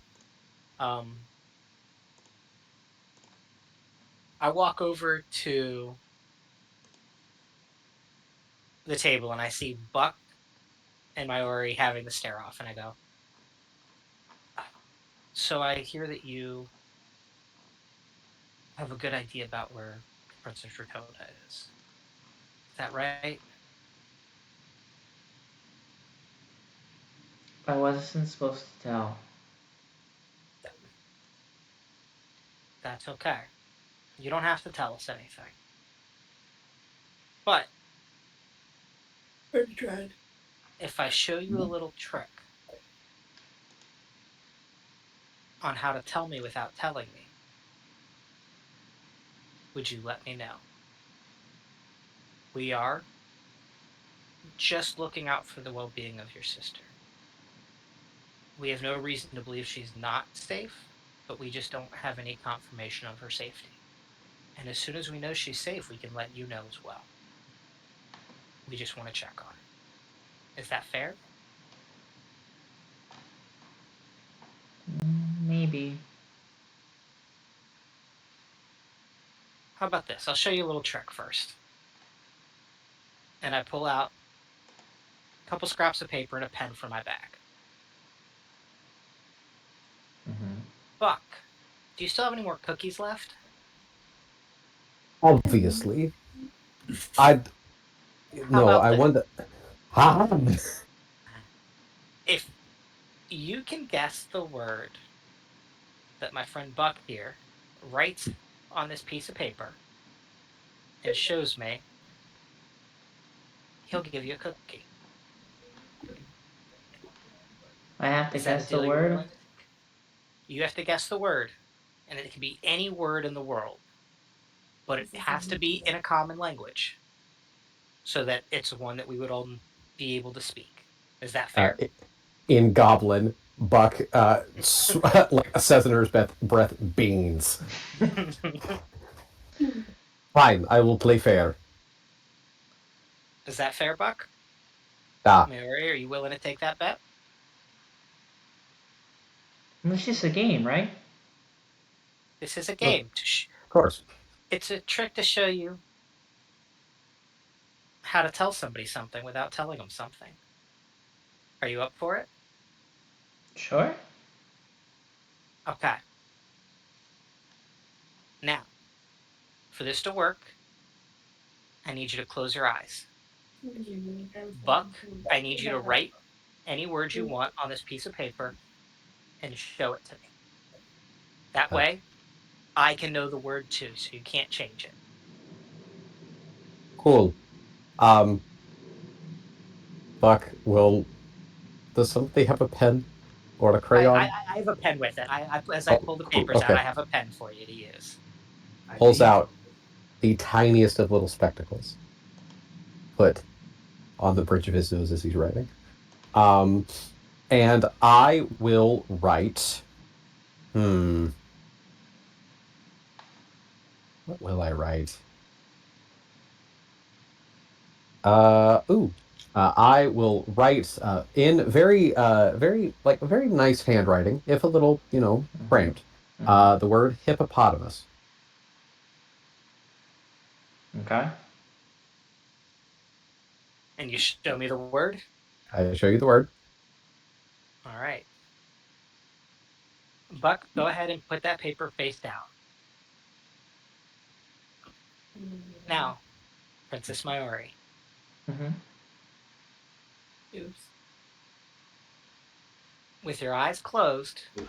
S2: I walk over to the table and I see Buck and Maori having the stare off, and I go, so I hear that you have a good idea about where Princess Ratona is. Is that right?
S1: I wasn't supposed to tell.
S2: That's okay. You don't have to tell us anything. But if I show you a little trick on how to tell me without telling me, would you let me know? We are just looking out for the well-being of your sister. We have no reason to believe she's not safe, but we just don't have any confirmation of her safety. And as soon as we know she's safe, we can let you know as well. We just want to check on her. Is that fair?
S1: Maybe.
S2: How about this? I'll show you a little trick first. And I pull out a couple scraps of paper and a pen from my bag.
S1: Mm-hmm.
S2: Buck, do you still have any more cookies left?
S6: Obviously, I
S2: How
S6: no.
S2: about
S6: I
S2: this?
S6: wonder. Ah,
S2: If you can guess the word that my friend Buck here writes on this piece of paper and shows me, he'll give you a cookie.
S1: I have to
S2: Is that a
S1: guess the
S2: deal you're
S1: word.
S2: willing to take? You have to guess the word, and it can be any word in the world, but it has to be in a common language so that it's one that we would all be able to speak. Is that fair?
S6: In Goblin, Buck like a Sessner's breath beans. Fine, I will play fair.
S2: Is that fair, Buck?
S6: Ah,
S2: Mary, are you willing to take that bet?
S1: It's just a game, right?
S2: This is a
S6: of
S2: game.
S6: course.
S2: It's a trick to show you how to tell somebody something without telling them something. Are you up for it?
S1: Sure.
S2: Okay. Now, for this to work, I need you to close your eyes. Buck, I need you to write any words you want on this piece of paper and show it to me. That
S6: Uh,
S2: way, I can know the word too, so you can't change it.
S6: cool. Buck will. Does somebody have a pen or a
S2: I
S6: crayon?
S2: have a pen with it. As I
S6: Oh,
S2: pull the
S6: cool.
S2: papers out,
S6: Okay.
S2: I have a pen for you to use.
S3: I
S6: Pulls
S3: need
S6: out the tiniest of little spectacles, put on the bridge of his nose as he's writing. Um, and I will write. What will I write? Ooh. I will write in very nice handwriting, if a little,
S1: Mm-hmm.
S6: cramped.
S1: Mm-hmm.
S6: The word hippopotamus.
S1: Okay.
S2: And you show me the word?
S6: I show you the word.
S2: All right. Buck, go ahead and put that paper face down. Now, Princess Mayori,
S1: Mm-hmm.
S5: Oops.
S2: with your eyes closed, think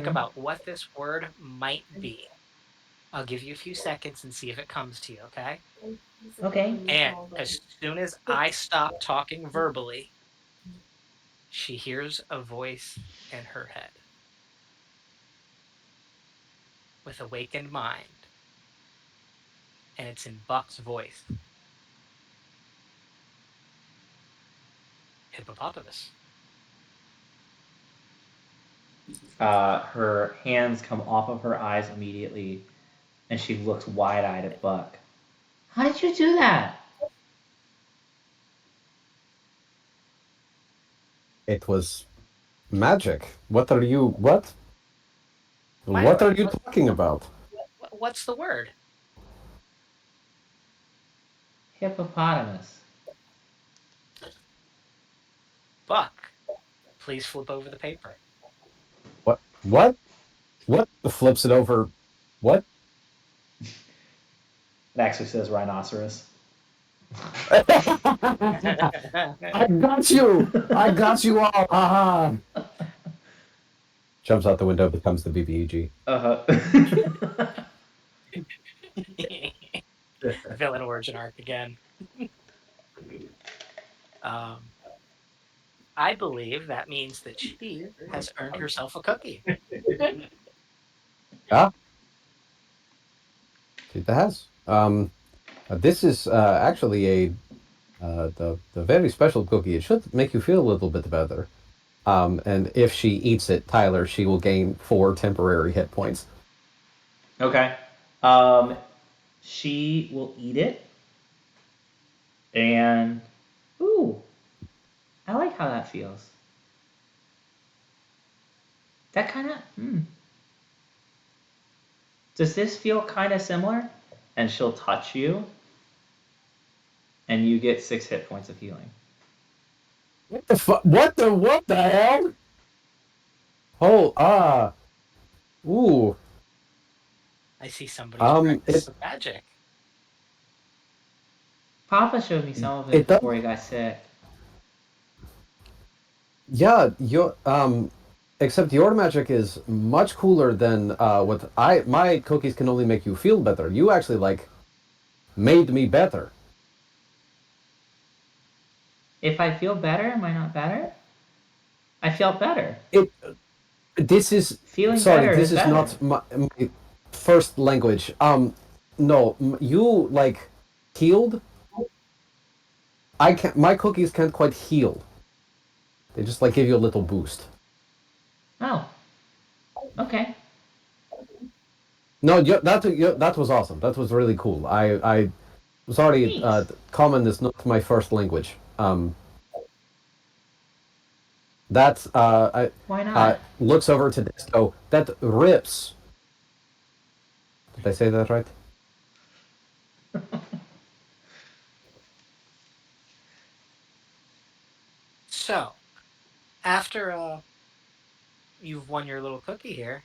S1: Mm-hmm.
S2: about what this word might be. I'll give you a few seconds and see if it comes to you, okay?
S1: Okay.
S2: And as soon as I stop talking verbally, she hears a voice in her head. With awakened mind, and it's in Buck's voice. Hippopotamus.
S1: Her hands come off of her eyes immediately, and she looks wide-eyed at Buck. How did you do that?
S6: It was magic. What are you? What? What are
S2: Mayuri,
S6: you talking about?
S2: what's the word?
S1: Hippopotamus.
S2: Buck, please flip over the paper.
S6: What? What? What? Flips it over. What?
S1: It actually says rhinoceros.
S6: I got you! I got you all! Aha! Jumps out the window, becomes the BBEG.
S1: Uh-huh.
S2: Villain origin arc again. Um, I believe that means that she has earned herself a cookie.
S6: Yeah, it has. This is actually the very special cookie. It should make you feel a little bit better. And if she eats it, Tyler, she will gain 4 temporary hit points.
S1: Okay. Um, she will eat it, and ooh, I like how that feels. That kind of. Does this feel kind of similar? And she'll touch you, and you get 6 hit points of healing.
S6: What the what the hell? Oh, ooh.
S2: I see somebody's practicing magic.
S1: Papa showed me some of it
S6: It does.
S1: before he got sick.
S6: Yeah, except your magic is much cooler than what my cookies can only make you feel better. You actually like made me better.
S1: If I feel better, am I not better? I felt better.
S6: This is
S1: Feeling
S6: sorry.
S1: better
S6: This
S1: is
S6: is
S1: better.
S6: not my first language. No, you like healed. I can't. My cookies can't quite heal. They just like give you a little boost.
S1: Oh, okay.
S6: No, that was awesome. That was really cool. I sorry.
S1: Neat.
S6: Common is not my first language. That
S1: Why not?
S6: looks over to Disco. That rips. Did I say that right?
S2: So, after you've won your little cookie here,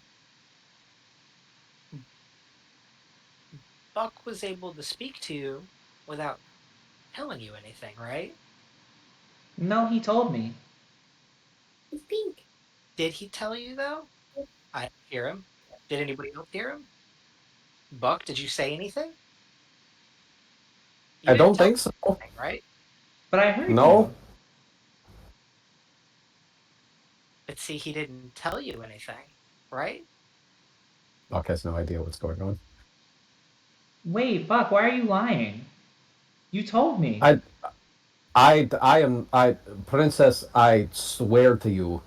S2: Buck was able to speak to you without telling you anything, right?
S1: No, he told me.
S5: It's pink.
S2: Did he tell you though? I didn't hear him. Did anybody else hear him? Buck, did you say anything? You
S6: I
S2: didn't
S6: don't
S2: tell
S6: think
S2: me
S6: so.
S2: anything, right?
S1: But I heard
S6: No.
S1: you.
S2: But see, he didn't tell you anything, right?
S6: Doc has no idea what's going on.
S1: Wait, Buck, why are you lying? You told me.
S6: I Princess, I swear to you,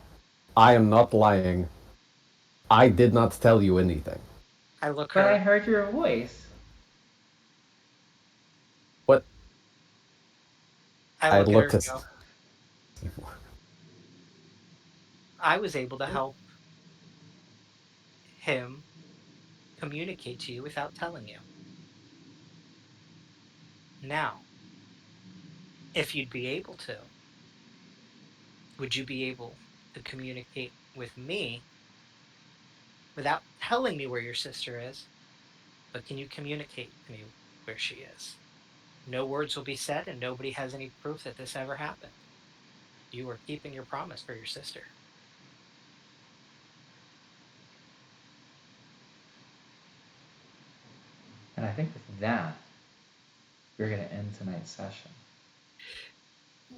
S6: I am not lying. I did not tell you anything.
S2: I look
S1: But I
S2: her.
S1: heard your voice.
S6: What?
S2: I
S6: I
S2: look at her
S6: looked
S2: and
S6: at.
S2: go. I was able to help him communicate to you without telling you. Now, if you'd be able to, would you be able to communicate with me without telling me where your sister is? But can you communicate to me where she is? No words will be said, and nobody has any proof that this ever happened. You are keeping your promise for your sister.
S1: And I think with that, we're going to end tonight's session.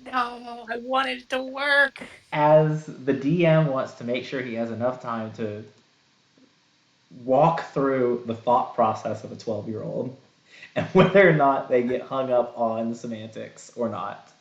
S2: No, I wanted it to work.
S1: As the DM wants to make sure he has enough time to walk through the thought process of a 12-year-old and whether or not they get hung up on semantics or not.